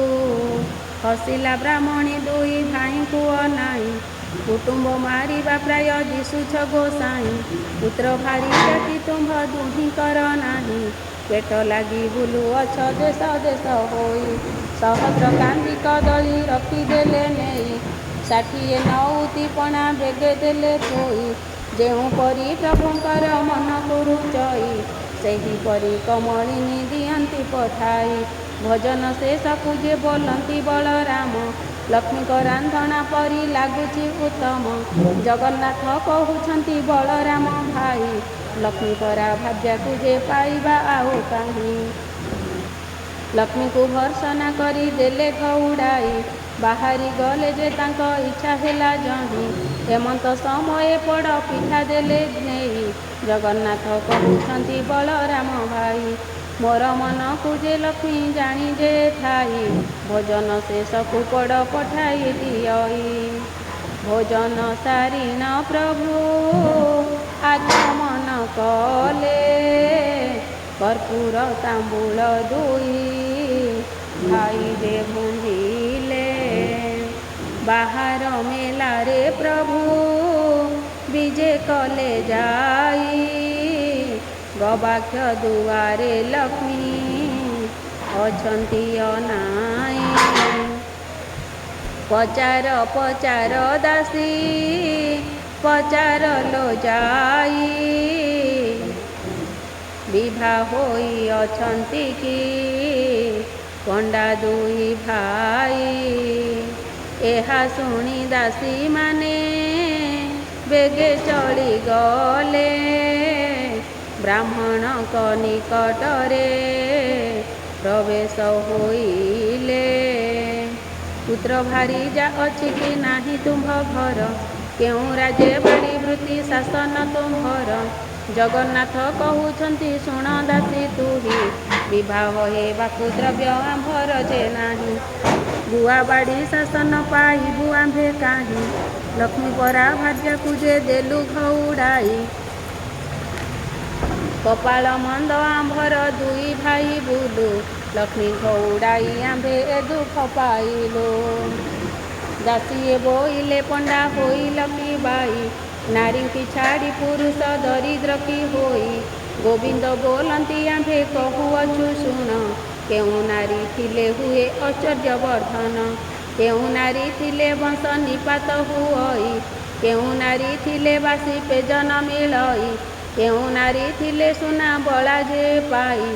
ହସିଲା ବ୍ରାହ୍ମଣୀ ଦୁଇ ଭାଇଙ୍କୁ ଅନାଇ କୁଟୁମ୍ବ ମାରିବା ପ୍ରାୟ ଦିଶୁଛ ଗୋସାଇଁ ପୁତ୍ର ଭାରି ଜାତି ତୁମ୍ଭ ଦୁହିଁଙ୍କର ନାହିଁ ପେଟ ଲାଗି ବୁଲୁଅଛ ଦେଶ ଦେଶ ହୋଇ ସହସ୍ର କାନ୍ଦି କଦଳୀ ରଖିଦେଲେ ନେଇ 60 ନଉତି ପଣା ବେଗେ ଦେଲେ ଥୋଇ ଯେଉଁପରି ପ୍ରଭୁଙ୍କର ମନକୁ ରୁଚଇ ସେହିପରି କମଳିନୀ ଦିଅନ୍ତି ପଠାଇ ଭଜନ ଶେଷକୁ ଯେ ବୋଲନ୍ତି ବଳରାମ ଲକ୍ଷ୍ମୀଙ୍କ ରାନ୍ଧଣା ପରି ଲାଗୁଛି ଉତ୍ତମ ଜଗନ୍ନାଥ କହୁଛନ୍ତି ବଳରାମ ଭାଇ ଲକ୍ଷ୍ମୀ ପରା ଭାର୍ଯ୍ୟାକୁ ଯେ ପାଇବା ଆଉ କାହିଁ ଲକ୍ଷ୍ମୀକୁ ଭର୍ସନା କରି ଦେଲେ ଘଉଡ଼ାଇ ବାହାରି ଗଲେ ଯେ ତାଙ୍କ ଇଚ୍ଛା ହେଲା ଜହିଁ ହେମନ୍ତ ସମୟେ ପୋଡ଼ ପିଠା ଦେଲେ ନେଇ ଜଗନ୍ନାଥ କହୁଛନ୍ତି ବଳରାମ ଭାଇ ମୋର ମନକୁ ଯେ ଲକ୍ଷ୍ମୀ ଜାଣି ଯେ ଥାଇ ଭୋଜନ ଶେଷକୁ ପୋଡ଼ ପଠାଇ ଦିଅଇ ଭୋଜନ ସାରିଣ ପ୍ରଭୁ ଆଗମନ କଲେ କର୍ପୂର ତାମ୍ବୁଳ ଦୁଇ ଖାଇବେ ଭୁଞ୍ଜିଲେ ବାହାର ମେଲାରେ ପ୍ରଭୁ ବିଜେ କଲେ ଯାଇ ଗବାକ୍ଷ ଦୁଆରେ ଲକ୍ଷ୍ମୀ ଅଛନ୍ତି ଅନାଇ ପଚାର ପଚାର ଦାସୀ ପଚାର ଲୋ ଯାଇ ବିଭା ହୋଇ ଅଛନ୍ତି କି ପଣ୍ଡା ଦୁଇ ଭାଇ ଏହା ଶୁଣି ଦାସୀମାନେ ବେଗେ ଚଳିଗଲେ ବ୍ରାହ୍ମଣଙ୍କ ନିକଟରେ ପ୍ରବେଶ ହୋଇଲେ ପୁତ୍ର ଭାରି ଯା ଅଛି କି ନାହିଁ ତୁମ୍ଭ ଘର କେଉଁ ରାଜ୍ୟ ବାଡ଼ି ବୃତ୍ତି ଶାସନ ତୁମ୍ଭର ଜଗନ୍ନାଥ କହୁଛନ୍ତି ଶୁଣ ଦାସୀ ତୁହି ବିବାହ ହେବାକୁ ଦ୍ରବ୍ୟ ଆମ୍ଭର ଯେ ନାହିଁ ଗୁଆ ବାଡ଼ି ଶାସନ ପାଇବୁ ଆମ୍ଭେ କାହିଁ ଲକ୍ଷ୍ମୀ ପରା ଭାର୍ଯ୍ୟାକୁ ଯେ ଦେଲୁ ଘଉଡ଼ାଇ କପାଳ ମନ୍ଦ ଆମ୍ଭର ଦୁଇ ଭାଇ ବୁଲୁ ଲକ୍ଷ୍ମୀ ଘଉଡ଼ାଇ ଆମ୍ଭେ ଏ ଦୁଃଖ ପାଇଲୁ ଦାସୀଏ ବୋଇଲେ ପଣ୍ଡା ହୋଇଲ କି ବାଇ ନାରୀ କି ଛାଡ଼ି ପୁରୁଷ ଦରିଦ୍ର କି ହୋଇ ଗୋବିନ୍ଦ ବୋଲନ୍ତି ଆମ୍ଭେ କହୁଅଛୁ ଶୁଣ। କେଉଁ ନାରୀ ଥିଲେ ହୁଏ ଐଶ୍ୱର୍ଯ୍ୟ ବର୍ଦ୍ଧନ, କେଉଁ ନାରୀ ଥିଲେ ବଂଶ ନିପାତ ହୁଅଇ, କେଉଁ ନାରୀ ଥିଲେ ବାସି ପେଜ ନ ମିଳଇ, କେଉଁ ନାରୀ ଥିଲେ ସୁନା ବଳା ଯେ ପାଇ,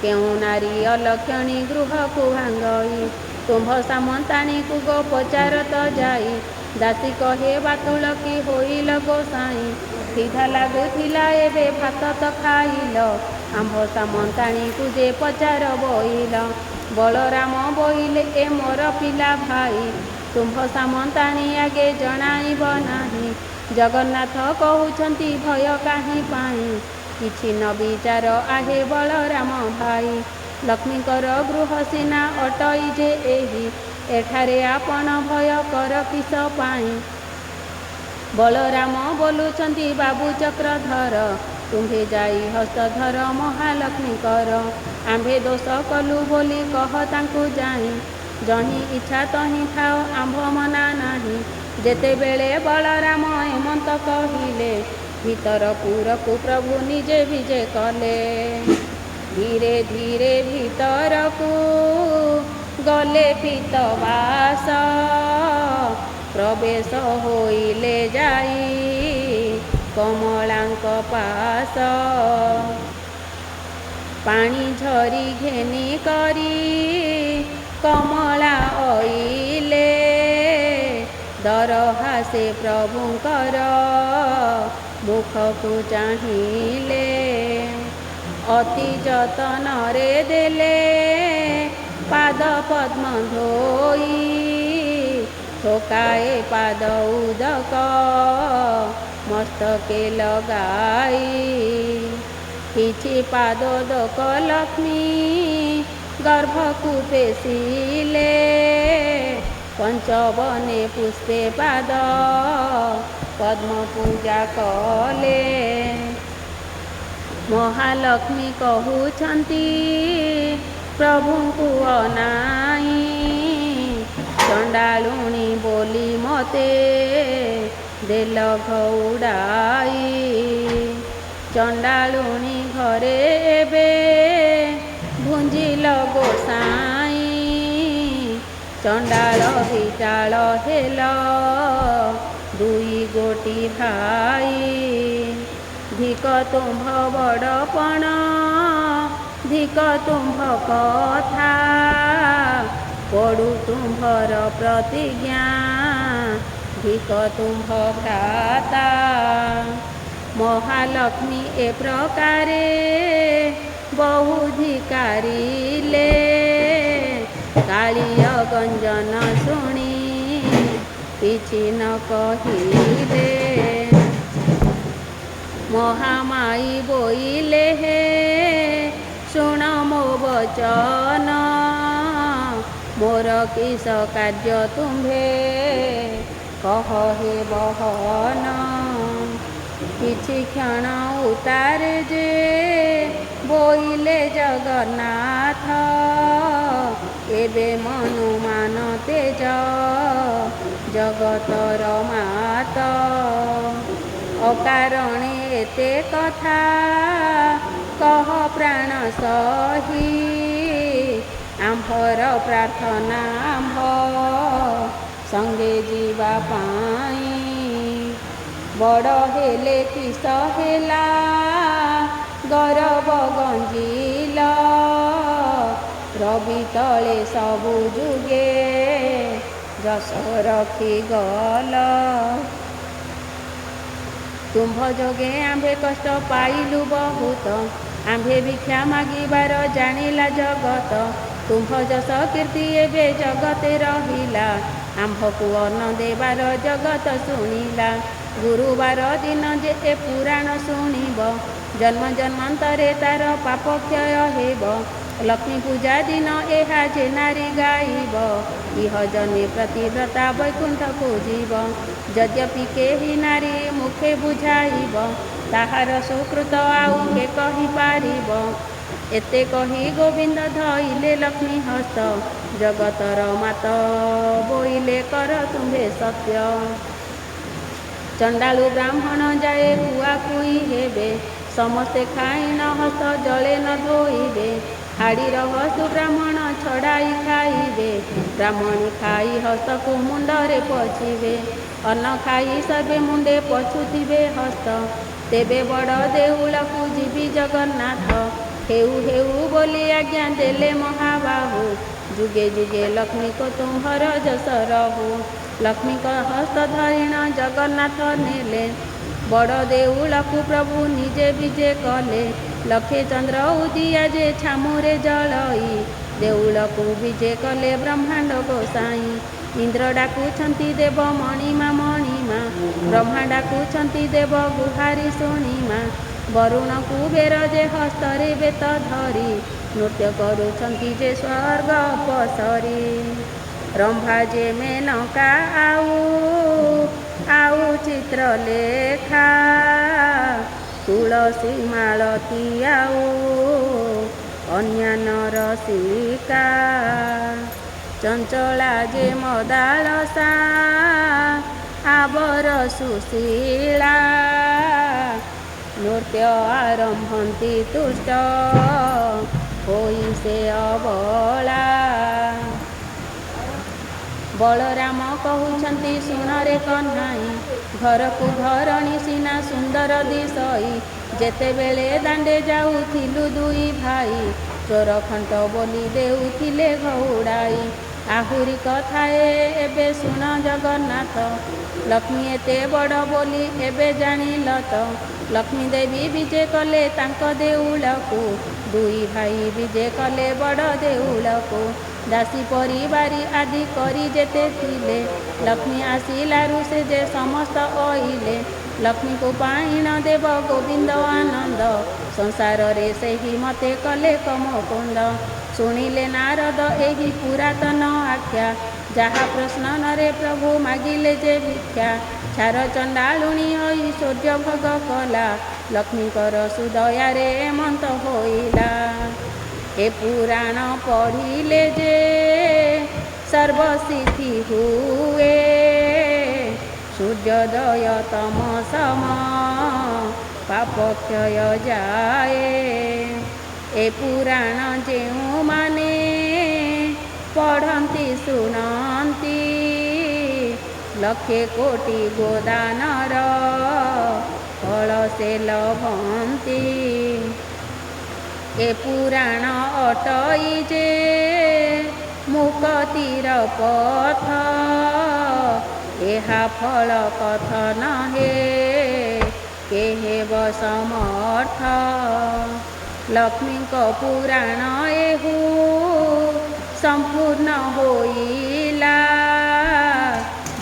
କେଉଁ ନାରୀ ଅଲକ୍ଷଣୀ ଗୃହକୁ ଭାଙ୍ଗଇ। ତୁମ୍ଭ ସାମନ୍ତାଣୀକୁ ଗୋ ପଚାରତ ଯାଇ, ଦାସୀ କହେ ବାତୁଳ କି ହୋଇଲ ଗୋସାଇଁ। ସିଧା ଲାଗୁଥିଲା ଏବେ ଭାତ ତ ଖାଇଲ, ଆମ୍ଭ ସାମନ୍ତାଣୀକୁ ଯେ ପଚାର ବୋଇଲ। ବଳରାମ ବୋଇଲେ ଏ ମୋର ପିଲା ଭାଇ, ତୁମ୍ଭ ସାମନ୍ତାଣୀ ଆଗେ ଜଣାଇବ ନାହିଁ। ଜଗନ୍ନାଥ କହୁଛନ୍ତି ଭୟ କାହିଁ ପାଇଁ, କିଛି ନ ବିଚାର ଆହେ ବଳରାମ ଭାଇ। ଲକ୍ଷ୍ମୀଙ୍କର ଗୃହ ସିନା ଅଟଇ ଯେ ଏହି, ଏଠାରେ ଆପଣ ଭୟ କର କିସ ପାଇଁ। ବଳରାମ ବୋଲୁଛନ୍ତି ବାବୁ ଚକ୍ରଧର, ତୁମ୍ଭେ ଯାଇ ହସ୍ତଧର ମହାଲକ୍ଷ୍ମୀଙ୍କର। ଆମ୍ଭେ ଦୋଷ କଲୁ ବୋଲି କହ ତାଙ୍କୁ ଯାଇ, ଯହିଁ ଇଚ୍ଛା ତହିଁ ଥାଅ ଆମ୍ଭ ମନା ନାହିଁ। ଯେତେବେଳେ ବଳରାମ ଏମନ୍ତ କହିଲେ, ଭିତରପୁରକୁ ପ୍ରଭୁ ନିଜେ ବିଜେ କଲେ। ଧୀରେ ଧୀରେ ଭିତରକୁ ଗଲେ ପୀତବାସ, ପ୍ରବେଶ ହୋଇଲେ ଯାଇ କମଳାଙ୍କ ପାଶ। ପାଣି ଝରି ଘେନି କରି କମଳା ଅଇଲେ, ଦରହାସେ ପ୍ରଭୁଙ୍କର ମୁଖକୁ ଚାହିଁଲେ। ଅତି ଯତନରେ ଦେଲେ ପାଦ ପଦ୍ମ ଧୋଇ, ଥୋକାଏ ପାଦ ଉଦକ ମସ୍ତକେ ଲଗାଇ। କିଛି ପାଦୋଦକ ଲକ୍ଷ୍ମୀ ଗର୍ଭକୁ ପେଶିଲେ, ପଞ୍ଚବନେ ପୁଷ୍ପେ ପାଦ ପଦ୍ମ ପୂଜା କଲେ। ମହାଲକ୍ଷ୍ମୀ କହୁଛନ୍ତି ପ୍ରଭୁଙ୍କୁ ଅନାଇ, ଚଣ୍ଡାଳୁଣୀ ବୋଲି ମୋତେ ଦେଲ ଘଉଡ଼ାଇ। ଚଣ୍ଡାଳୁଣୀ ଘରେ ଏବେ ଭୁଞ୍ଜିଲ ଗୋସାଇଁ, ଚଣ୍ଡାଳ ବିଚାଳ ହେଲ ଦୁଇ ଗୋଟି ଭାଇ। ଧିକ ତୁମ୍ଭ ବଡ଼ପଣ ଧିକ ତୁମ୍ଭ କଥା, ପଡ଼ୁ ତୁମ୍ଭର ପ୍ରତିଜ୍ଞା ଧିକ ତୁମ୍ଭ ଭ୍ରାତା। ମହାଲକ୍ଷ୍ମୀ ଏ ପ୍ରକାରେ ବହୁ ଧିକାରିଲେ, କାଳିୟ ଗଞ୍ଜନ ଶୁଣି କିଛି ନ କହିଲେ। ମହାମାଇ ବୋଇଲେ ହେ ଶୁଣ ମୋ ବଚନ, ମୋର କିସ କାର୍ଯ୍ୟ ତୁମ୍ଭେ କହ ହେ ବହନ। କିଛି କ୍ଷଣ ଉତାରେ ଯେ ବୋଇଲେ ଜଗନ୍ନାଥ, ଏବେ ମନୁମାନ ତେଜ ଜଗତର ମାତ। ଅକାରଣେ ଏତେ କଥା କହ ପ୍ରାଣ ସହି, ଆମ୍ଭର ପ୍ରାର୍ଥନା ଆମ୍ଭ ସଙ୍ଗେ ଯିବା ପାଇଁ। ବଡ଼ ହେଲେ କିସ ହେଲା ଗରବ ଗଞ୍ଜିଲ, ରବି ତଳେ ସବୁ ଯୁଗେ ଯଶ ରଖିଗଲ। ତୁମ୍ଭ ଯୋଗେ ଆମ୍ଭେ କଷ୍ଟ ପାଇଲୁ ବହୁତ, ଆମ୍ଭେ ଭିକ୍ଷା ମାଗିବାର ଜାଣିଲା ଜଗତ। ତୁମ୍ଭ ଯଶ କୀର୍ତ୍ତି ଏବେ ଜଗତେ ରହିଲା, ଆମ୍ଭକୁ ଅନ୍ନ ଦେବାର ଜଗତ ଶୁଣିଲା। ଗୁରୁବାର ଦିନ ଯେ ଏ ପୁରାଣ ଶୁଣିବ, ଜନ୍ମ ଜନ୍ମାନ୍ତରେ ତାର ପାପ କ୍ଷୟ ହେବ। ଲକ୍ଷ୍ମୀ ପୂଜା ଦିନ ଏହା ଯେ ନାରୀ ଗାଇବ, ଇହ ଜନ୍ମେ ପ୍ରତିବ୍ରତା ବୈକୁଣ୍ଠକୁ ଯିବ। ଯଦ୍ୟପି କେହି ନାରୀ ମୁଖେ ବୁଝାଇବ, ତାହାର ସୁକୃତ ଆଉ କେ କହିପାରିବ। ଏତେ କହି ଗୋବିନ୍ଦ ଧଇଲେ ଲକ୍ଷ୍ମୀ ହସ୍ତ, ଜଗତର ମାତ ବୋଇଲେ କର ତୁମ୍ଭେ ସତ୍ୟ। ଚଣ୍ଡାଳୁ ବ୍ରାହ୍ମଣ ଯାଏ କୁଆକୁଇ ହେବେ, ସମସ୍ତେ ଖାଇନ ହସ୍ତ ଜଳେ ନ ଧୋଇବେ। ହାଡ଼ିର ହସ୍ତୁ ବ୍ରାହ୍ମଣ ଛଡ଼ାଇ ଖାଇବେ, ବ୍ରାହ୍ମଣୀ ଖାଇ ହସ୍ତକୁ ମୁଣ୍ଡରେ ପୋଛିବେ। ଅନ୍ନ ଖାଇ ସର୍ବେ ମୁଣ୍ଡେ ପୋଛୁଥିବେ ହସ୍ତ, ତେବେ ବଡ଼ ଦେଉଳକୁ ଯିବି ଜଗନ୍ନାଥ। ହେଉ ହେଉ ବୋଲି ଆଜ୍ଞା ଦେଲେ ମହାବାହୁ, ଯୁଗେ ଯୁଗେ ଲକ୍ଷ୍ମୀକୁ ତୁମ୍ଭର ଯଶ ରହୁ। ଲକ୍ଷ୍ମୀଙ୍କ ହସ୍ତ ଧରିଣ ଜଗନ୍ନାଥ ନେଲେ, ବଡ଼ ଦେଉଳକୁ ପ୍ରଭୁ ନିଜେ ବିଜେ କଲେ। ଲକ୍ଷେ ଚନ୍ଦ୍ର ଉଦିଆ ଯେ ଛାମୁରେ ଜଳଇ, ଦେଉଳକୁ ବିଜେ କଲେ ବ୍ରହ୍ମାଣ୍ଡ ଗୋସାଇଁ। ଇନ୍ଦ୍ର ଡାକୁଛନ୍ତି ଦେବ ମଣିମା ମଣିମା, ବ୍ରହ୍ମା ଡାକୁଛନ୍ତି ଦେବ ଗୁହାରି ଶୁଣିମା। ବରୁଣ କୁବେର ଯେ ହସ୍ତରେ ବେତ ଧରି, ନୃତ୍ୟ କରୁଛନ୍ତି ଯେ ସ୍ୱର୍ଗ ଅପସରି। ରମ୍ଭା ଯେ ମେନକା ଆଉ ଚିତ୍ରଲେଖା, ତୁଳସୀ ମାଳତୀ ଆଉ ଅନ୍ୟାନ୍ୟ ରସିକା। ଚଞ୍ଚଳା ଯେ ମଦାଳସା ଆବର ସୁଶୀଳା, ନୃତ୍ୟ ଆରମ୍ଭନ୍ତି ତୁଷ୍ଟ ହୋଇ ସେ ଅବଳା। ବଳରାମ କହୁଛନ୍ତି ଶୁଣରେ କହ୍ନାଇ, ଘରକୁ ଘରଣୀ ସିନା ସୁନ୍ଦର ଦିଶଇ। ଯେତେବେଳେ ଦାଣ୍ଡେ ଯାଉଥିଲୁ ଦୁଇ ଭାଇ, ଚୋର ଖଣ୍ଟ ବୋଲି ଦେଉଥିଲେ ଘଉଡ଼ାଇ। ଆହୁରି କଥାଏ ଏବେ ଶୁଣ ଜଗନ୍ନାଥ, ଲକ୍ଷ୍ମୀ ଏତେ ବଡ଼ ବୋଲି ଏବେ ଜାଣିଲ ତ। ଲକ୍ଷ୍ମୀ ଦେବୀ ବିଜେ କଲେ ତାଙ୍କ ଦେଉଳକୁ, ଦୁଇ ଭାଇ ବିଜେ କଲେ ବଡ଼ ଦେଉଳକୁ। ଦାସୀ ପରିବାରୀ ଆଦି କରି ଯେତେ ଥିଲେ, ଲକ୍ଷ୍ମୀ ଆସିଲାରୁ ସେ ଯେ ସମସ୍ତ ଅଇଲେ। ଲକ୍ଷ୍ମୀକୁ ପାଇଣ ଦେବ ଗୋବିନ୍ଦ ଆନନ୍ଦ, ସଂସାରରେ ସେହି ମତେ କଲେ କମକୁଣ୍ଡ। ଶୁଣିଲେ ନାରଦ ଏହି ପୁରାତନ ଆଖ୍ୟା, ଯାହା ପ୍ରଶ୍ନରେ ପ୍ରଭୁ ମାଗିଲେ ଯେ ଭିକ୍ଷା। ଛାର ଚଣ୍ଡାଳୁଣୀ ଐଶ୍ୱର୍ଯ୍ୟ ଭୋଗ କଲା, ଲକ୍ଷ୍ମୀଙ୍କର ସୁଦୟାରେ ଏମନ୍ତ ହୋଇଲା। ଏ ପୁରାଣ ପଢ଼ିଲେ ଯେ ସର୍ବସିଦ୍ଧି ହୁଏ, ସୂର୍ଯ୍ୟୋଦୟ ତମ ସମ ପାପ କ୍ଷୟ ଯାଏ। ଏ ପୁରାଣ ଯେଉଁମାନେ ପଢ଼ନ୍ତି ଶୁଣନ୍ତି, ଲକ୍ଷେ କୋଟି ଗୋଦାନର ଫଳ ସେ ଲଭନ୍ତି। ଏ ପୁରାଣ ଅଟଇ ଯେ ମୁକ୍ତିର ପଥ, ଏହା ଫଳ କଥନ ହେ କେହେବ ସମର୍ଥ। ଲକ୍ଷ୍ମୀଙ୍କ ପୁରାଣ ଏହୁ ସମ୍ପୂର୍ଣ୍ଣ ହୋଇଲା,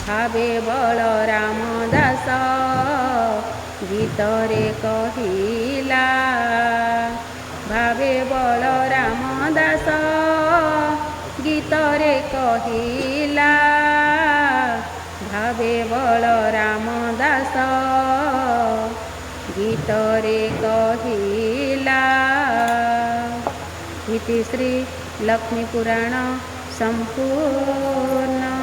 ଭାବେ ବଳରାମ ଦାସ ଗୀତରେ କହିଲା। ଭାବେ ବଳରାମ ଦାସ ଗୀତରେ କହିଲା, ଭାବେ ବଳରାମ ଦାସ ଗୀତରେ କହିଲା। ଇତି ଶ୍ରୀ ଲକ୍ଷ୍ମୀ ପୁରାଣ ସମ୍ପୂର୍ଣ୍ଣ।